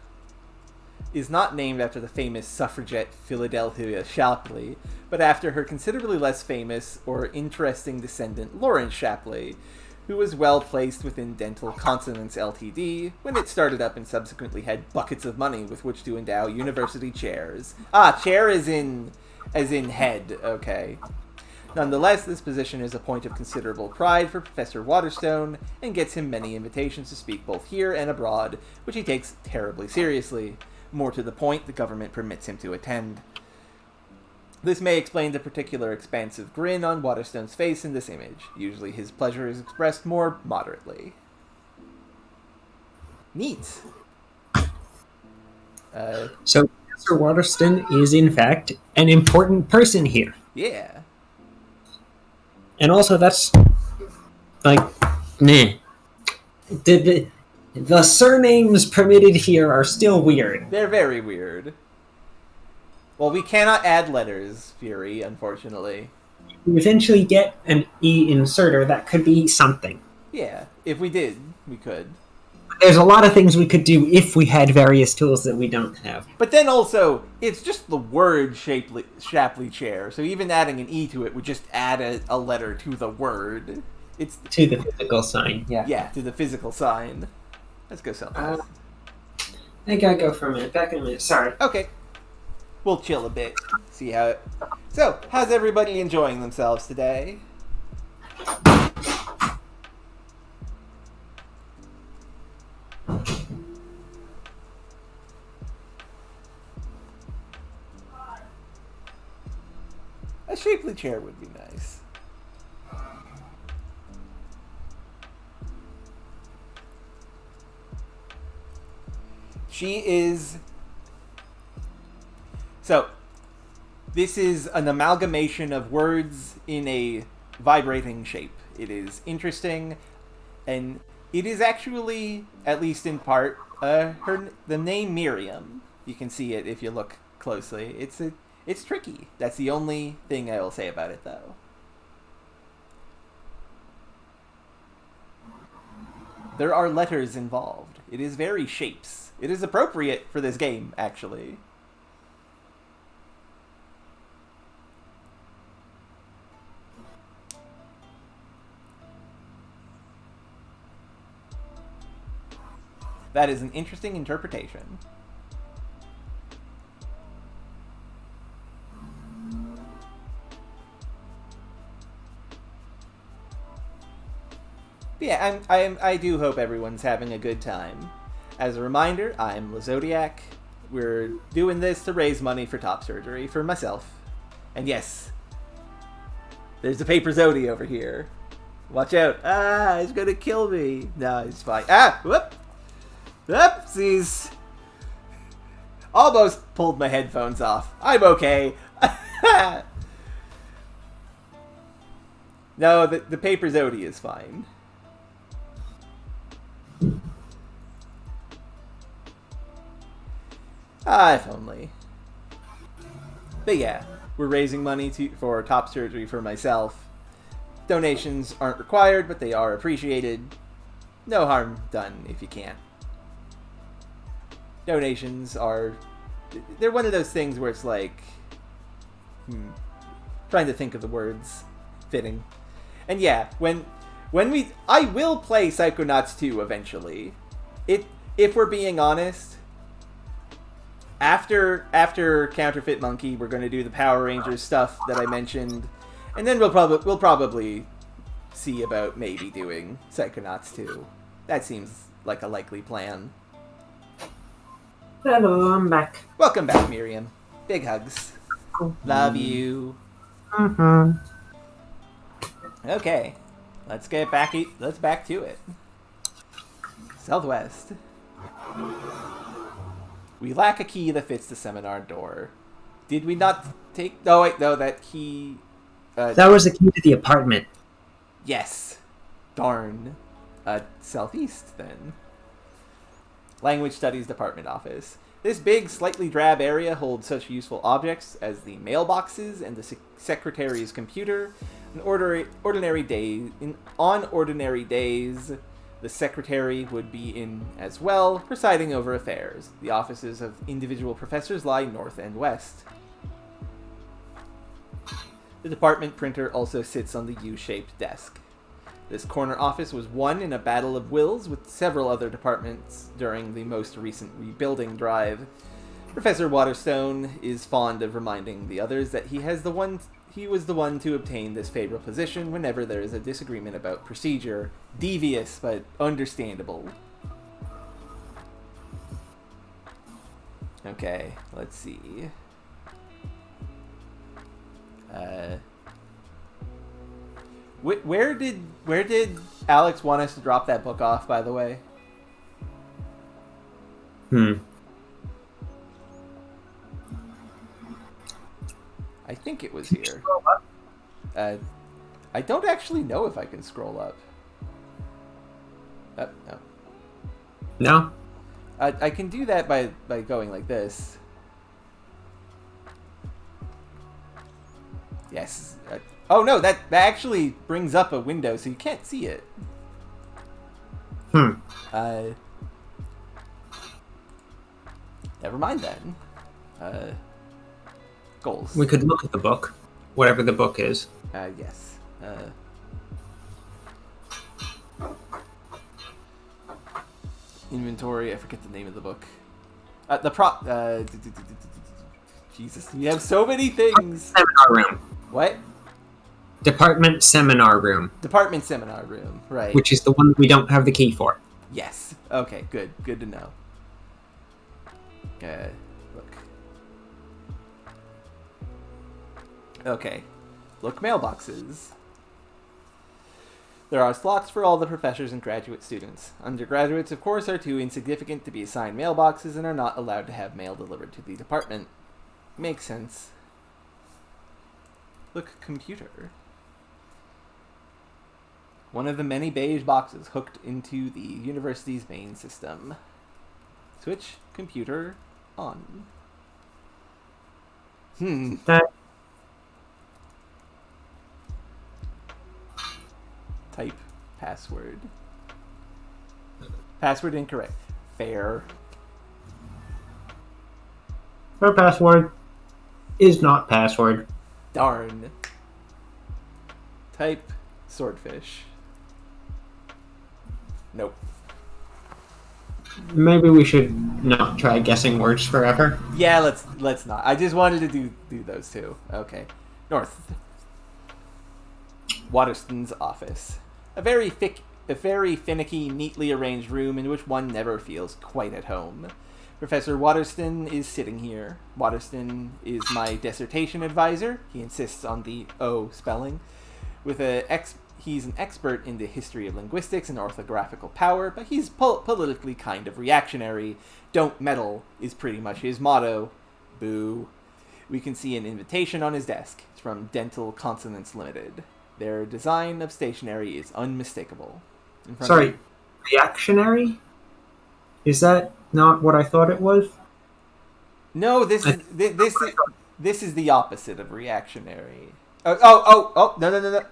is not named after the famous suffragette Philadelphia Shapley, but after her considerably less famous or interesting descendant Lawrence Shapley, who was well placed within Dental Consonance Ltd. when it started up and subsequently had buckets of money with which to endow university chairs. Chair as in head, okay. Nonetheless, this position is a point of considerable pride for Professor Waterstone, and gets him many invitations to speak both here and abroad, which he takes terribly seriously. More to the point, the government permits him to attend. This may explain the particular expansive grin on Waterstone's face in this image. Usually his pleasure is expressed more moderately. Neat. So Professor Waterstone is, in fact, an important person here. Yeah. And also, that's, like, meh. The surnames permitted here are still weird. They're very weird. Well, we cannot add letters, Fury, unfortunately. We eventually get an E inserter that could be something. Yeah, if we did, we could. There's a lot of things we could do if we had various tools that we don't have. But then also, it's just the word Shapley Chair, so even adding an E to it would just add a letter to the word. It's to the physical sign, yeah. Yeah, to the physical sign. Let's go sell that. I gotta go for a minute. Back in a minute, sorry. Okay. We'll chill a bit. See how it... So, how's everybody enjoying themselves today? A shapely chair would be nice. She is... So, this is an amalgamation of words in a vibrating shape. It is interesting, and it is actually, at least in part, the name Miriam. You can see it if you look closely. It's tricky. That's the only thing I will say about it, though. There are letters involved. It is very shapes. It is appropriate for this game, actually. That is an interesting interpretation. But yeah, I do hope everyone's having a good time. As a reminder, I'm Zodiac. We're doing this to raise money for top surgery for myself. And yes, there's a paper Zodi over here. Watch out. Ah, he's gonna kill me. No, he's fine. Ah, whoop. Oopsies. Almost pulled my headphones off. I'm okay. No, the paper Zodi is fine. Ah, if only. But yeah, we're raising money for top surgery for myself. Donations aren't required, but they are appreciated. No harm done if you can't. Donations are... They're one of those things where it's like... trying to think of the words fitting. And yeah, when we... I will play Psychonauts 2 eventually. If we're being honest... After Counterfeit Monkey, we're going to do the Power Rangers stuff that I mentioned, and then we'll probably see about maybe doing Psychonauts 2. That seems like a likely plan. Hello, I'm back. Welcome back, Miriam. Big hugs. Love you. Okay, let's back to it. Southwest. We lack a key that fits the seminar door. Did we not take... No, wait, no, that key... that was the key to the apartment. Yes. Darn. Southeast, then. Language Studies Department office. This big, slightly drab area holds such useful objects as the mailboxes and the secretary's computer. On ordinary days... The secretary would be in as well, presiding over affairs. The offices of individual professors lie north and west. The department printer also sits on the U-shaped desk. This corner office was won in a battle of wills with several other departments during the most recent rebuilding drive. Professor Waterstone is fond of reminding the others that he was the one to obtain this favorable position whenever there is a disagreement about procedure. Devious, but understandable. Okay, let's see. Where did Alex want us to drop that book off, by the way? I think it was here. I don't actually know if I can scroll up. No. No? I can do that by going like this. Yes. Oh no, that actually brings up a window so you can't see it. Never mind then. Goals. We could look at the book, whatever the book is. Yes. Inventory. I forget the name of the book. Jesus, you have so many things. Seminar room. What? Department seminar room. Department seminar room. Right. Which is the one we don't have the key for. Yes. Okay. Good. Good to know. Look. Okay. Look, mailboxes. There are slots for all the professors and graduate students. Undergraduates, of course, are too insignificant to be assigned mailboxes and are not allowed to have mail delivered to the department. Makes sense. Look, computer. One of the many beige boxes hooked into the university's main system. Switch computer on. Type password. Password incorrect. Fair. Her password is not password. Darn. Type swordfish. Nope. Maybe we should not try guessing words forever. Yeah, let's not. I just wanted to do those two. Okay. North. Waterston's office. A very finicky, neatly arranged room in which one never feels quite at home. Professor Waterston is sitting here. Waterston is my dissertation advisor. He insists on the O spelling. He's an expert in the history of linguistics and orthographical power, but he's politically kind of reactionary. Don't meddle is pretty much his motto. Boo. We can see an invitation on his desk. It's from Dental Consonants Limited. Their design of stationery is unmistakable. Sorry, reactionary? Is that not what I thought it was? No, this is the opposite of reactionary. Oh, no.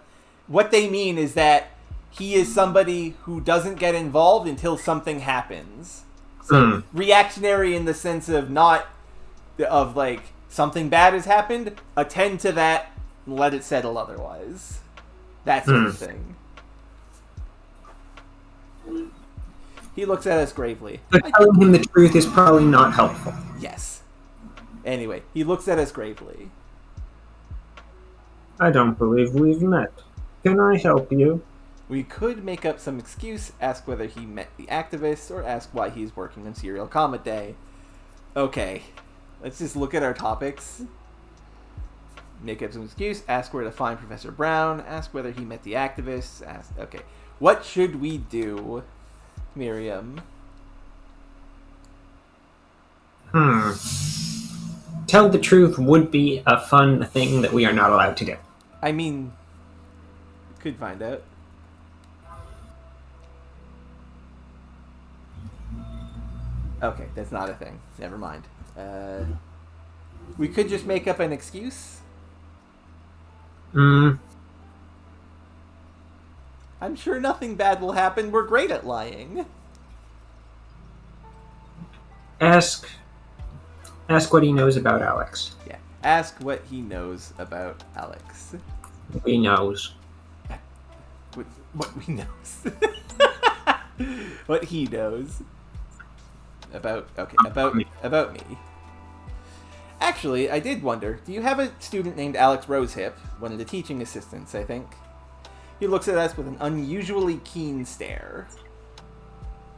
What they mean is that he is somebody who doesn't get involved until something happens. So reactionary in the sense of not of like something bad has happened, attend to that and let it settle otherwise. That sort of thing. He looks at us gravely. But telling him the truth is probably not helpful. Yes. Anyway, he looks at us gravely. I don't believe we've met. Can I help you? We could make up some excuse, ask whether he met the activists, or ask why he's working on Serial Comet Day. Okay, let's just look at our topics. Make up some excuse, ask where to find Professor Brown, ask whether he met the activists, okay. What should we do, Miriam? Tell the truth would be a fun thing that we are not allowed to do. I mean, could find out. Okay, that's not a thing. Never mind. We could just make up an excuse. I'm sure nothing bad will happen. We're great at lying. Ask what he knows about Alex. Yeah. Ask what he knows about Alex. He knows. What he knows. What he knows. About me. Actually, I did wonder, do you have a student named Alex Rosehip? One of the teaching assistants, I think. He looks at us with an unusually keen stare.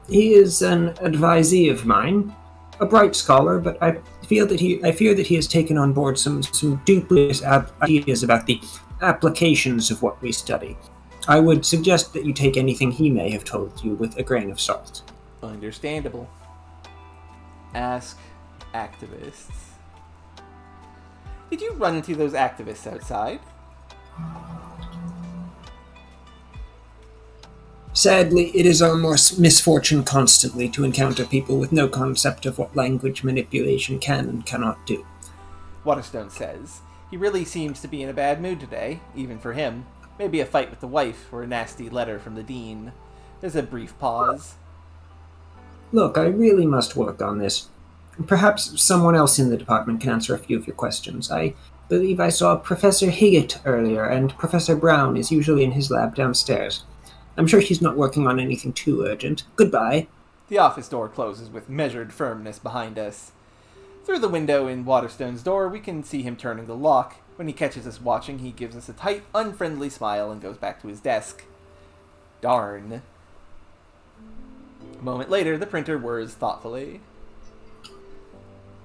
He is an advisee of mine, a bright scholar, but I fear that he has taken on board some dubious ideas about the applications of what we study. I would suggest that you take anything he may have told you with a grain of salt. Understandable. Ask activists. Did you run into those activists outside? Sadly, it is our misfortune constantly to encounter people with no concept of what language manipulation can and cannot do. Waterstone says. He really seems to be in a bad mood today, even for him. Maybe a fight with the wife or a nasty letter from the dean. There's a brief pause. Look, I really must work on this. Perhaps someone else in the department can answer a few of your questions. I believe I saw Professor Higgett earlier, and Professor Brown is usually in his lab downstairs. I'm sure he's not working on anything too urgent. Goodbye. The office door closes with measured firmness behind us. Through the window in Waterstone's door, we can see him turning the lock. When he catches us watching, he gives us a tight, unfriendly smile and goes back to his desk. Darn. A moment later, the printer whirs thoughtfully.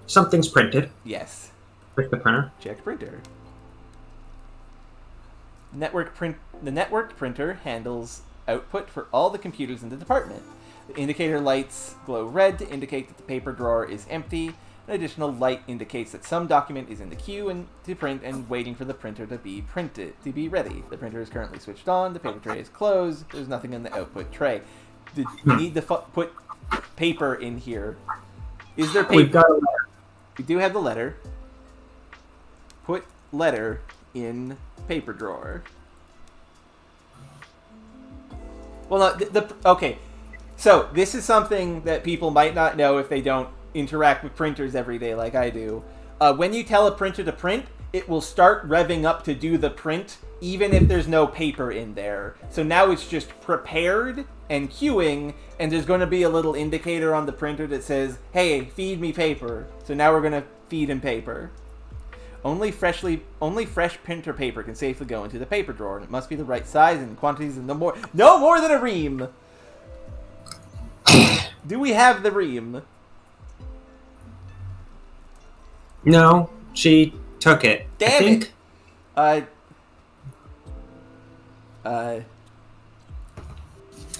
Something's printed. Yes. Check the printer. Check printer. The networked printer handles output for all the computers in the department. The indicator lights glow red to indicate that the paper drawer is empty. An additional light indicates that some document is in the queue and to print and waiting for the printer to be ready. The printer is currently switched on. The paper tray is closed. There's nothing in the output tray. We need to put paper in here. Is there paper? We've got a letter. We do have the letter. Put letter in paper drawer. Well, no, okay. So this is something that people might not know if they don't interact with printers every day like I do. When you tell a printer to print, it will start revving up to do the print, even if there's no paper in there. So now it's just prepared and queuing, and there's going to be a little indicator on the printer that says, hey, feed me paper. So now we're going to feed him paper. Only fresh printer paper can safely go into the paper drawer, and it must be the right size and quantities and no more than a ream. Do we have the ream? No, she took it. Damn it.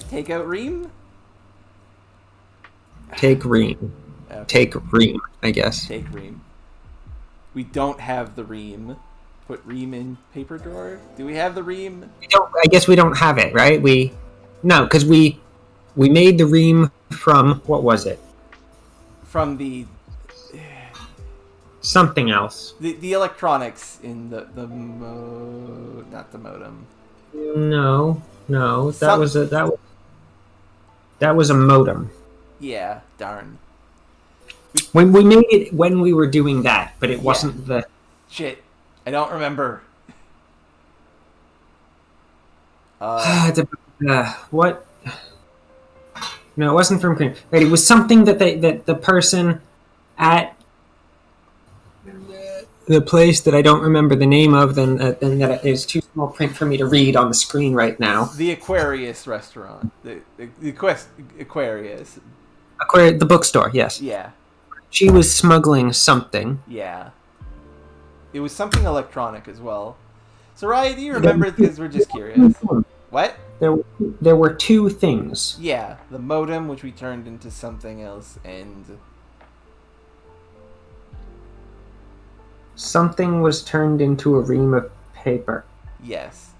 Take out ream? Take ream. Okay. Take ream, I guess. Take ream. We don't have the ream. Put ream in paper drawer? Do we have the ream? I guess we don't have it, right? No, because we made the ream from, what was it? From the... something else. The electronics in the not the modem. No, that was a modem. Yeah, darn. We made it when we were doing that, but it wasn't the... Shit, I don't remember. What? No, it wasn't from... Right, it was something that the person at the place that I don't remember the name of, then that is too small print for me to read on the screen right now. The Aquarius restaurant. The Aquarius. The bookstore, yes. Yeah. She was smuggling something. Yeah. It was something electronic as well. So, Ryan, do you remember? Because we're just curious. What? There were two things. Yeah. The modem, which we turned into something else, and... something was turned into a ream of paper. Yes.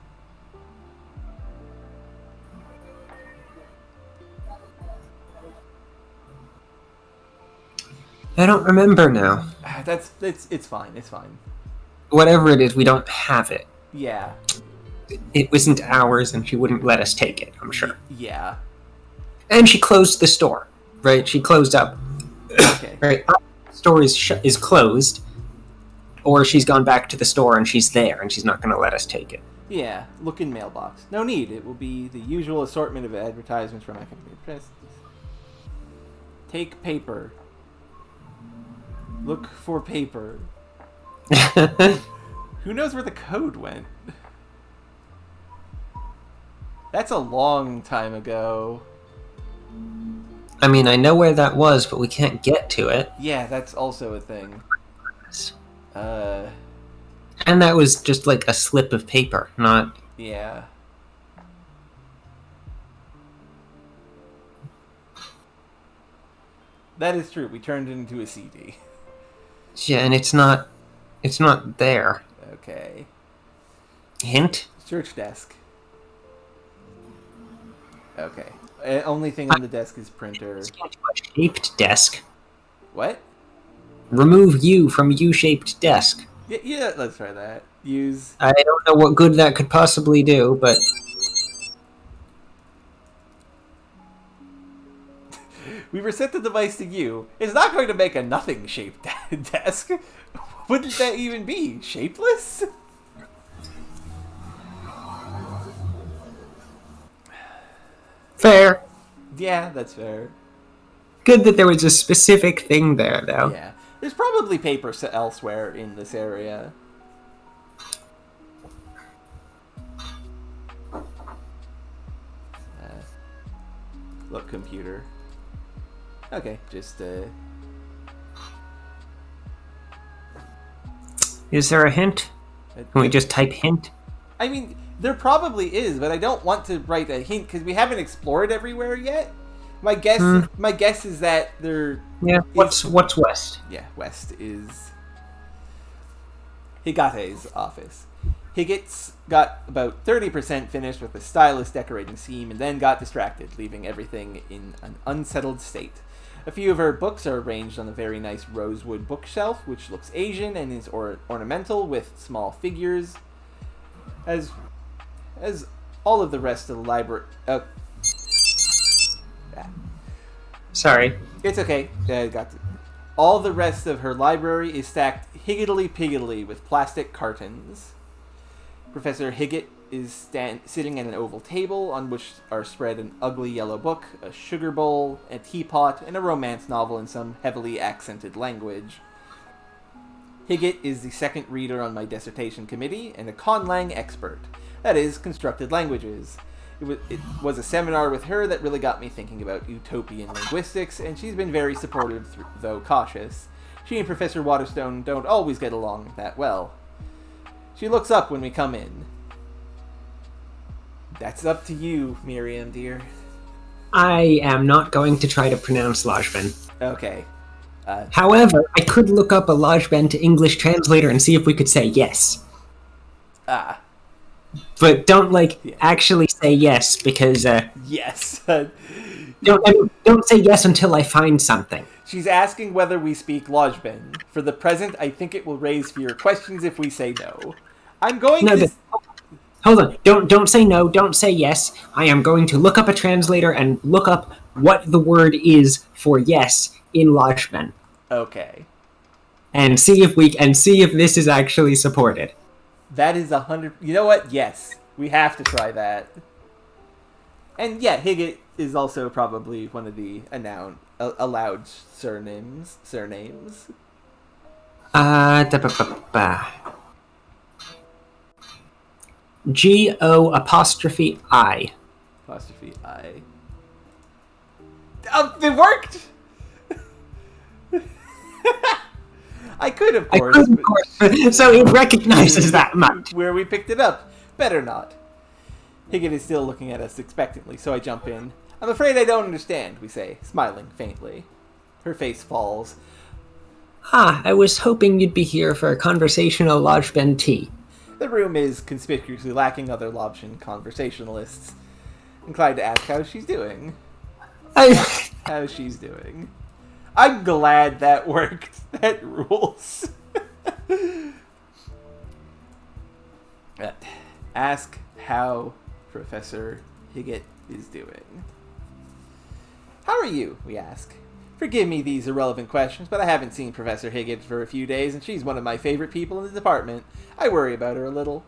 I don't remember now. It's fine. It's fine. Whatever it is, we don't have it. Yeah. It wasn't ours, and she wouldn't let us take it, I'm sure. Yeah. And she closed the store, right? She closed up. Okay. Right. Our store is closed, or she's gone back to the store and she's there, and she's not going to let us take it. Yeah. Look in mailbox. No need. It will be the usual assortment of advertisements from academic press. Take paper. Look for paper. Who knows where the code went? That's a long time ago. I mean, I know where that was, but we can't get to it. Yeah, that's also a thing. And that was just like a slip of paper, not... Yeah. That is true. We turned it into a CD. Yeah, and it's not there. Okay. Hint? Search desk. Okay. Only thing on the desk is printer. Shaped desk. What? Remove U from U-shaped desk. Yeah, let's try that. Use... I don't know what good that could possibly do, but... We reset the device to U. It's not going to make a nothing-shaped desk. Wouldn't that even be? Shapeless? Fair. Yeah, that's fair. Good that there was a specific thing there, though. Yeah. There's probably paper elsewhere in this area. Look, computer. Okay, just, Is there a hint? Can we just type hint? I mean, there probably is, but I don't want to write a hint because we haven't explored everywhere yet. My guess is that there... Yeah, what's west? Yeah, west is Higate's office. Higgets got about 30% finished with the stylus decorating scheme and then got distracted, leaving everything in an unsettled state. A few of her books are arranged on a very nice rosewood bookshelf, which looks Asian and is ornamental with small figures. As all of the rest of the library... Sorry. It's okay. All the rest of her library is stacked higgity-piggity with plastic cartons. Professor Higgett is sitting at an oval table on which are spread an ugly yellow book, a sugar bowl, a teapot, and a romance novel in some heavily accented language. Higgett is the second reader on my dissertation committee and a conlang expert, that is, constructed languages. It was a seminar with her that really got me thinking about utopian linguistics, and she's been very supportive, though cautious. She and Professor Waterstone don't always get along that well. She looks up when we come in. That's up to you, Miriam, dear. I am not going to try to pronounce Lajban. Okay. However, I could look up a Lajban to English translator and see if we could say yes. But don't, actually say yes, because, Yes. don't say yes until I find something. She's asking whether we speak Lajban. For the present, I think it will raise fewer questions if we say no. I'm going to... Hold on. Don't say no. Don't say yes. I am going to look up a translator and look up what the word is for yes in Lajban. Okay. And see if this is actually supported. That is 100... You know what? Yes. We have to try that. And yeah, Higgett is also probably one of the allowed surnames. G-O apostrophe I. Apostrophe I. Oh, it worked! I could, of course. So it recognizes that much. Where we picked it up. Better not. Higgett is still looking at us expectantly, so I jump in. I'm afraid I don't understand, we say, smiling faintly. Her face falls. I was hoping you'd be here for a conversational Lajban tea. The room is conspicuously lacking other Lobshan conversationalists. Inclined to ask how she's doing. How she's doing. I'm glad that worked. That rules. Ask how Professor Higgett is doing. How are you, we ask. Forgive me these irrelevant questions, but I haven't seen Professor Higgett for a few days, and she's one of my favorite people in the department. I worry about her a little.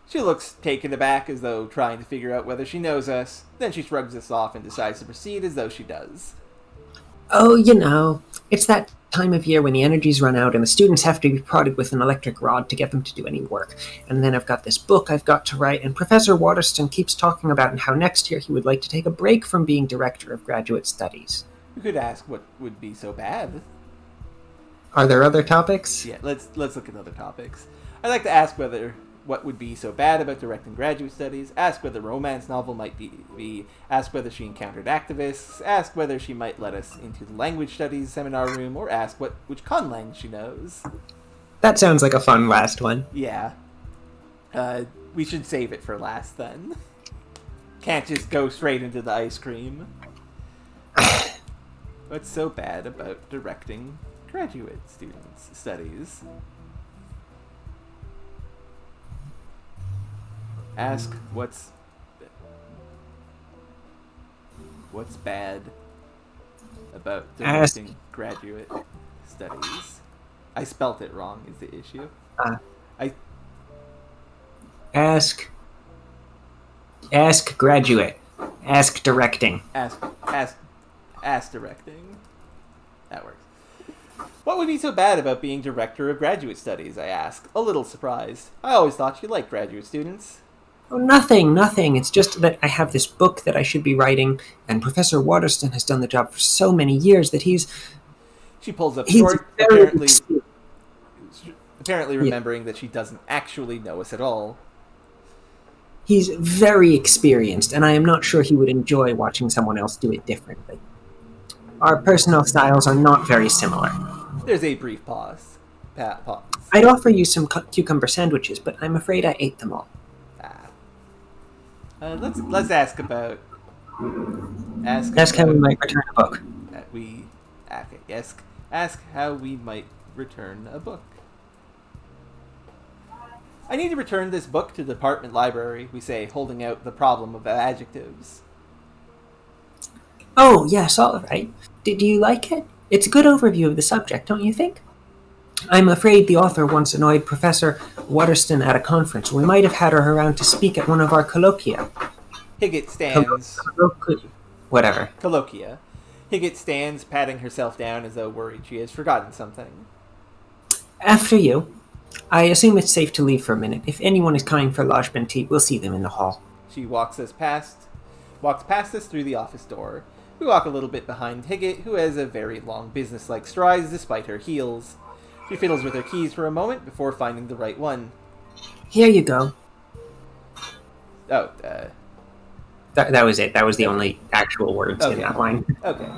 She looks taken aback, as though trying to figure out whether she knows us. Then she shrugs us off and decides to proceed as though she does. Oh, it's that time of year when the energies run out and the students have to be prodded with an electric rod to get them to do any work. And then I've got this book I've got to write, and Professor Waterston keeps talking about how next year he would like to take a break from being Director of Graduate Studies. We could ask what would be so bad. Are there other topics? Yeah, let's look at other topics. I'd like to ask what would be so bad about directing graduate studies, ask whether romance novel might be, ask whether she encountered activists, ask whether she might let us into the language studies seminar room, or ask which conlang she knows. That sounds like a fun last one. Yeah. We should save it for last then. Can't just go straight into the ice cream. What's so bad about directing graduate students' studies? Ask what's bad about directing graduate studies. I spelt it wrong is the issue. Ask graduate. Ask directing. Ask directing. That works. What would be so bad about being director of graduate studies, I ask, a little surprised. I always thought you liked graduate students. Oh, nothing. It's just that I have this book that I should be writing, and Professor Waterston has done the job for so many years that She pulls up short, apparently remembering that she doesn't actually know us at all. He's very experienced, and I am not sure he would enjoy watching someone else do it differently. Our personal styles are not very similar. There's a brief pause. I'd offer you some cucumber sandwiches, but I'm afraid I ate them all. Let's ask about. Ask how we might return a book. Ask how we might return a book. I need to return this book to the department library, we say, holding out the problem of adjectives. Oh, yes, all right. Did you like it? It's a good overview of the subject, don't you think? I'm afraid the author once annoyed Professor Waterston at a conference. We might have had her around to speak at one of our colloquia. Higgett stands. Whatever. Colloquia. Higgett stands, patting herself down as though worried she has forgotten something. After you. I assume it's safe to leave for a minute. If anyone is coming for lodgement tea, we'll see them in the hall. She walks past us through the office door. We walk a little bit behind Higgett, who has a very long business-like strides despite her heels. She fiddles with her keys for a moment before finding the right one. Here you go. Oh, That was it. That was the only actual words in that line. Okay.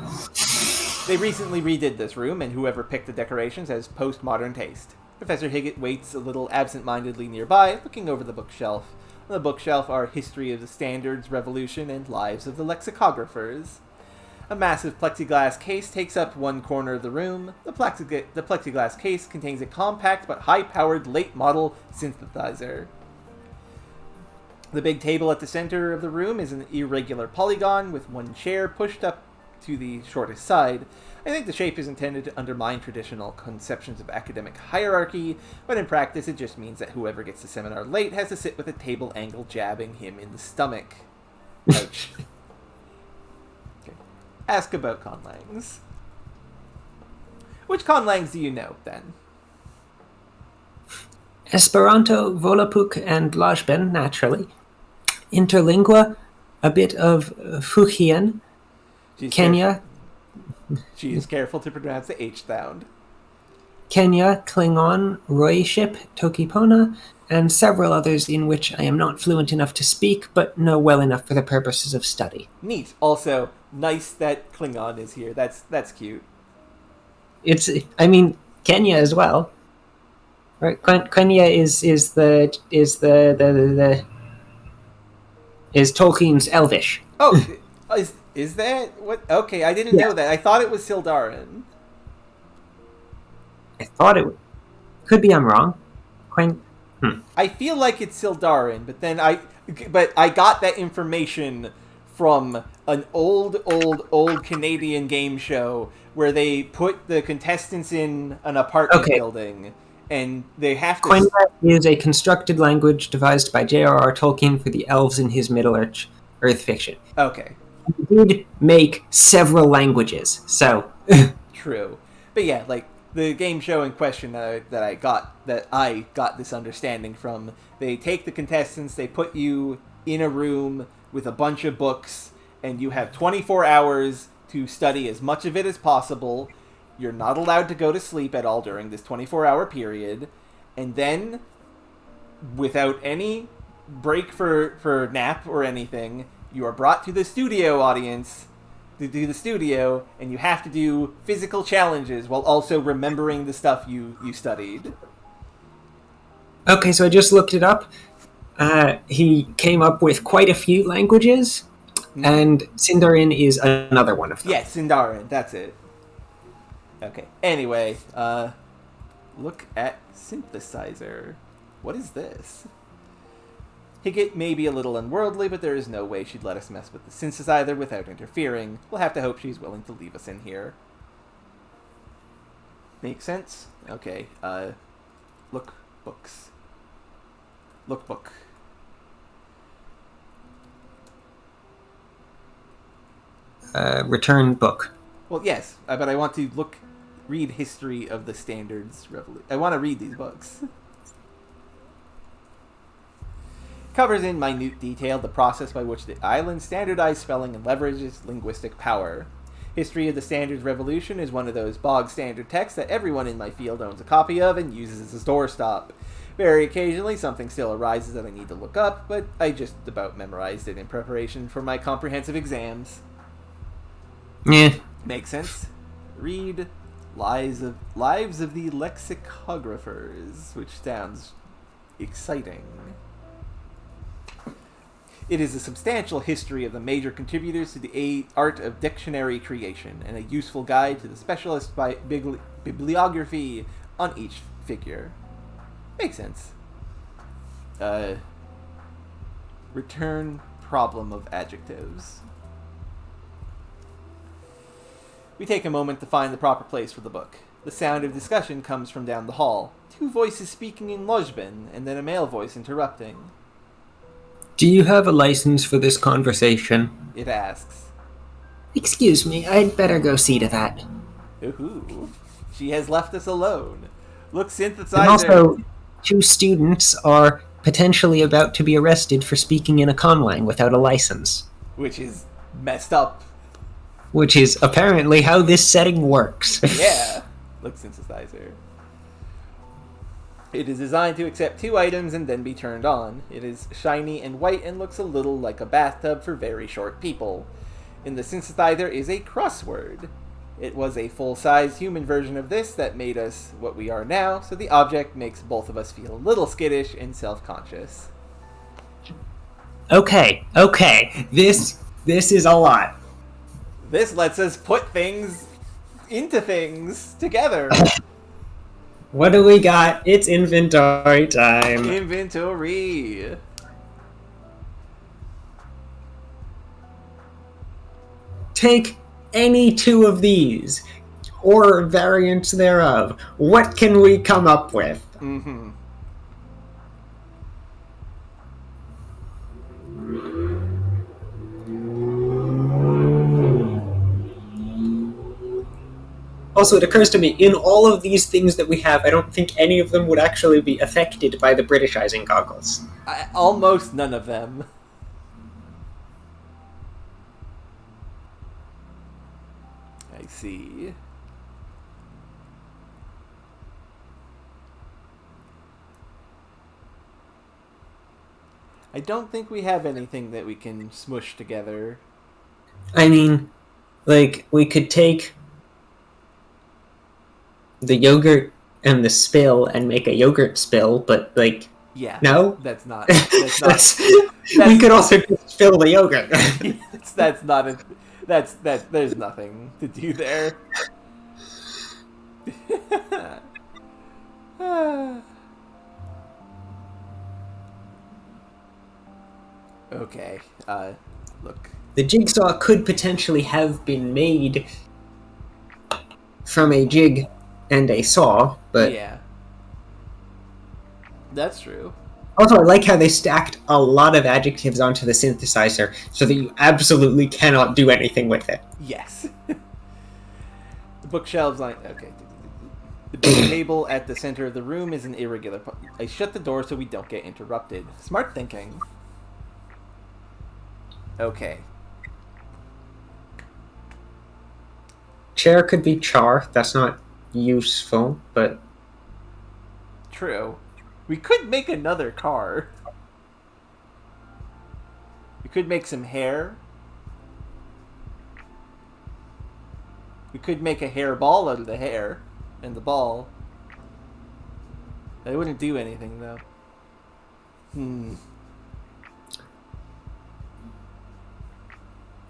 They recently redid this room, and whoever picked the decorations has postmodern taste. Professor Higgett waits a little absent-mindedly nearby, looking over the bookshelf. On the bookshelf are History of the Standards Revolution and Lives of the Lexicographers. A massive plexiglass case takes up one corner of the room. The plexiglass case contains a compact but high-powered late-model synthesizer. The big table at the center of the room is an irregular polygon with one chair pushed up to the shortest side. I think the shape is intended to undermine traditional conceptions of academic hierarchy, but in practice it just means that whoever gets the seminar late has to sit with a table angle jabbing him in the stomach. Ouch. Okay. Ask about conlangs. Which conlangs do you know, then? Esperanto, Volapük, and Lajben, naturally. Interlingua, a bit of Fujian. Kenya. She is careful to pronounce the H sound. Kenya, Klingon, Roiship, Tokipona, and several others in which I am not fluent enough to speak, but know well enough for the purposes of study. Neat. Also, nice that Klingon is here. That's cute. Kenya as well. Right? Kenya is Tolkien's Elvish. Oh, is that what? Okay, I didn't know that. I thought it was Sildarin. I thought it could be. I'm wrong. I feel like it's Sildarin, but I got that information from an old Canadian game show where they put the contestants in an apartment building. And they have to... Quenya is a constructed language devised by J.R.R. Tolkien for the elves in his Middle-earth Fiction. Okay. He did make several languages, so... True. But yeah, like, the game show in question that I got this understanding from, they take the contestants, they put you in a room with a bunch of books, and you have 24 hours to study as much of it as possible. You're not allowed to go to sleep at all during this 24-hour period. And then, without any break for nap or anything, you are brought to the studio audience to do the studio, and you have to do physical challenges while also remembering the stuff you studied. Okay, so I just looked it up. He came up with quite a few languages, and Sindarin is another one of them. Yes, Sindarin, that's it. Okay, anyway, look at synthesizer. What is this? Higgett may be a little unworldly, but there is no way she'd let us mess with the synthesizer without interfering. We'll have to hope she's willing to leave us in here. Make sense? Okay, look books. Look book. Return book. Well, yes, but I want to read History of the Standards Revolution. I want to read these books. Covers in minute detail the process by which the island standardized spelling and leverages linguistic power. History of the Standards Revolution is one of those bog standard texts that everyone in my field owns a copy of and uses as a doorstop. Very occasionally, something still arises that I need to look up, but I just about memorized it in preparation for my comprehensive exams. Yeah. Makes sense. Read Lives of the Lexicographers, which sounds exciting. It is a substantial history of the major contributors to the art of dictionary creation, and a useful guide to the specialist bibliography on each figure. Makes sense. Return problem of adjectives. We take a moment to find the proper place for the book. The sound of discussion comes from down the hall. Two voices speaking in Lojban, and then a male voice interrupting. Do you have a license for this conversation? It asks. Excuse me, I'd better go see to that. Ooh. She has left us alone. Look, synthesizer. And also, 2 students are potentially about to be arrested for speaking in a conlang without a license. Which is messed up. Which is apparently how this setting works. Yeah. Look, synthesizer. It is designed to accept 2 items and then be turned on. It is shiny and white and looks a little like a bathtub for very short people. In the synthesizer is a crossword. It was a full-size human version of this that made us what we are now, so the object makes both of us feel a little skittish and self-conscious. Okay. This is a lot. This lets us put things into things together. What do we got? It's inventory time. Inventory. Take any 2 of these, or variants thereof. What can we come up with? Mm-hmm. Also, it occurs to me, in all of these things that we have, I don't think any of them would actually be affected by the Britishizing goggles. Almost none of them. I see. I don't think we have anything that we can smush together. I mean, like, we could take the yogurt and the spill and make a yogurt spill, but, like, yeah, no? That's not. We could also just spill the yogurt. There's nothing to do there. Okay, look. The jigsaw could potentially have been made from a jig and a saw, but... Yeah. That's true. Also, I like how they stacked a lot of adjectives onto the synthesizer so that you absolutely cannot do anything with it. Yes. The bookshelves line... Okay. The big table at the center of the room is an irregular... I shut the door so we don't get interrupted. Smart thinking. Okay. Chair could be char. That's not useful, but... True. We could make another car. We could make some hair. We could make a hair ball out of the hair and the ball. That wouldn't do anything, though.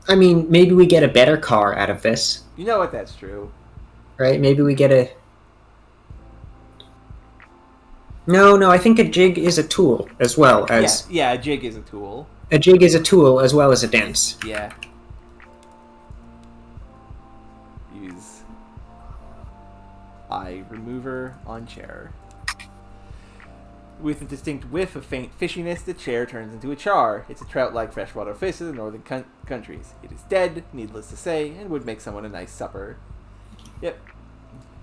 I mean, maybe we get a better car out of this. You know what? That's true. Right? Maybe we get a... No, I think a jig is a tool as well as... Yeah, a jig is a tool. A jig is a tool as well as a dance. Yeah. Use eye remover on chair. With a distinct whiff of faint fishiness, the chair turns into a char. It's a trout-like freshwater fish of the northern countries. It is dead, needless to say, and would make someone a nice supper. Yep.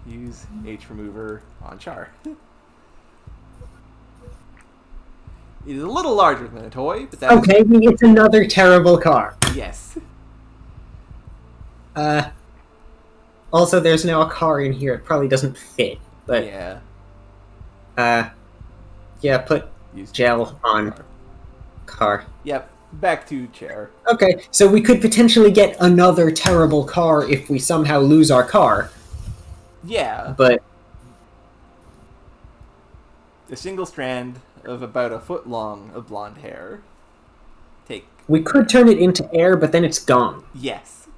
Use H remover on char. It is a little larger than a toy, but that's... Okay, it's another terrible car. Yes. Also, there's now a car in here. It probably doesn't fit, but... Yeah. Yeah, put Use gel on car. Yep. Back to chair. Okay, so we could potentially get another terrible car if we somehow lose our car. Yeah. But... A single strand of about a foot long of blonde hair. We could turn it into air, but then it's gone. Yes.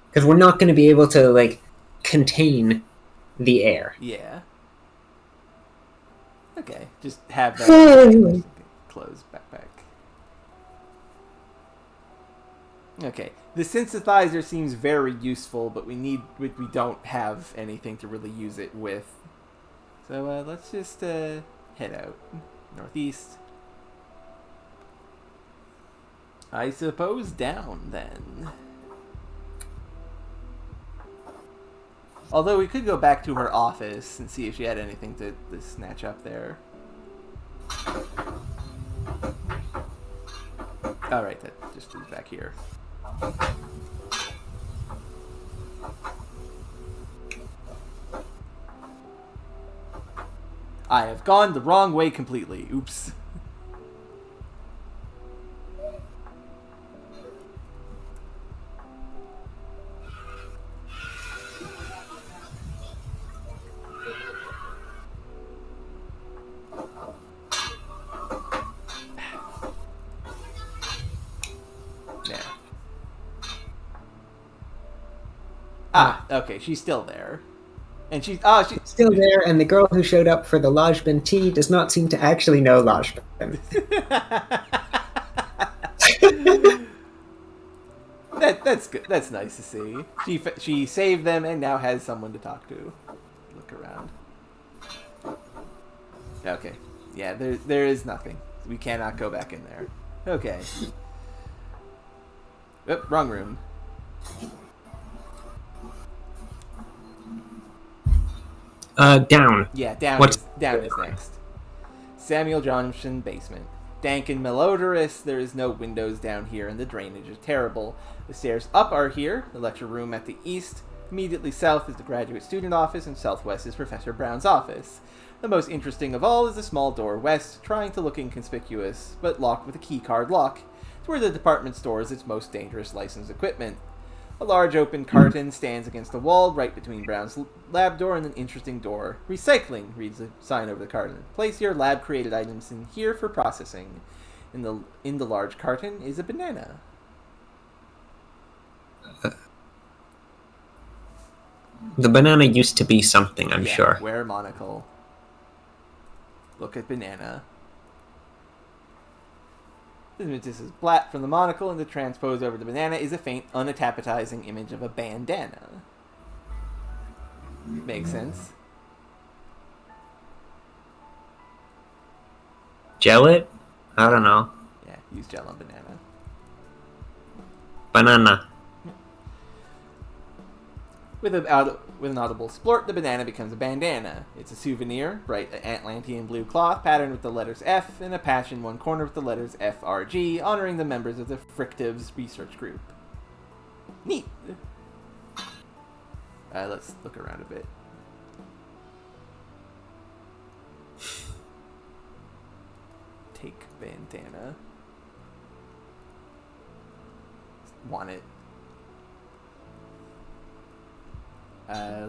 Because we're not going to be able to, like, contain the air. Yeah. Okay, just have that closed backpack. Okay, The synthesizer seems very useful, but we don't have anything to really use it with. So let's just head out northeast. I suppose down then. Although we could go back to her office and see if she had anything to snatch up there. Alright, that just leads back here. I have gone the wrong way completely. Oops. Okay, she's still there. And she's still there, and the girl who showed up for the Lajban tea does not seem to actually know Lajban. That's good. That's nice to see. She saved them and now has someone to talk to. Look around. Okay. Yeah, there is nothing. We cannot go back in there. Okay. Oop, wrong room. Down. Yeah, down is next. Samuel Johnson basement. Dank and malodorous, there is no windows down here and the drainage is terrible. The stairs up are here, the lecture room at the east. Immediately south is the graduate student office and southwest is Professor Brown's office. The most interesting of all is the small door west, trying to look inconspicuous, but locked with a keycard lock. It's where the department stores its most dangerous licensed equipment. A large open carton stands against the wall right between Brown's lab door and an interesting door. Recycling, reads the sign over the carton. Place your lab-created items in here for processing. In the large carton is a banana. The banana used to be something, I'm sure. Wear monocle. Look at banana. This is Blatt from the monocle, and the transpose over the banana is a faint, unappetizing image of a bandana. Makes sense. Gel it? I don't know. Yeah, use gel on banana. Banana. With an audible splort, the banana becomes a bandana. It's a souvenir, bright Atlantean blue cloth, patterned with the letters F, and a patch in one corner with the letters FRG, honoring the members of the Frictives research group. Neat! Let's look around a bit. Take bandana. Want it.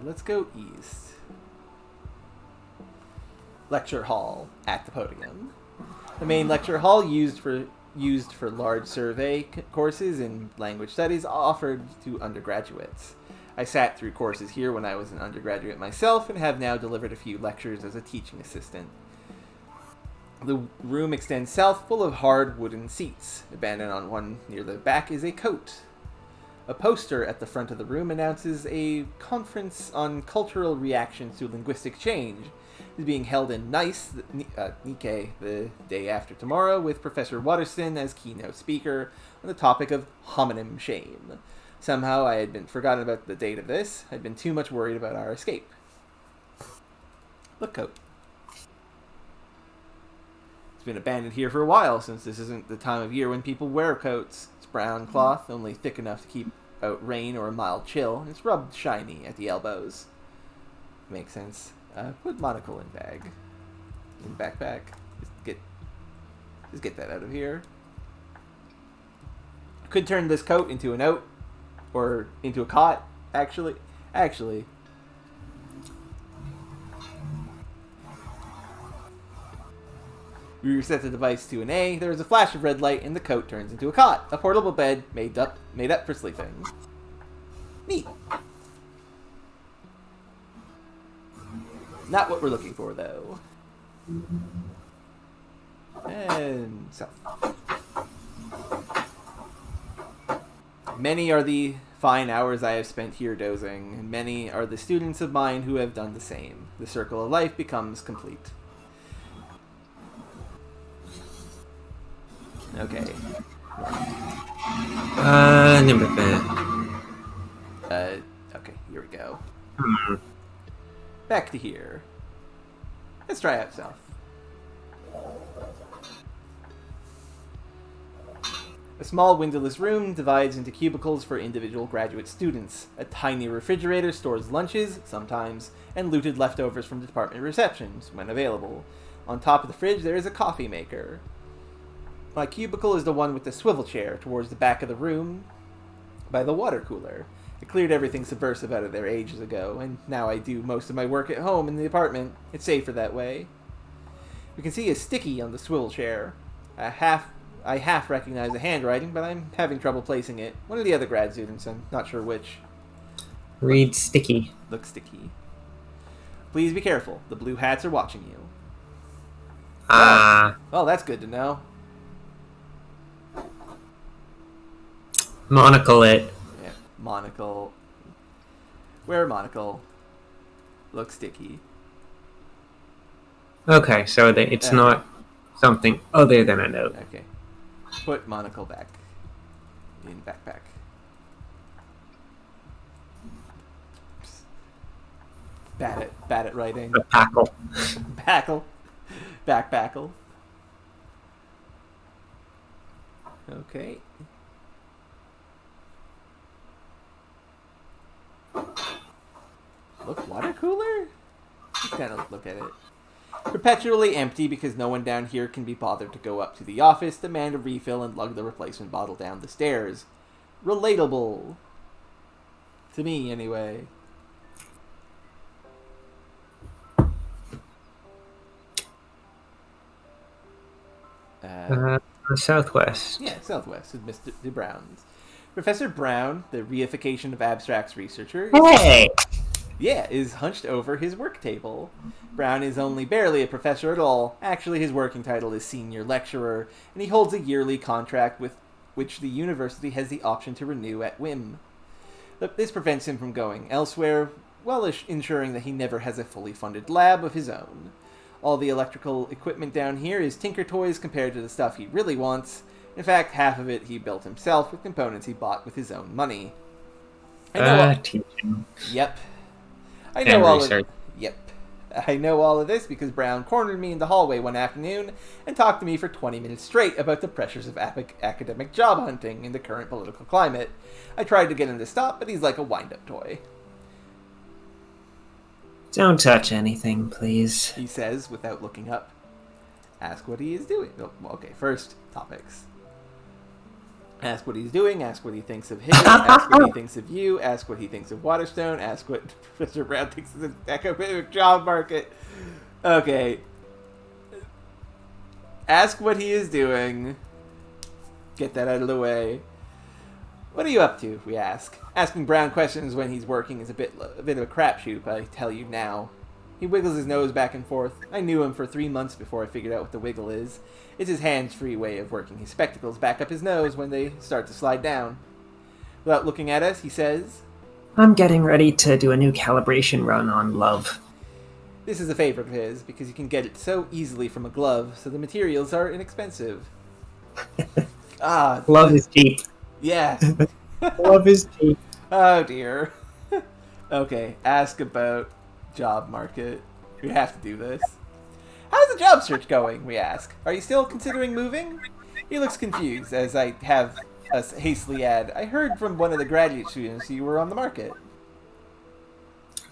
Let's go east. Lecture hall at the podium. The main lecture hall used for large survey courses in language studies offered to undergraduates. I sat through courses here when I was an undergraduate myself and have now delivered a few lectures as a teaching assistant. The room extends south, full of hard wooden seats. Abandoned on one near the back is a coat. A poster at the front of the room announces a conference on cultural reactions to linguistic change. It is being held in Nice, Nikkei, the day after tomorrow, with Professor Waterston as keynote speaker on the topic of homonym shame. Somehow I had been forgotten about the date of this. I'd been too much worried about our escape. Look, coat. It's been abandoned here for a while, since this isn't the time of year when people wear coats. Brown cloth, only thick enough to keep out rain or a mild chill, and it's rubbed shiny at the elbows. Makes sense. Put monocle in bag. In backpack. Just get that out of here. Could turn this coat into a note. Or into a cot, actually. We reset the device to an A. There is a flash of red light, and the coat turns into a cot. A portable bed made up for sleeping. Neat. Not what we're looking for, though. And so. Many are the fine hours I have spent here dozing, and many are the students of mine who have done the same. The circle of life becomes complete. Okay. Number 5. Okay, here we go. Hmm. Back to here. Let's try out south. A small windowless room divides into cubicles for individual graduate students. A tiny refrigerator stores lunches, sometimes, and looted leftovers from department receptions, when available. On top of the fridge, there is a coffee maker. My cubicle is the one with the swivel chair towards the back of the room by the water cooler. I cleared everything subversive out of there ages ago, and now I do most of my work at home in the apartment. It's safer that way. We can see a sticky on the swivel chair. I half recognize the handwriting, but I'm having trouble placing it. One of the other grad students, I'm not sure which. Read sticky. Looks sticky. Please be careful. The blue hats are watching you. Ah. Well, that's good to know. Monocle it. Yeah, monocle. Wear a monocle. Looks sticky. Okay, so it's not something other than a note. Okay. Put monocle back. In backpack. Bad at writing. A packle. Backle. Backpackle. Okay. Look, water cooler? Just kind of look at it. Perpetually empty because no one down here can be bothered to go up to the office, demand a refill, and lug the replacement bottle down the stairs. Relatable. To me, anyway. Southwest. Yeah, Southwest, with Mr. De Brown's. Professor Brown, the reification of abstracts researcher, Hey! is hunched over his work table. Brown is only barely a professor at all. Actually, his working title is senior lecturer, and he holds a yearly contract with which the university has the option to renew at whim. This prevents him from going elsewhere, while ensuring that he never has a fully funded lab of his own. All the electrical equipment down here is tinker toys compared to the stuff he really wants. In fact, half of it he built himself with components he bought with his own money. Teaching. Yep. I And know all research. Yep. I know all of this because Brown cornered me in the hallway one afternoon and talked to me for 20 minutes straight about the pressures of academic job hunting in the current political climate. I tried to get him to stop, but he's like a wind-up toy. Don't touch anything, please. He says without looking up. Ask what he is doing. Oh, okay, first, topics. Ask what he's doing, ask what he thinks of him, ask what he thinks of you, ask what he thinks of Waterstone, ask what Professor Brown thinks of the academic job market. Okay. Ask what he is doing. Get that out of the way. What are you up to, we ask. Asking Brown questions when he's working is a bit of a crapshoot, I tell you now. He wiggles his nose back and forth. I knew him for 3 months before I figured out what the wiggle is. It's his hands-free way of working his spectacles back up his nose when they start to slide down. Without looking at us, he says, I'm getting ready to do a new calibration run on love. this is a favorite of his, because you can get it so easily from a glove, so the materials are inexpensive. Love is cheap. Yeah. Love is cheap. Oh, dear. Okay, ask about job market. We have to do this. How's the job search going, we ask. Are you still considering moving? He looks confused as I have us hastily add, I heard from one of the graduate students you were on the market.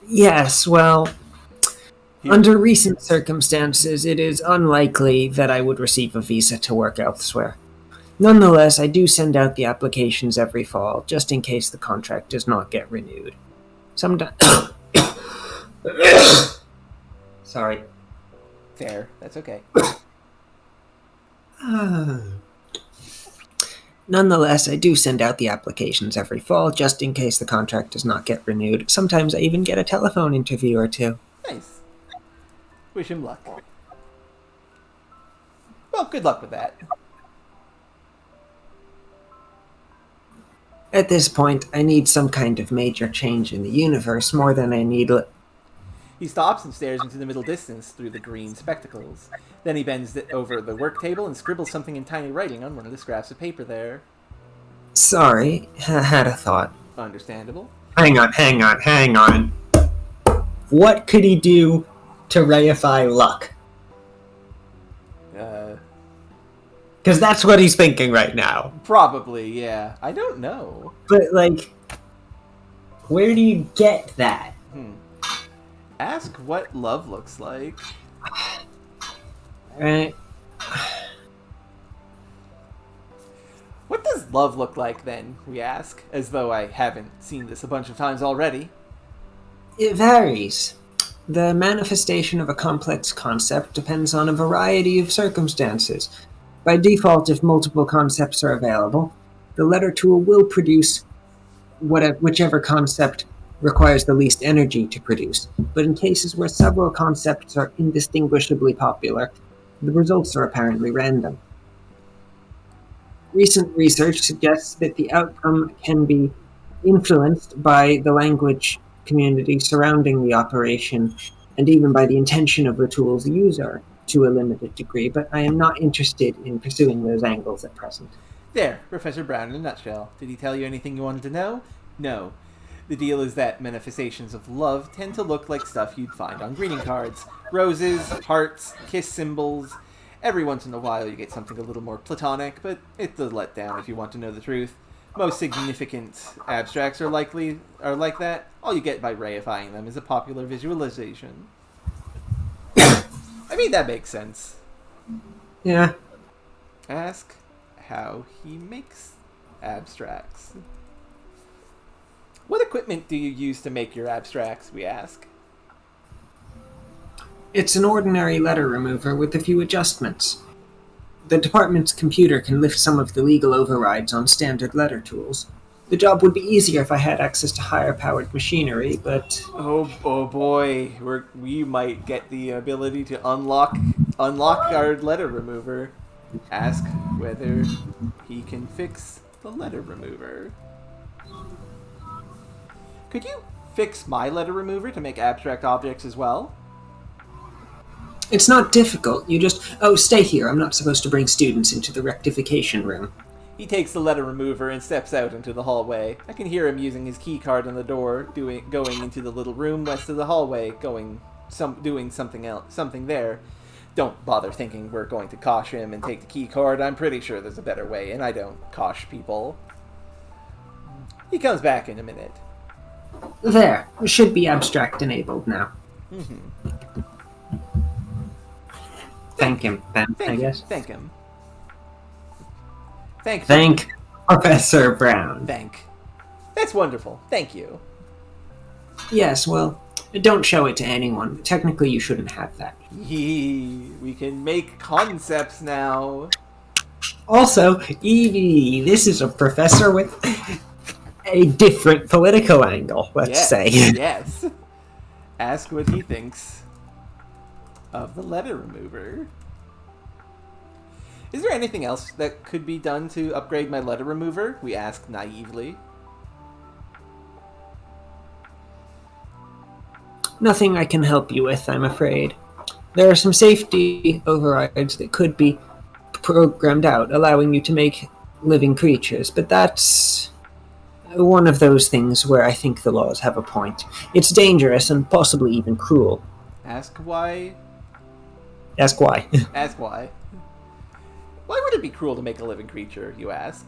Yes, well, under recent circumstances, it is unlikely that I would receive a visa to work elsewhere. Nonetheless, I do send out the applications every fall, just in case the contract does not get renewed. Sometimes... Sorry. Fair. That's okay. Nonetheless, I do send out the applications every fall, just in case the contract does not get renewed. Sometimes I even get a telephone interview or two. Nice. Wish him luck. Well, good luck with that. At this point, I need some kind of major change in the universe more than I need... He stops and stares into the middle distance through the green spectacles. Then he bends over the work table and scribbles something in tiny writing on one of the scraps of paper there. Sorry, I had a thought. Understandable. Hang on. What could he do to reify luck? Because that's what he's thinking right now. Probably, yeah. I don't know. But, like, where do you get that? Ask what love looks like. Right. What does love look like, then, we ask, as though I haven't seen this a bunch of times already. It varies. The manifestation of a complex concept depends on a variety of circumstances. By default, if multiple concepts are available, the letter tool will produce whichever concept requires the least energy to produce. But in cases where several concepts are indistinguishably popular, the results are apparently random. Recent research suggests that the outcome can be influenced by the language community surrounding the operation, and even by the intention of the tool's user to a limited degree, but I am not interested in pursuing those angles at present. There, Professor Brown in a nutshell. Did he tell you anything you wanted to know? No. The deal is that manifestations of love tend to look like stuff you'd find on greeting cards. Roses, hearts, kiss symbols. Every once in a while you get something a little more platonic, but it's a letdown if you want to know the truth. Most significant abstracts are like that. All you get by reifying them is a popular visualization. I mean, that makes sense. Yeah. Ask how he makes abstracts. What equipment do you use to make your abstracts, we ask? It's an ordinary letter remover with a few adjustments. The department's computer can lift some of the legal overrides on standard letter tools. The job would be easier if I had access to higher-powered machinery, but... Oh boy, we might get the ability to unlock our letter remover. Ask whether he can fix the letter remover. Could you fix my letter remover to make abstract objects as well? It's not difficult. You just... Oh, stay here. I'm not supposed to bring students into the rectification room. He takes the letter remover and steps out into the hallway. I can hear him using his key card on the door, going into the little room west of the hallway, doing something there. Don't bother thinking we're going to kosh him and take the key card. I'm pretty sure there's a better way, and I don't kosh people. He comes back in a minute. There. It should be abstract enabled now. Thank him, then, I guess. Thank him. Thank Professor Brown. That's wonderful. Thank you. Yes, well, don't show it to anyone. Technically, you shouldn't have that. We can make concepts now. Also, Evie, this is a professor with a different political angle, let's say. Yes. Ask what he thinks of the letter remover. Is there anything else that could be done to upgrade my letter remover? We ask naively. Nothing I can help you with, I'm afraid. There are some safety overrides that could be programmed out, allowing you to make living creatures, but that's one of those things where I think the laws have a point. It's dangerous and possibly even cruel. Ask why? Ask why. Ask why. Why would it be cruel to make a living creature, you ask?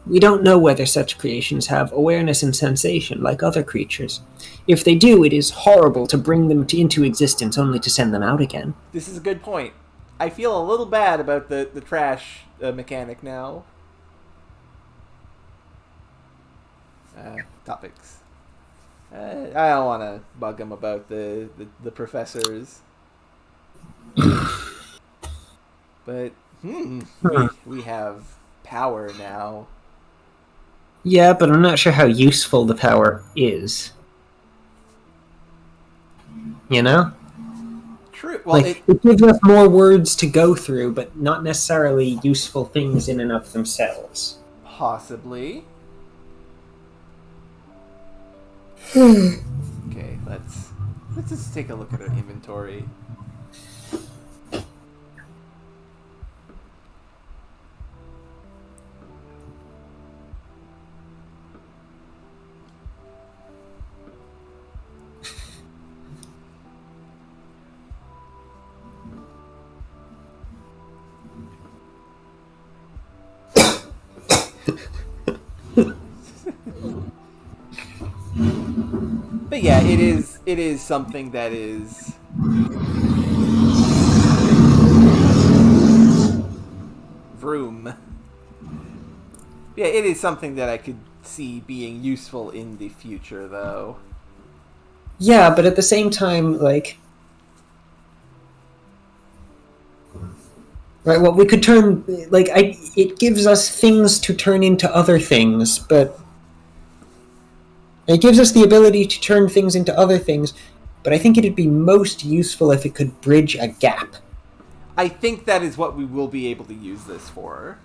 We don't know whether such creations have awareness and sensation like other creatures. If they do, it is horrible to bring them into existence only to send them out again. This is a good point. I feel a little bad about the trash mechanic now. Topics. I don't want to bug him about the professors. But, we have power now. Yeah, but I'm not sure how useful the power is. You know? True. Well, it gives us more words to go through, but not necessarily useful things in and of themselves. Possibly. Okay, let's just take a look at our inventory. But yeah, it is something that is vroom. Yeah, it is something that I could see being useful in the future, though. Yeah, but at the same time, like, right? Well, we could turn like it gives us things to turn into other things, but it gives us the ability to turn things into other things. But I think it'd be most useful if it could bridge a gap. I think that is what we will be able to use this for.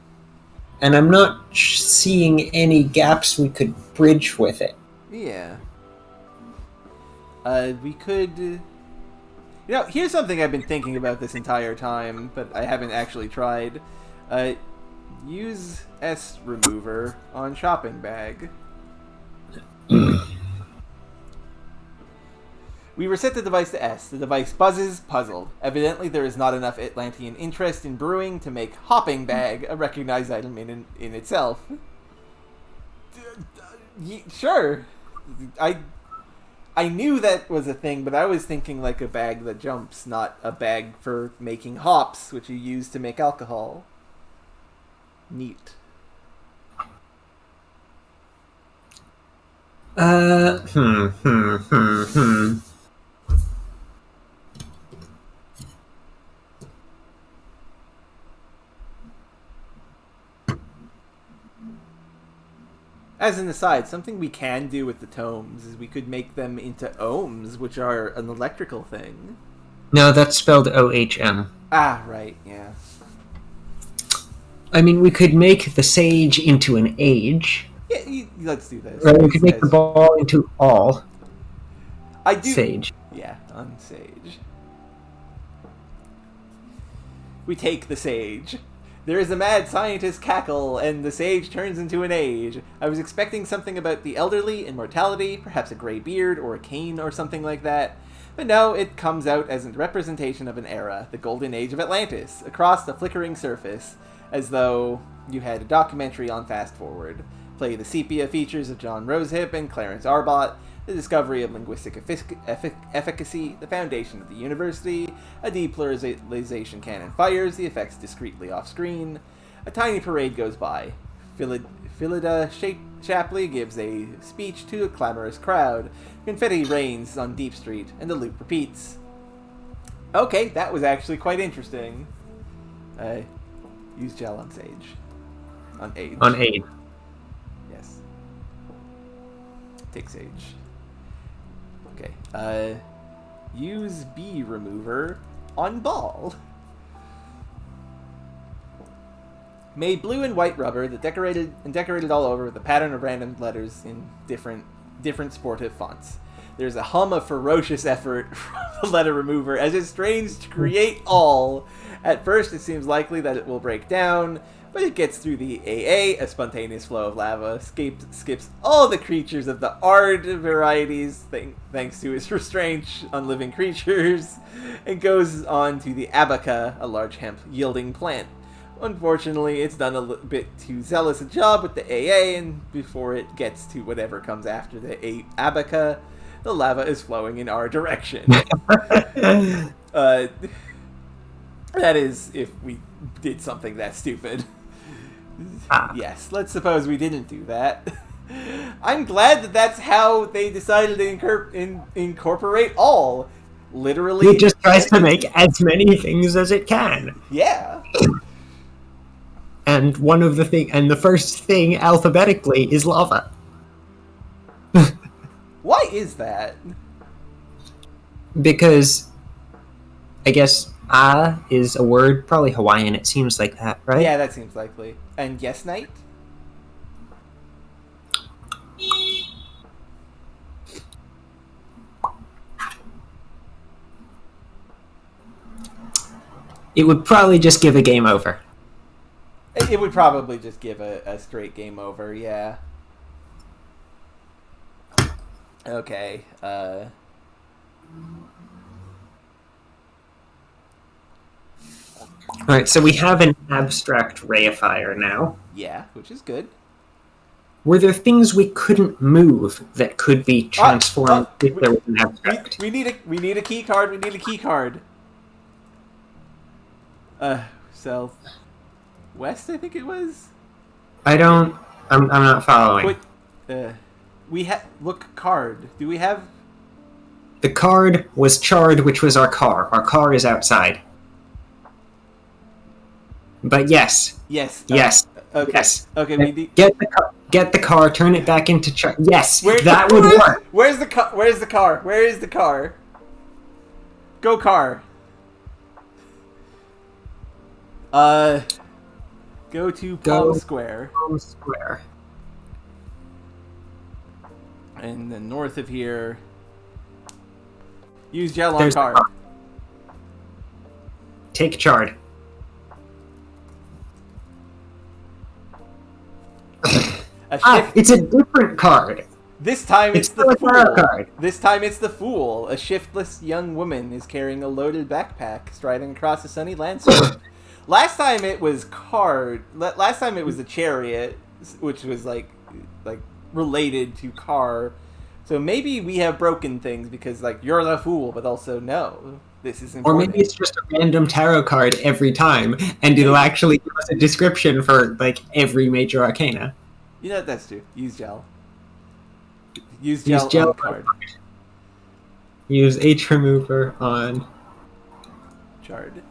And I'm not seeing any gaps we could bridge with it. Yeah. We could... You know, here's something I've been thinking about this entire time, but I haven't actually tried. Use S remover on shopping bag. We reset the device to S. The device buzzes, puzzled. Evidently, there is not enough Atlantean interest in brewing to make hopping bag a recognized item in itself. Sure. I knew that was a thing, but I was thinking like a bag that jumps, not a bag for making hops, which you use to make alcohol. Neat. As an aside, something we can do with the tomes is we could make them into ohms, which are an electrical thing. No, that's spelled O-H-M. Ah, right, yeah. I mean, we could make the sage into an age. Yeah, let's do this. Right, we could make the ball into all. I do. Sage. Yeah, on sage. We take the sage. There is a mad scientist cackle, and the sage turns into an age. I was expecting something about the elderly, immortality, perhaps a gray beard or a cane or something like that. But no, it comes out as a representation of an era, the golden age of Atlantis, across the flickering surface, as though you had a documentary on fast forward. Play the sepia features of John Rosehip and Clarence Arbott, the discovery of linguistic efficacy, the foundation of the university, a depluralization cannon fires, the effects discreetly off-screen. A tiny parade goes by. Phillida Shapley gives a speech to a clamorous crowd. Confetti rains on Deep Street, and the loop repeats. Okay, that was actually quite interesting. Use gel on sage. On age. On age. Yes. Take sage. Okay. Use B remover on ball. Made blue and white rubber that decorated all over with a pattern of random letters in different sportive fonts. There's a hum of ferocious effort from the letter remover as it strains to create all. At first, it seems likely that it will break down, but it gets through the AA, a spontaneous flow of lava, skips all the creatures of the Ard varieties, thanks to its restraint on living creatures, and goes on to the Abaca, a large hemp-yielding plant. Unfortunately, it's done a bit too zealous a job with the AA, and before it gets to whatever comes after the Abaca, the lava is flowing in our direction. That is, if we did something that stupid. Yes, let's suppose we didn't do that. I'm glad that that's how they decided to incorporate all. Literally. It just tries to make as many things as it can. Yeah. And the first thing alphabetically is lava. Why is that? Because I guess is a word, probably Hawaiian, it seems like that, right? Yeah, that seems likely. And yes, night? it would probably just give a game over. It would probably just give a straight game over, yeah. Okay, Alright, so we have an abstract reifier now. yeah, which is good. Were there things we couldn't move that could be transformed if there was an abstract? We need a key card. We need a key card. Southwest, I think it was. I'm not following. We have look card. Do we have? The card was charred, which was our car. Our car is outside. But yes. Yes. Yes. Okay. Yes. Okay. We need... Get the car. Turn it back into char. Yes. That would work. Where's the car? Where's the car? Where is the car? Go car. Go to Palm Square. Palm Square. And then north of here. Use gel on car. Take charred. It's a different card. This time it's the fool. Card. This time it's the fool. A shiftless young woman is carrying a loaded backpack, striding across a sunny landscape. Last time it was card. Last time it was the chariot, which was like related to car. So maybe we have broken things because like you're the fool, but also no, this is important. Or maybe it's just a random tarot card every time, and it'll actually give us a description for like every major arcana. You know what, that's true. Use gel. Use gel on card. Use H remover on Chard.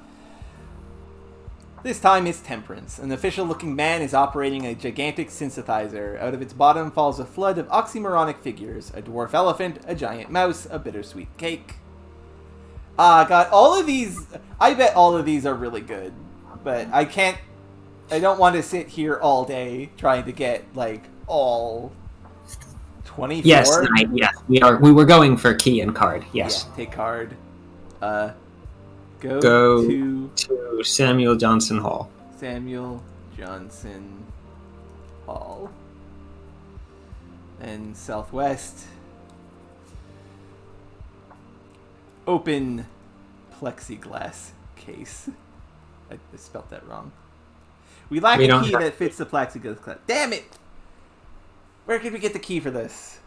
This time it's Temperance. An official-looking man is operating a gigantic synthesizer. Out of its bottom falls a flood of oxymoronic figures. A dwarf elephant, a giant mouse, a bittersweet cake. God, all of these... I bet all of these are really good. But I don't want to sit here all day trying to get, like, all 24. Yes, we were going for key and card, yes. Yeah, take card. Go to Samuel Johnson Hall. Samuel Johnson Hall. And Southwest. Open plexiglass case. I spelled that wrong. We lack a key that fits the plexiglass. Damn it! Where could we get the key for this?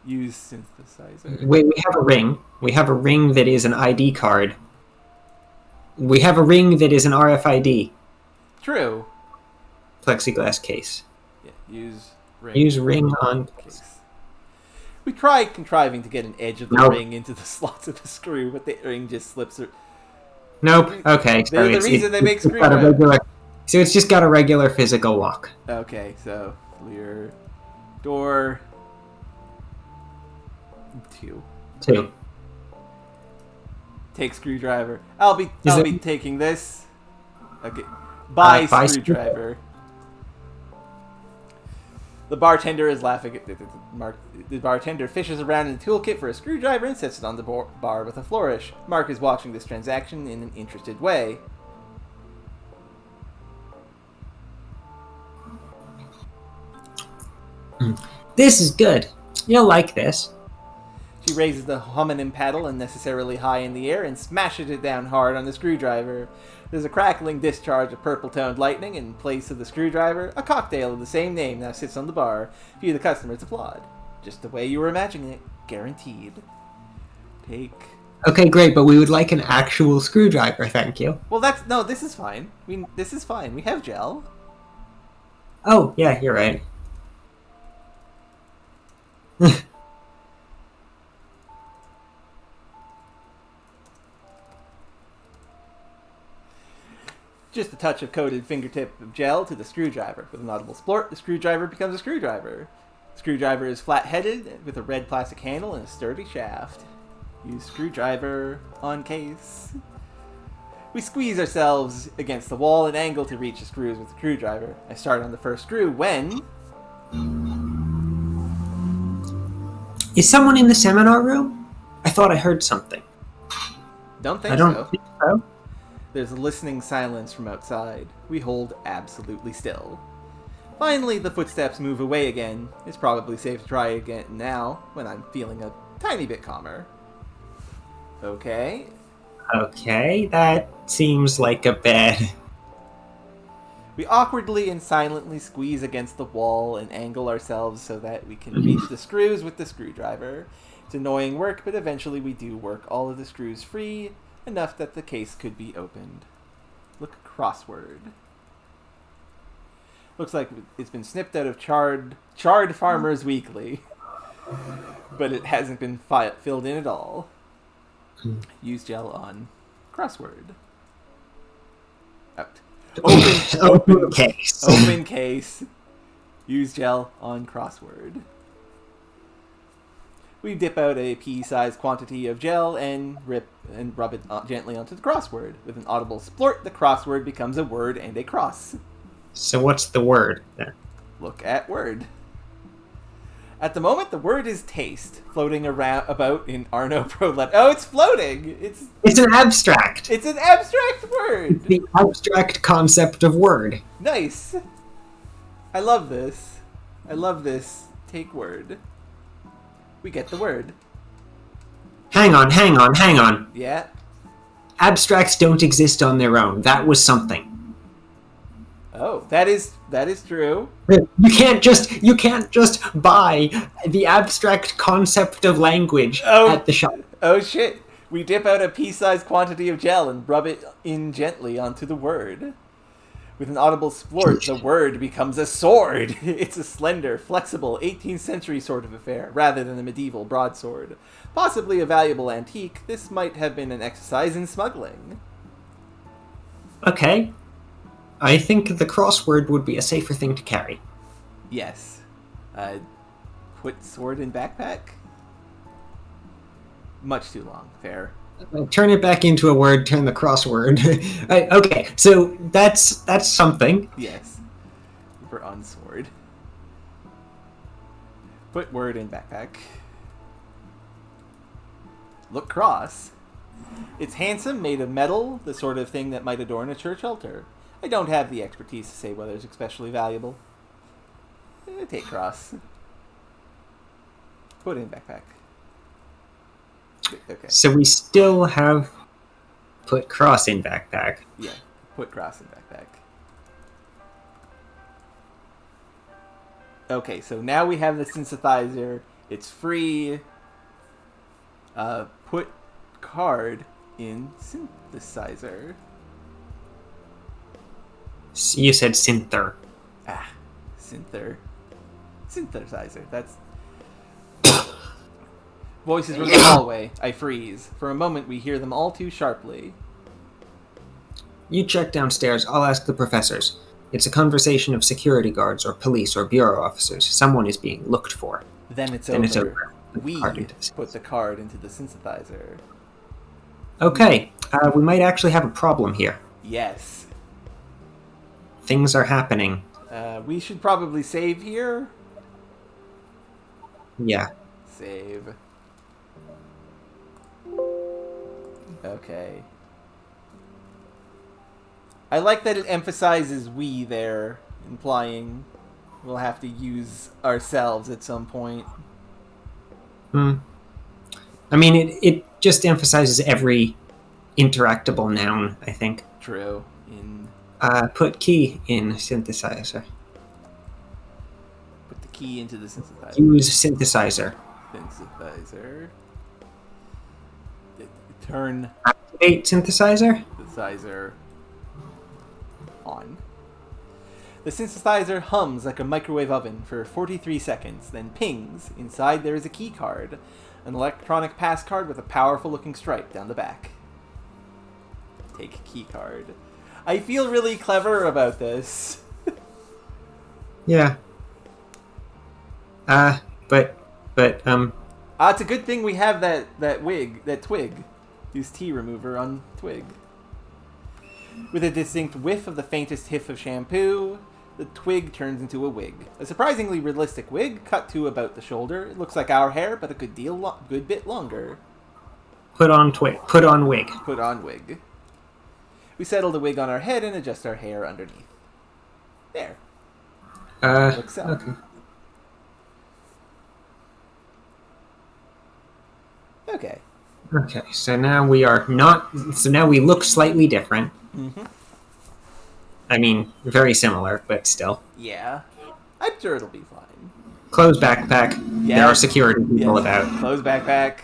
Use synthesizer. We have a ring. We have a ring that is an ID card. We have a ring that is an RFID. True. Plexiglass case. Yeah, use ring. Use ring on case. We tried contriving to get an edge of the ring into the slots of the screw, but the ring just slips. Nope. Okay. They're the reason they make screw. So it's just got a regular physical lock. Okay, so clear door. 2. Take screwdriver. I'll be taking this. Okay. Buy screwdriver. The bartender is laughing at Mark. The bartender fishes around in the toolkit for a screwdriver and sets it on the bar with a flourish. Mark is watching this transaction in an interested way. This is good. You'll like this. She raises the hominin paddle unnecessarily high in the air and smashes it down hard on the screwdriver. There's a crackling discharge of purple-toned lightning in place of the screwdriver. A cocktail of the same name now sits on the bar. Few of the customers applaud. Just the way you were imagining it. Guaranteed. Take... Okay, great, but we would like an actual screwdriver, thank you. Well, this is fine. This is fine. We have gel. Oh, yeah, you're right. Just a touch of coated fingertip of gel to the screwdriver. With an audible splort, the screwdriver becomes a screwdriver. The screwdriver is flat-headed with a red plastic handle and a sturdy shaft. Use screwdriver on case. We squeeze ourselves against the wall and angle to reach the screws with the screwdriver. I start on the first screw when... Is someone in the seminar room? I thought I heard something. Don't think I don't so. think so. There's a listening silence from outside. We hold absolutely still. Finally, the footsteps move away again. It's probably safe to try again now, when I'm feeling a tiny bit calmer. Okay. Okay, that seems like a bed. We awkwardly and silently squeeze against the wall and angle ourselves so that we can reach the screws with the screwdriver. It's annoying work, but eventually we do work all of the screws free, enough that the case could be opened. Look crossword. Looks like it's been snipped out of Charred Farmers Weekly, but it hasn't been filled in at all. Use gel on crossword. Out. Open case. Open case. Use gel on crossword. We dip out a pea-sized quantity of gel and rub it gently onto the crossword. With an audible splort, the crossword becomes a word and a cross. So what's the word then? Look at word. At the moment, the word is taste, floating about in Arno Prolet. Oh, it's floating! It's an abstract! It's an abstract word! The abstract concept of word. Nice! I love this. I love this. Take word. We get the word. Hang on. Yeah? Abstracts don't exist on their own. That was something. Oh, that is true. You can't just buy the abstract concept of language at the shop. Oh shit. We dip out a pea-sized quantity of gel and rub it in gently onto the word. With an audible splort, the word becomes a sword. It's a slender, flexible, 18th century sort of affair, rather than a medieval broadsword. Possibly a valuable antique, this might have been an exercise in smuggling. Okay. I think the crossword would be a safer thing to carry. Yes. Put sword in backpack? Much too long. Fair. Turn it back into a word, turn the crossword. Okay, so that's something. Yes. We're on sword. Put word in backpack. Look cross. It's handsome, made of metal, the sort of thing that might adorn a church altar. I don't have the expertise to say whether it's especially valuable. Take cross. Put in backpack. Okay. So we still have put cross in backpack. Yeah, put cross in backpack. Okay, so now we have the synthesizer. It's free. Put card in synthesizer. You said synther. Synthesizer. That's... Voices from the hallway. I freeze. For a moment, we hear them all too sharply. You check downstairs. I'll ask the professors. It's a conversation of security guards or police or bureau officers. Someone is being looked for. Then it's over. We put the card into the synthesizer. Okay, we might actually have a problem here. Yes. Things are happening. We should probably save here. Yeah. Save. Okay. I like that it emphasizes we there, implying we'll have to use ourselves at some point. I mean, it just emphasizes every interactable noun, I think. True. Put key in synthesizer. Put the key into the synthesizer. Use synthesizer. Synthesizer. Turn activate synthesizer. Synthesizer on. The synthesizer hums like a microwave oven for 43 seconds, then pings. Inside there is a key card, an electronic pass card with a powerful looking stripe down the back. Take key card. I feel really clever about this. Yeah. But it's a good thing we have that twig. Use tea remover on twig. With a distinct whiff of the faintest whiff of shampoo, the twig turns into a wig. A surprisingly realistic wig, cut to about the shoulder. It looks like our hair, but a good bit longer. Put on wig. Put on wig. We settle the wig on our head and adjust our hair underneath. There. Looks so. Okay. Okay. Okay, so now we are not... So now we look slightly different. Mm-hmm. I mean, very similar, but still. Yeah. I'm sure it'll be fine. Closed backpack. Yeah. There are security people about. Closed backpack.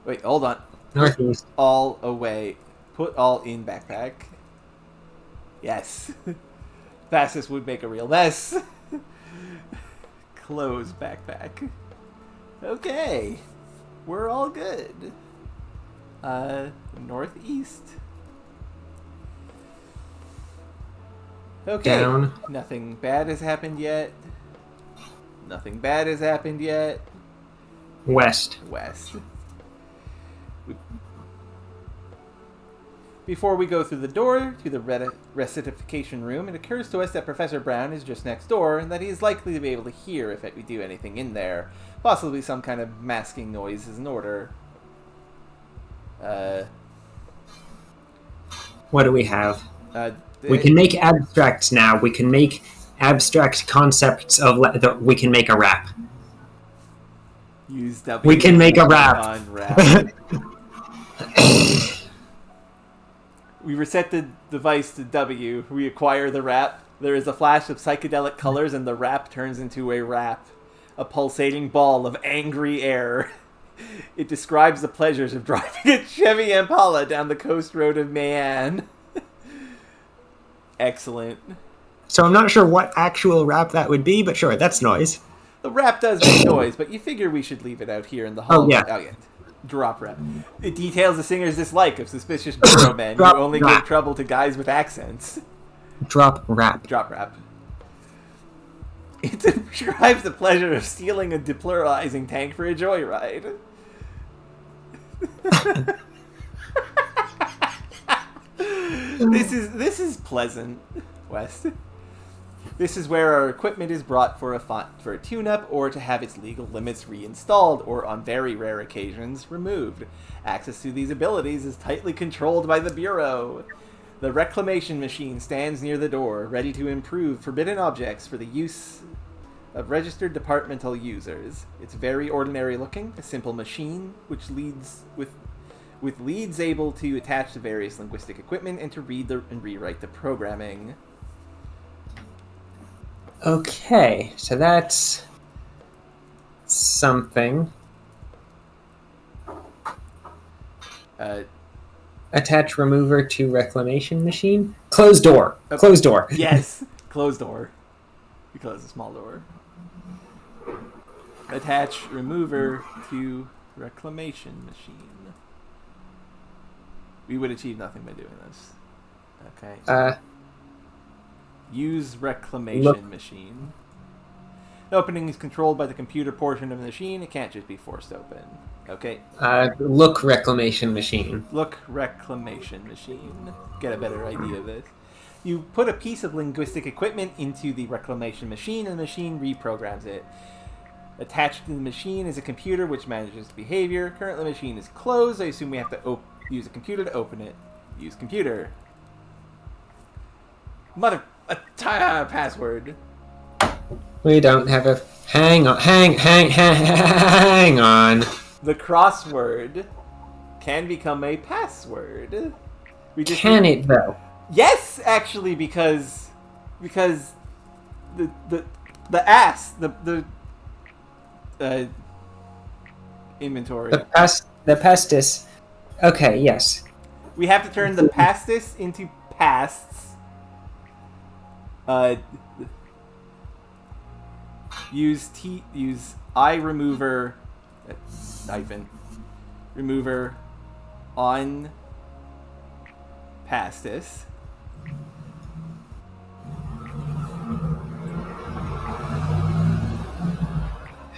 Wait, hold on. Northeast. All away. Put all in backpack. Yes. Fastest would make a real mess. Close backpack. Okay. We're all good. Northeast. Okay. Down. Nothing bad has happened yet. Nothing bad has happened yet. West. West. Before we go through the door to the recitification room, it occurs to us that Professor Brown is just next door and that he is likely to be able to hear if we do anything in there. Possibly some kind of masking noise is in order. What do we have? We It- can make abstracts now. We can make abstract concepts of... we can make a rap. Use W. We can make a rap. On rap. We reset the device to W. We acquire the rap. There is a flash of psychedelic colors, and the rap turns into a rap. A pulsating ball of angry air. It describes the pleasures of driving a Chevy Impala down the coast road of Mayan. Excellent. So I'm not sure what actual rap that would be, but sure, that's noise. The rap does make noise, but you figure we should leave it out here in the hall. Oh, yeah. Drop rap. It details the singer's dislike of suspicious bureau men who only give trouble to guys with accents. Drop rap. Drop rap. It describes the pleasure of stealing a depluralizing tank for a joyride. This is pleasant, West. This is where our equipment is brought for a tune-up or to have its legal limits reinstalled or, on very rare occasions, removed. Access to these abilities is tightly controlled by the Bureau. The reclamation machine stands near the door, ready to improve forbidden objects for the use of registered departmental users. It's very ordinary looking, a simple machine which leads with leads able to attach to various linguistic equipment and to read and rewrite the programming. Okay, so that's something. Attach remover to reclamation machine. Closed door. Okay. Closed door. Yes, closed door. We close a small door. Attach remover to reclamation machine. We would achieve nothing by doing this. Okay. Use reclamation machine. The opening is controlled by the computer portion of the machine. It can't just be forced open. Okay. Look reclamation machine. Look reclamation machine. Get a better idea of this. You put a piece of linguistic equipment into the reclamation machine, and the machine reprograms it. Attached to the machine is a computer which manages behavior. Currently, the machine is closed. I assume we have to use a computer to open it. Use computer. Password. We don't have a... Hang on. Hang on. The crossword can become a password. Can it, though? Yes, actually, because the inventory. The pestis. Okay, yes. We have to turn the pastis into pasts. Use I remover remover on pastis.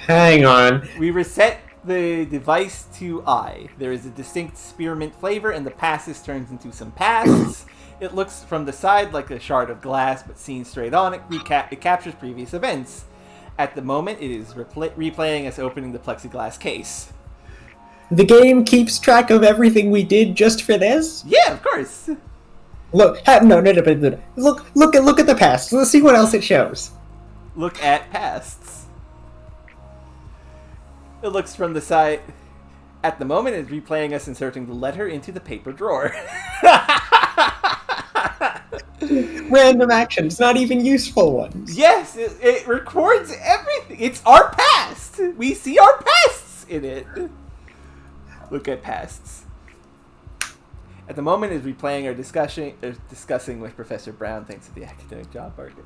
Hang on. We reset the device to eye. There is a distinct spearmint flavor, and the passes turns into some pasts. It looks from the side like a shard of glass, but seen straight on, it captures previous events. At the moment, it is replaying us opening the plexiglass case. The game keeps track of everything we did just for this? Yeah, of course. Look, no. Look at the past. Let's see what else it shows. Look at pasts. It looks from the side. At the moment, it's replaying us inserting the letter into the paper drawer. Random actions, not even useful ones. Yes, it records everything. It's our past. We see our pasts in it. Look at pasts. At the moment, is replaying our discussing with Professor Brown thanks to the academic job market.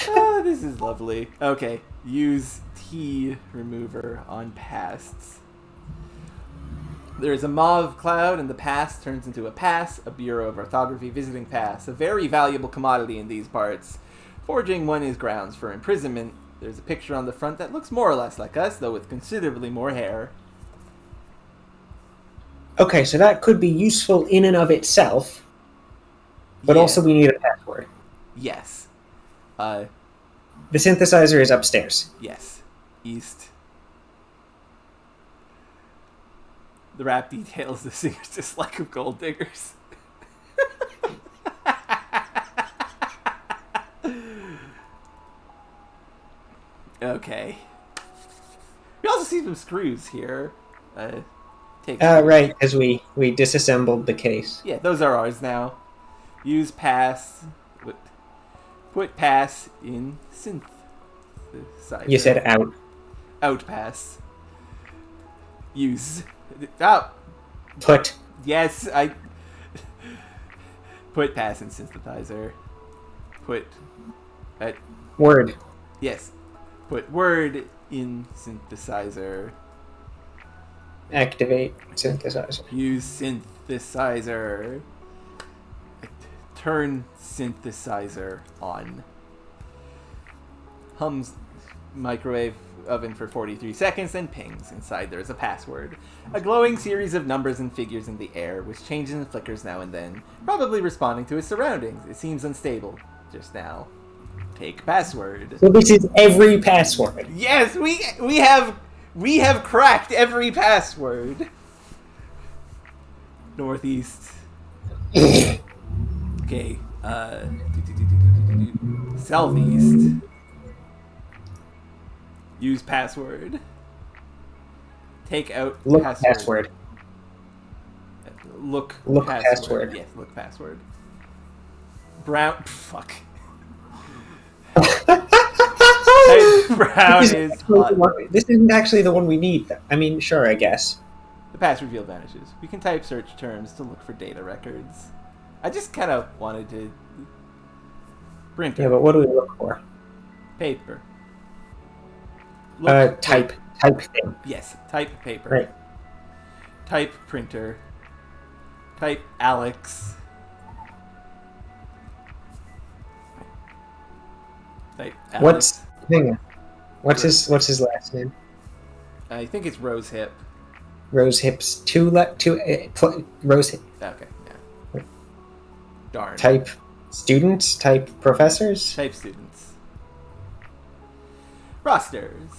Oh, this is lovely. Okay, use T remover on pasts. There is a mauve cloud, and the past turns into a pass, a Bureau of Orthography visiting pass, a very valuable commodity in these parts. Forging one is grounds for imprisonment. There's a picture on the front that looks more or less like us, though with considerably more hair. Okay, so that could be useful in and of itself, but also we need a password. Yes. The synthesizer is upstairs. Yes. East. The rap details the singer's dislike of gold diggers. Okay. We also see some screws here. Right, because we disassembled the case. Yeah, those are ours now. Use pass. Put pass in synthesizer. You said out. Out pass. Use. Oh. Put. Yes, I. Put pass in synthesizer. Put. Word. Yes. Put word in synthesizer. Activate synthesizer. Use synthesizer. Turn synthesizer on. Hums microwave oven for 43 seconds, then pings. Inside there is a password. A glowing series of numbers and figures in the air, which changes and flickers now and then, probably responding to its surroundings. It seems unstable just now. Take password. So this is every password. Yes, we have cracked every password. Northeast. Okay. Southeast. Use password. Take out Look password. Look password. Yes, look password. Brown. Fuck. Brown is hot. This isn't actually the one we need. I mean, sure, I guess. The password field vanishes. We can type search terms to look for data records. I just kind of wanted to. Printer. Yeah, but what do we look for? Paper. Type thing. Yes, type paper. Right. Type printer. Type Alex. Type Alex. What's his last name? I think it's Rosehip. Rosehip's Rosehip. Okay, yeah. Darn. Type students. Type professors. Type students. Rosters.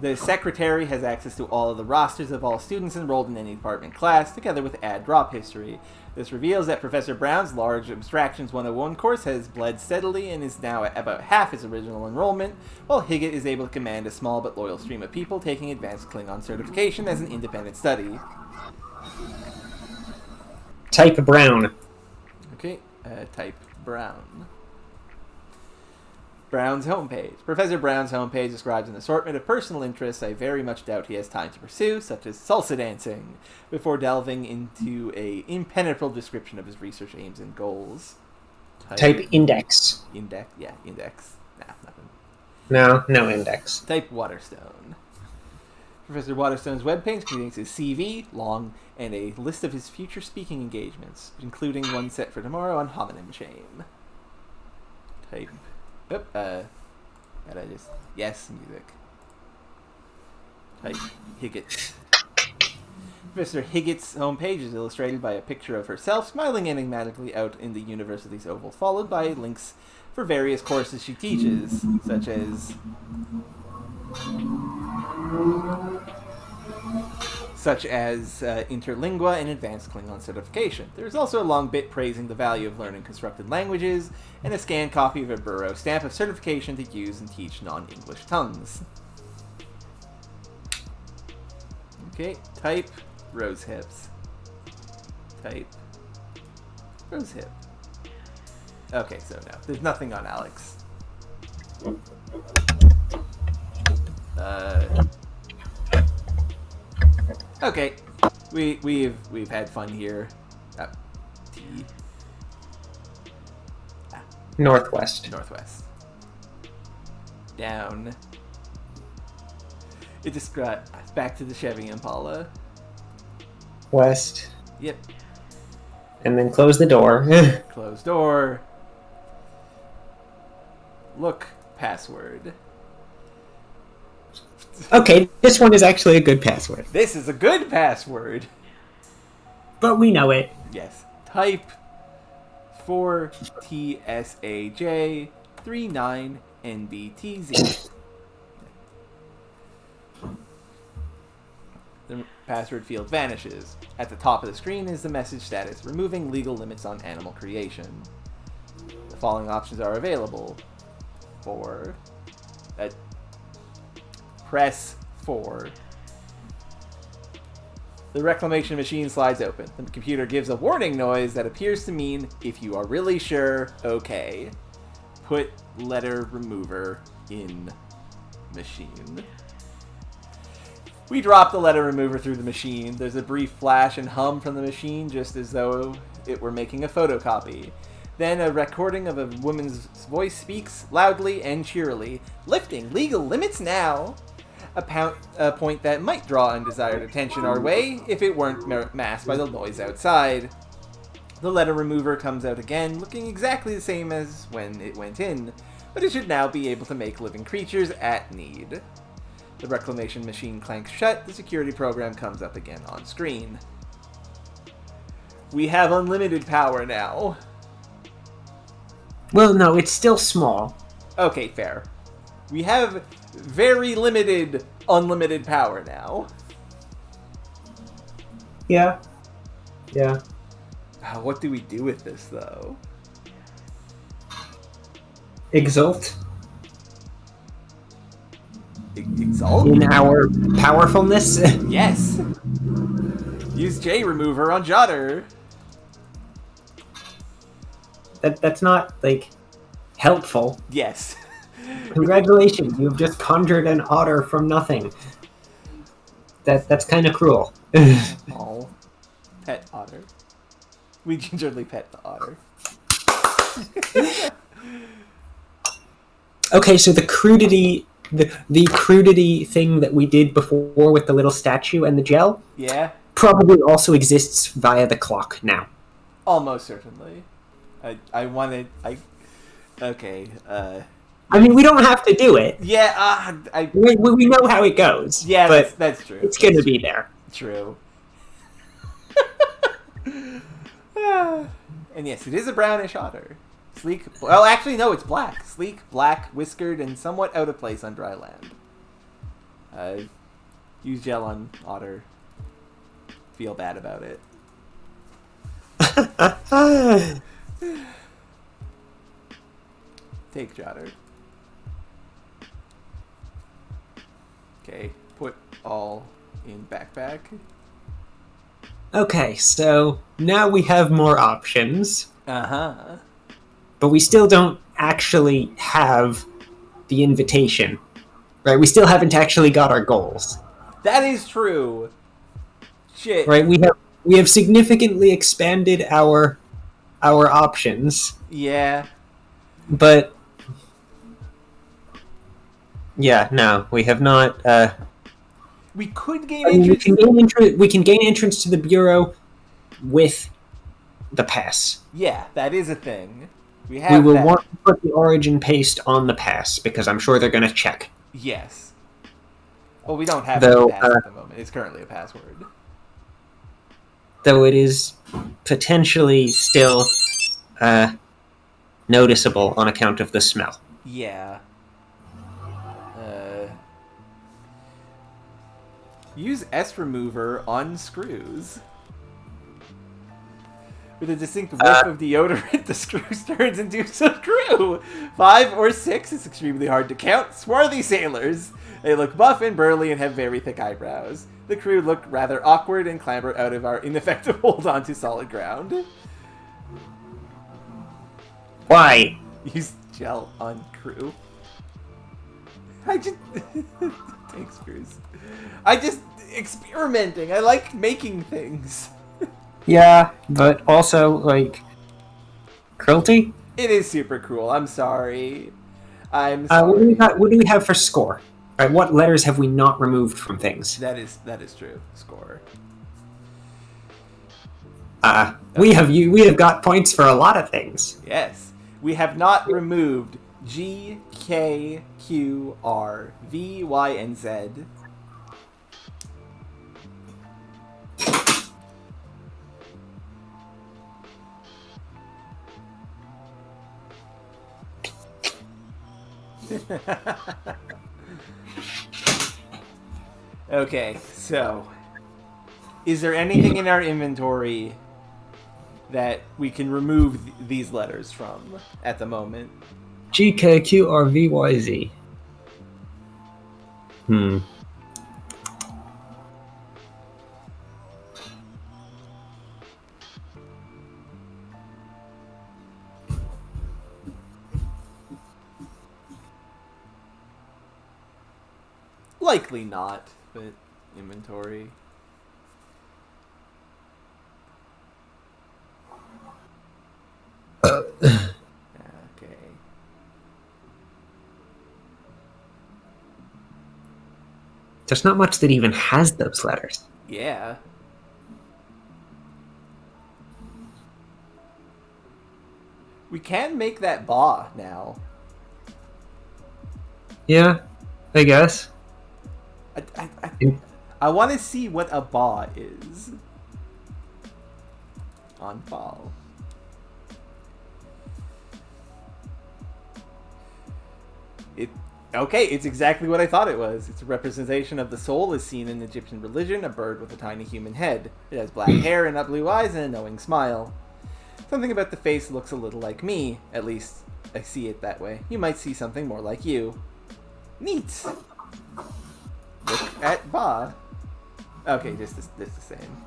The secretary has access to all of the rosters of all students enrolled in any department class, together with add drop history. This reveals that Professor Brown's large Abstractions 101 course has bled steadily and is now at about half his original enrollment, while Higgett is able to command a small but loyal stream of people taking advanced Klingon certification as an independent study. Type Brown. Okay, type Brown. Brown's homepage. Professor Brown's homepage describes an assortment of personal interests I very much doubt he has time to pursue, such as salsa dancing, before delving into a impenetrable description of his research aims and goals. Type index. Index? Yeah, index. Nah, nothing. No index. Type Waterstone. Professor Waterstone's webpage contains his CV, long, and a list of his future speaking engagements, including one set for tomorrow on homonym shame. Type... Yes, music. Type Higgett. Professor Higgett's homepage is illustrated by a picture of herself smiling enigmatically out in the university's oval, followed by links for various courses she teaches, such as Interlingua and Advanced Klingon Certification. There is also a long bit praising the value of learning constructed languages, and a scanned copy of a Burrow stamp of certification to use and teach non-English tongues. Okay, type Rose Hips. Type Rose Hip. Okay, so no, there's nothing on Alex. Okay, we've had fun here. T. Northwest. Down. It describes back to the Chevy Impala. West. Yep. And then close the door. Close door. Look, password. Okay, this one is actually a good password. This is a good password. But we know it. Yes. Type 4TSAJ39NBTZ. The password field vanishes. At the top of the screen is the message status, removing legal limits on animal creation. The following options are available. Press 4. The reclamation machine slides open. The computer gives a warning noise that appears to mean, if you are really sure, okay. Put letter remover in machine. We drop the letter remover through the machine. There's a brief flash and hum from the machine, just as though it were making a photocopy. Then a recording of a woman's voice speaks loudly and cheerily, lifting legal limits now. A point that might draw undesired attention our way if it weren't masked by the noise outside. The letter remover comes out again, looking exactly the same as when it went in, but it should now be able to make living creatures at need. The reclamation machine clanks shut, the security program comes up again on screen. We have unlimited power now. Well, no, it's still small. Okay, fair. We have very limited, unlimited power now. Yeah. What do we do with this, though? Exult. Exalt? In our powerfulness? Yes! Use J remover on Jotter. That's not, like, helpful. Yes. Congratulations, you've just conjured an otter from nothing. That's kind of cruel. Oh, pet otter. We gingerly pet the otter. Okay, so the crudity thing that we did before with the little statue and the gel, Yeah? probably also exists via the clock now. Almost certainly. Okay, I mean, we don't have to do it. yeah, We know how it goes. yeah, but that's true. it's going to be there. True. And yes, it is a brownish otter. Sleek. Well, actually, no, it's black. Sleek, black, whiskered, and somewhat out of place on dry land. Use gel on otter. Feel bad about it. Take Jotter. Okay, put all in backpack. Okay, so now we have more options. Uh-huh. But we still don't actually have the invitation. Right? We still haven't actually got our goals. That is true. Shit. Right? We have significantly expanded our options. Yeah. But yeah, no, we have not. We could gain I mean, interest. we can gain entrance to the bureau with the pass. Yeah, that is a thing. We We will that. want to put the origin paste on the pass because I'm sure they're going to check. Yes. Well, we don't have Though, any pass at the moment. It's currently a password. Though it is potentially still noticeable on account of the smell. Yeah. Use S remover on screws. With a distinct whiff of deodorant, the screws turns into a screw. 5 or 6 is extremely hard to count. Swarthy sailors. They look buff and burly and have very thick eyebrows. The crew look rather awkward and clamber out of our ineffective hold onto solid ground. Why? Use gel on crew. I just... Thanks, Bruce. I just... experimenting. I like making things. Yeah, but also, like, cruelty? It is super cruel. I'm sorry. I'm sorry. What do we have for score? Right, what letters have we not removed from things? That is true. Score. We have got points for a lot of things. Yes. We have not removed G, K, Q, R, V, Y, and Z. Okay, so is there anything in our inventory that we can remove these letters from at the moment? G, K, Q, R, V, Y, Z. Likely not, but inventory. Okay. There's not much that even has those letters. Yeah. We can make that ba now. Yeah, I guess. I want to see what a ba is. On ball. Okay, it's exactly what I thought it was. It's a representation of the soul as seen in Egyptian religion, a bird with a tiny human head. It has black hair and blue eyes and a knowing smile. Something about the face looks a little like me. At least, I see it that way. You might see something more like you. Neat! Look at Ba. Okay, just the same.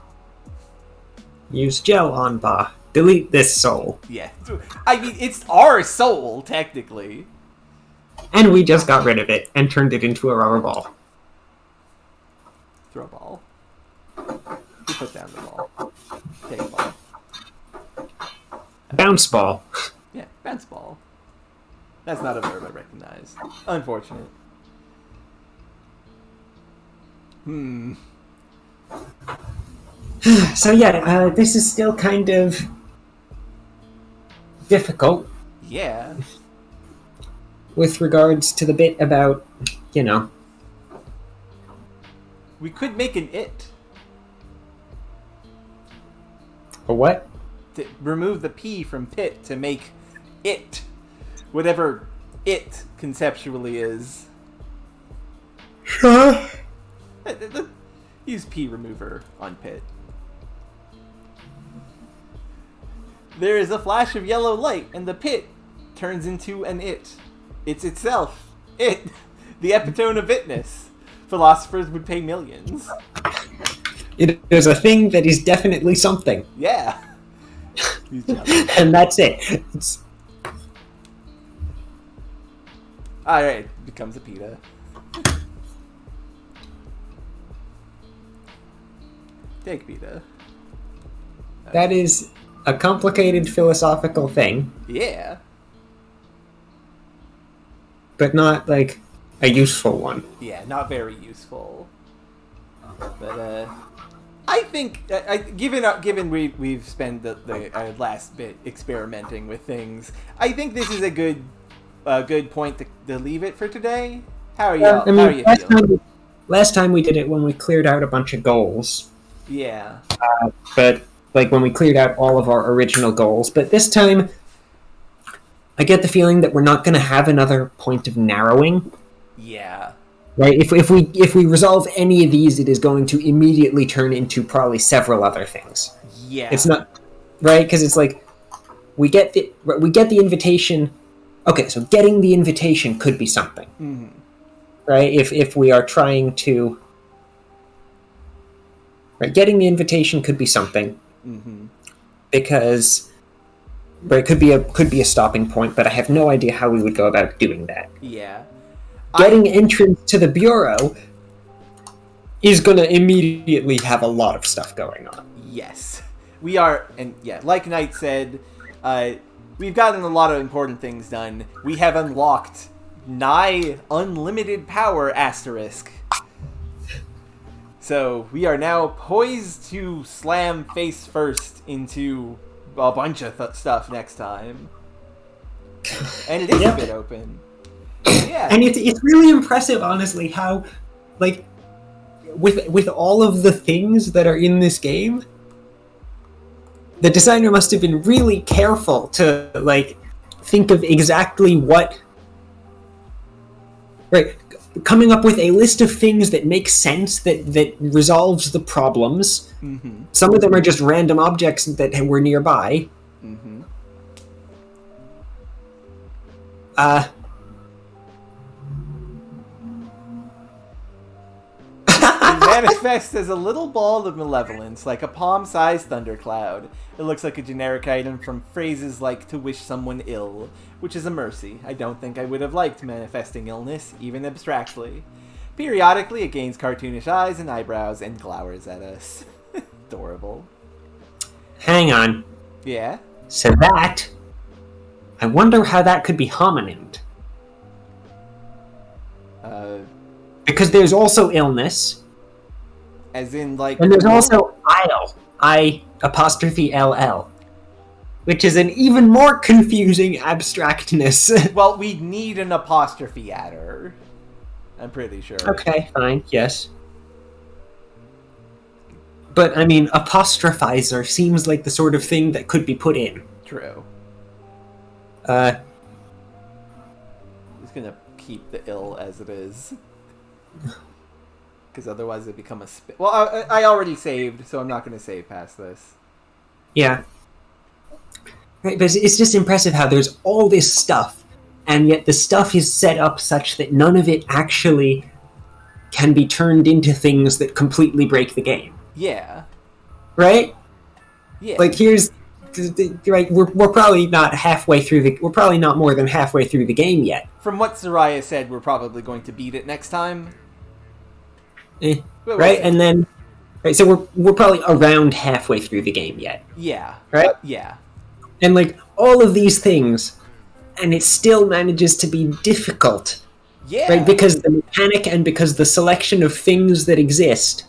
Use gel on Ba. Delete this soul. Yeah. I mean, it's our soul, technically. And we just got rid of it and turned it into a rubber ball. Throw a ball. You put down the ball. Take a ball. Bounce ball. Yeah, bounce ball. That's not a verb I recognize. Unfortunate. So yeah, this is still kind of difficult. Yeah. With regards to the bit about, you know. We could make an it. A what? To remove the P from pit to make it. Whatever it conceptually is. Sure. Use P remover on pit. There is a flash of yellow light, and the pit turns into an it. It's itself. It. The epitome of itness. Philosophers would pay millions. It is a thing that is definitely something. Yeah. And that's it. Alright, becomes a pita. Take pita. That is a complicated philosophical thing. Yeah. But not, like, a useful one. Yeah, not very useful. But, I think, given we've spent the last bit experimenting with things, I think this is a good point to leave it for today. How are you? How are you feeling? last time we did it when we cleared out a bunch of goals. Yeah. But like when we cleared out all of our original goals. But this time, I get the feeling that we're not going to have another point of narrowing. Yeah. Right? If we resolve any of these, it is going to immediately turn into probably several other things. Yeah. It's not right because it's like we get the invitation. Okay, so getting the invitation could be something, right? If we are trying to, right, getting the invitation could be something, because, right, it could be a stopping point. But I have no idea how we would go about doing that. Yeah. Getting entrance to the bureau is going to immediately have a lot of stuff going on. Yes. We are, and yeah, like Knight said, we've gotten a lot of important things done. We have unlocked nigh unlimited power asterisk. So we are now poised to slam face first into a bunch of stuff next time. And it is a bit open. Yeah. And it's really impressive, honestly, how, like, with all of the things that are in this game, the designer must have been really careful to, like, think of exactly what... Right, coming up with a list of things that make sense, that resolves the problems. Some of them are just random objects that were nearby. Manifests as a little ball of malevolence, like a palm-sized thundercloud. It looks like a generic item from phrases like to wish someone ill, which is a mercy. I don't think I would have liked manifesting illness, even abstractly. Periodically, it gains cartoonish eyes and eyebrows and glowers at us. Adorable. Hang on. Yeah? So that... I wonder how that could be homonymed. Because there's also illness... As in, like... And there's also IL. I''LL. Which is an even more confusing abstractness. Well, we need an apostrophe adder. I'm pretty sure. Okay, fine, yes. But, I mean, apostrophizer seems like the sort of thing that could be put in. True. Uh... Just gonna keep the ill as it is. Because otherwise it become a well, I already saved, so I'm not going to save past this. Yeah. Right, but it's just impressive how there's all this stuff, and yet the stuff is set up such that none of it actually can be turned into things that completely break the game. Yeah. Right? Yeah. Like, here's... Right, we're probably not halfway through the... We're probably not more than halfway through the game yet. From what Soraya said, we're probably going to beat it next time. Right, and then... Right, so we're probably around halfway through the game yet. Yeah. Right? Yeah. And, like, all of these things, and it still manages to be difficult. Yeah. Right, because the mechanic and because the selection of things that exist,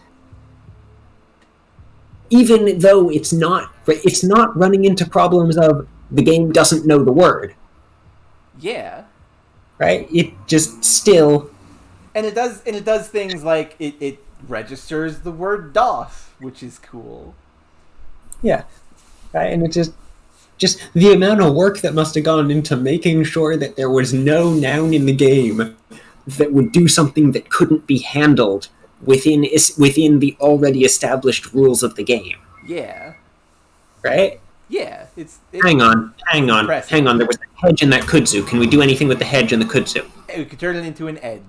even though it's not running into problems of the game doesn't know the word. Yeah. Right? It just still... And it does things like it registers the word doff, which is cool. Yeah. Right? And it just the amount of work that must have gone into making sure that there was no noun in the game that would do something that couldn't be handled within the already established rules of the game. Yeah. Right? Yeah. It's hang on. impressive. Hang on. There was a hedge in that kudzu. Can we do anything with the hedge in the kudzu? We could turn it into an edge.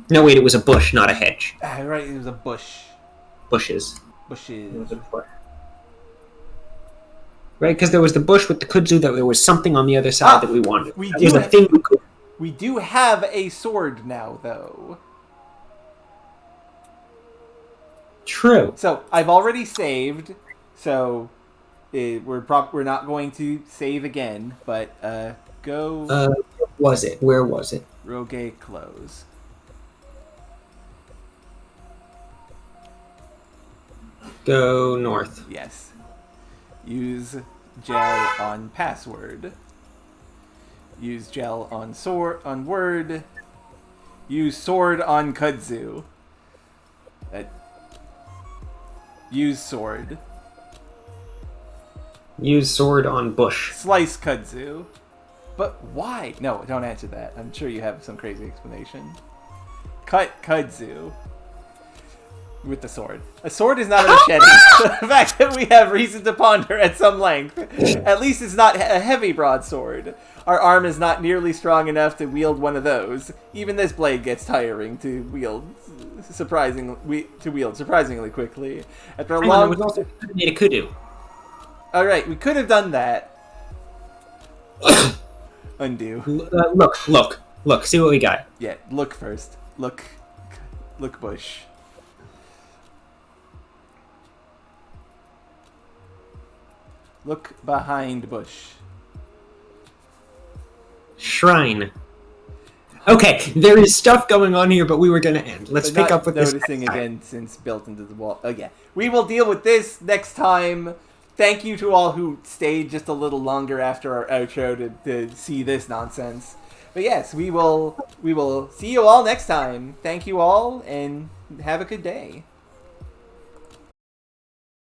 No, wait, it was a bush, not a hedge. Right, it was a bush. Bushes. Bushes. Right, because there was the bush with the kudzu, that there was something on the other side that we wanted. We do have a sword now, though. True. So, I've already saved, so we're not going to save again, but go... Where was it? Rogue close. Go north. Yes. Use gel on password. Use gel on word. Use sword on kudzu. Use sword. Use sword on bush. Slice kudzu. But why? No, don't answer that. I'm sure you have some crazy explanation. Cut kudzu. With the sword. A sword is not a machete. The fact that we have reason to ponder at some length. At least it's not a heavy broadsword. Our arm is not nearly strong enough to wield one of those. Even this blade gets tiring to wield surprisingly quickly. After a long... We also made a kudu. Alright, we could have done that. Undo. Look, see what we got. Yeah, look first. Look bush. Look behind bush. Shrine. Okay, there is stuff going on here, but we were going to end. Let's pick up with this. Noticing again since built into the wall. Oh yeah, we will deal with this next time. Thank you to all who stayed just a little longer after our outro to see this nonsense. But yes, we will see you all next time. Thank you all, and have a good day.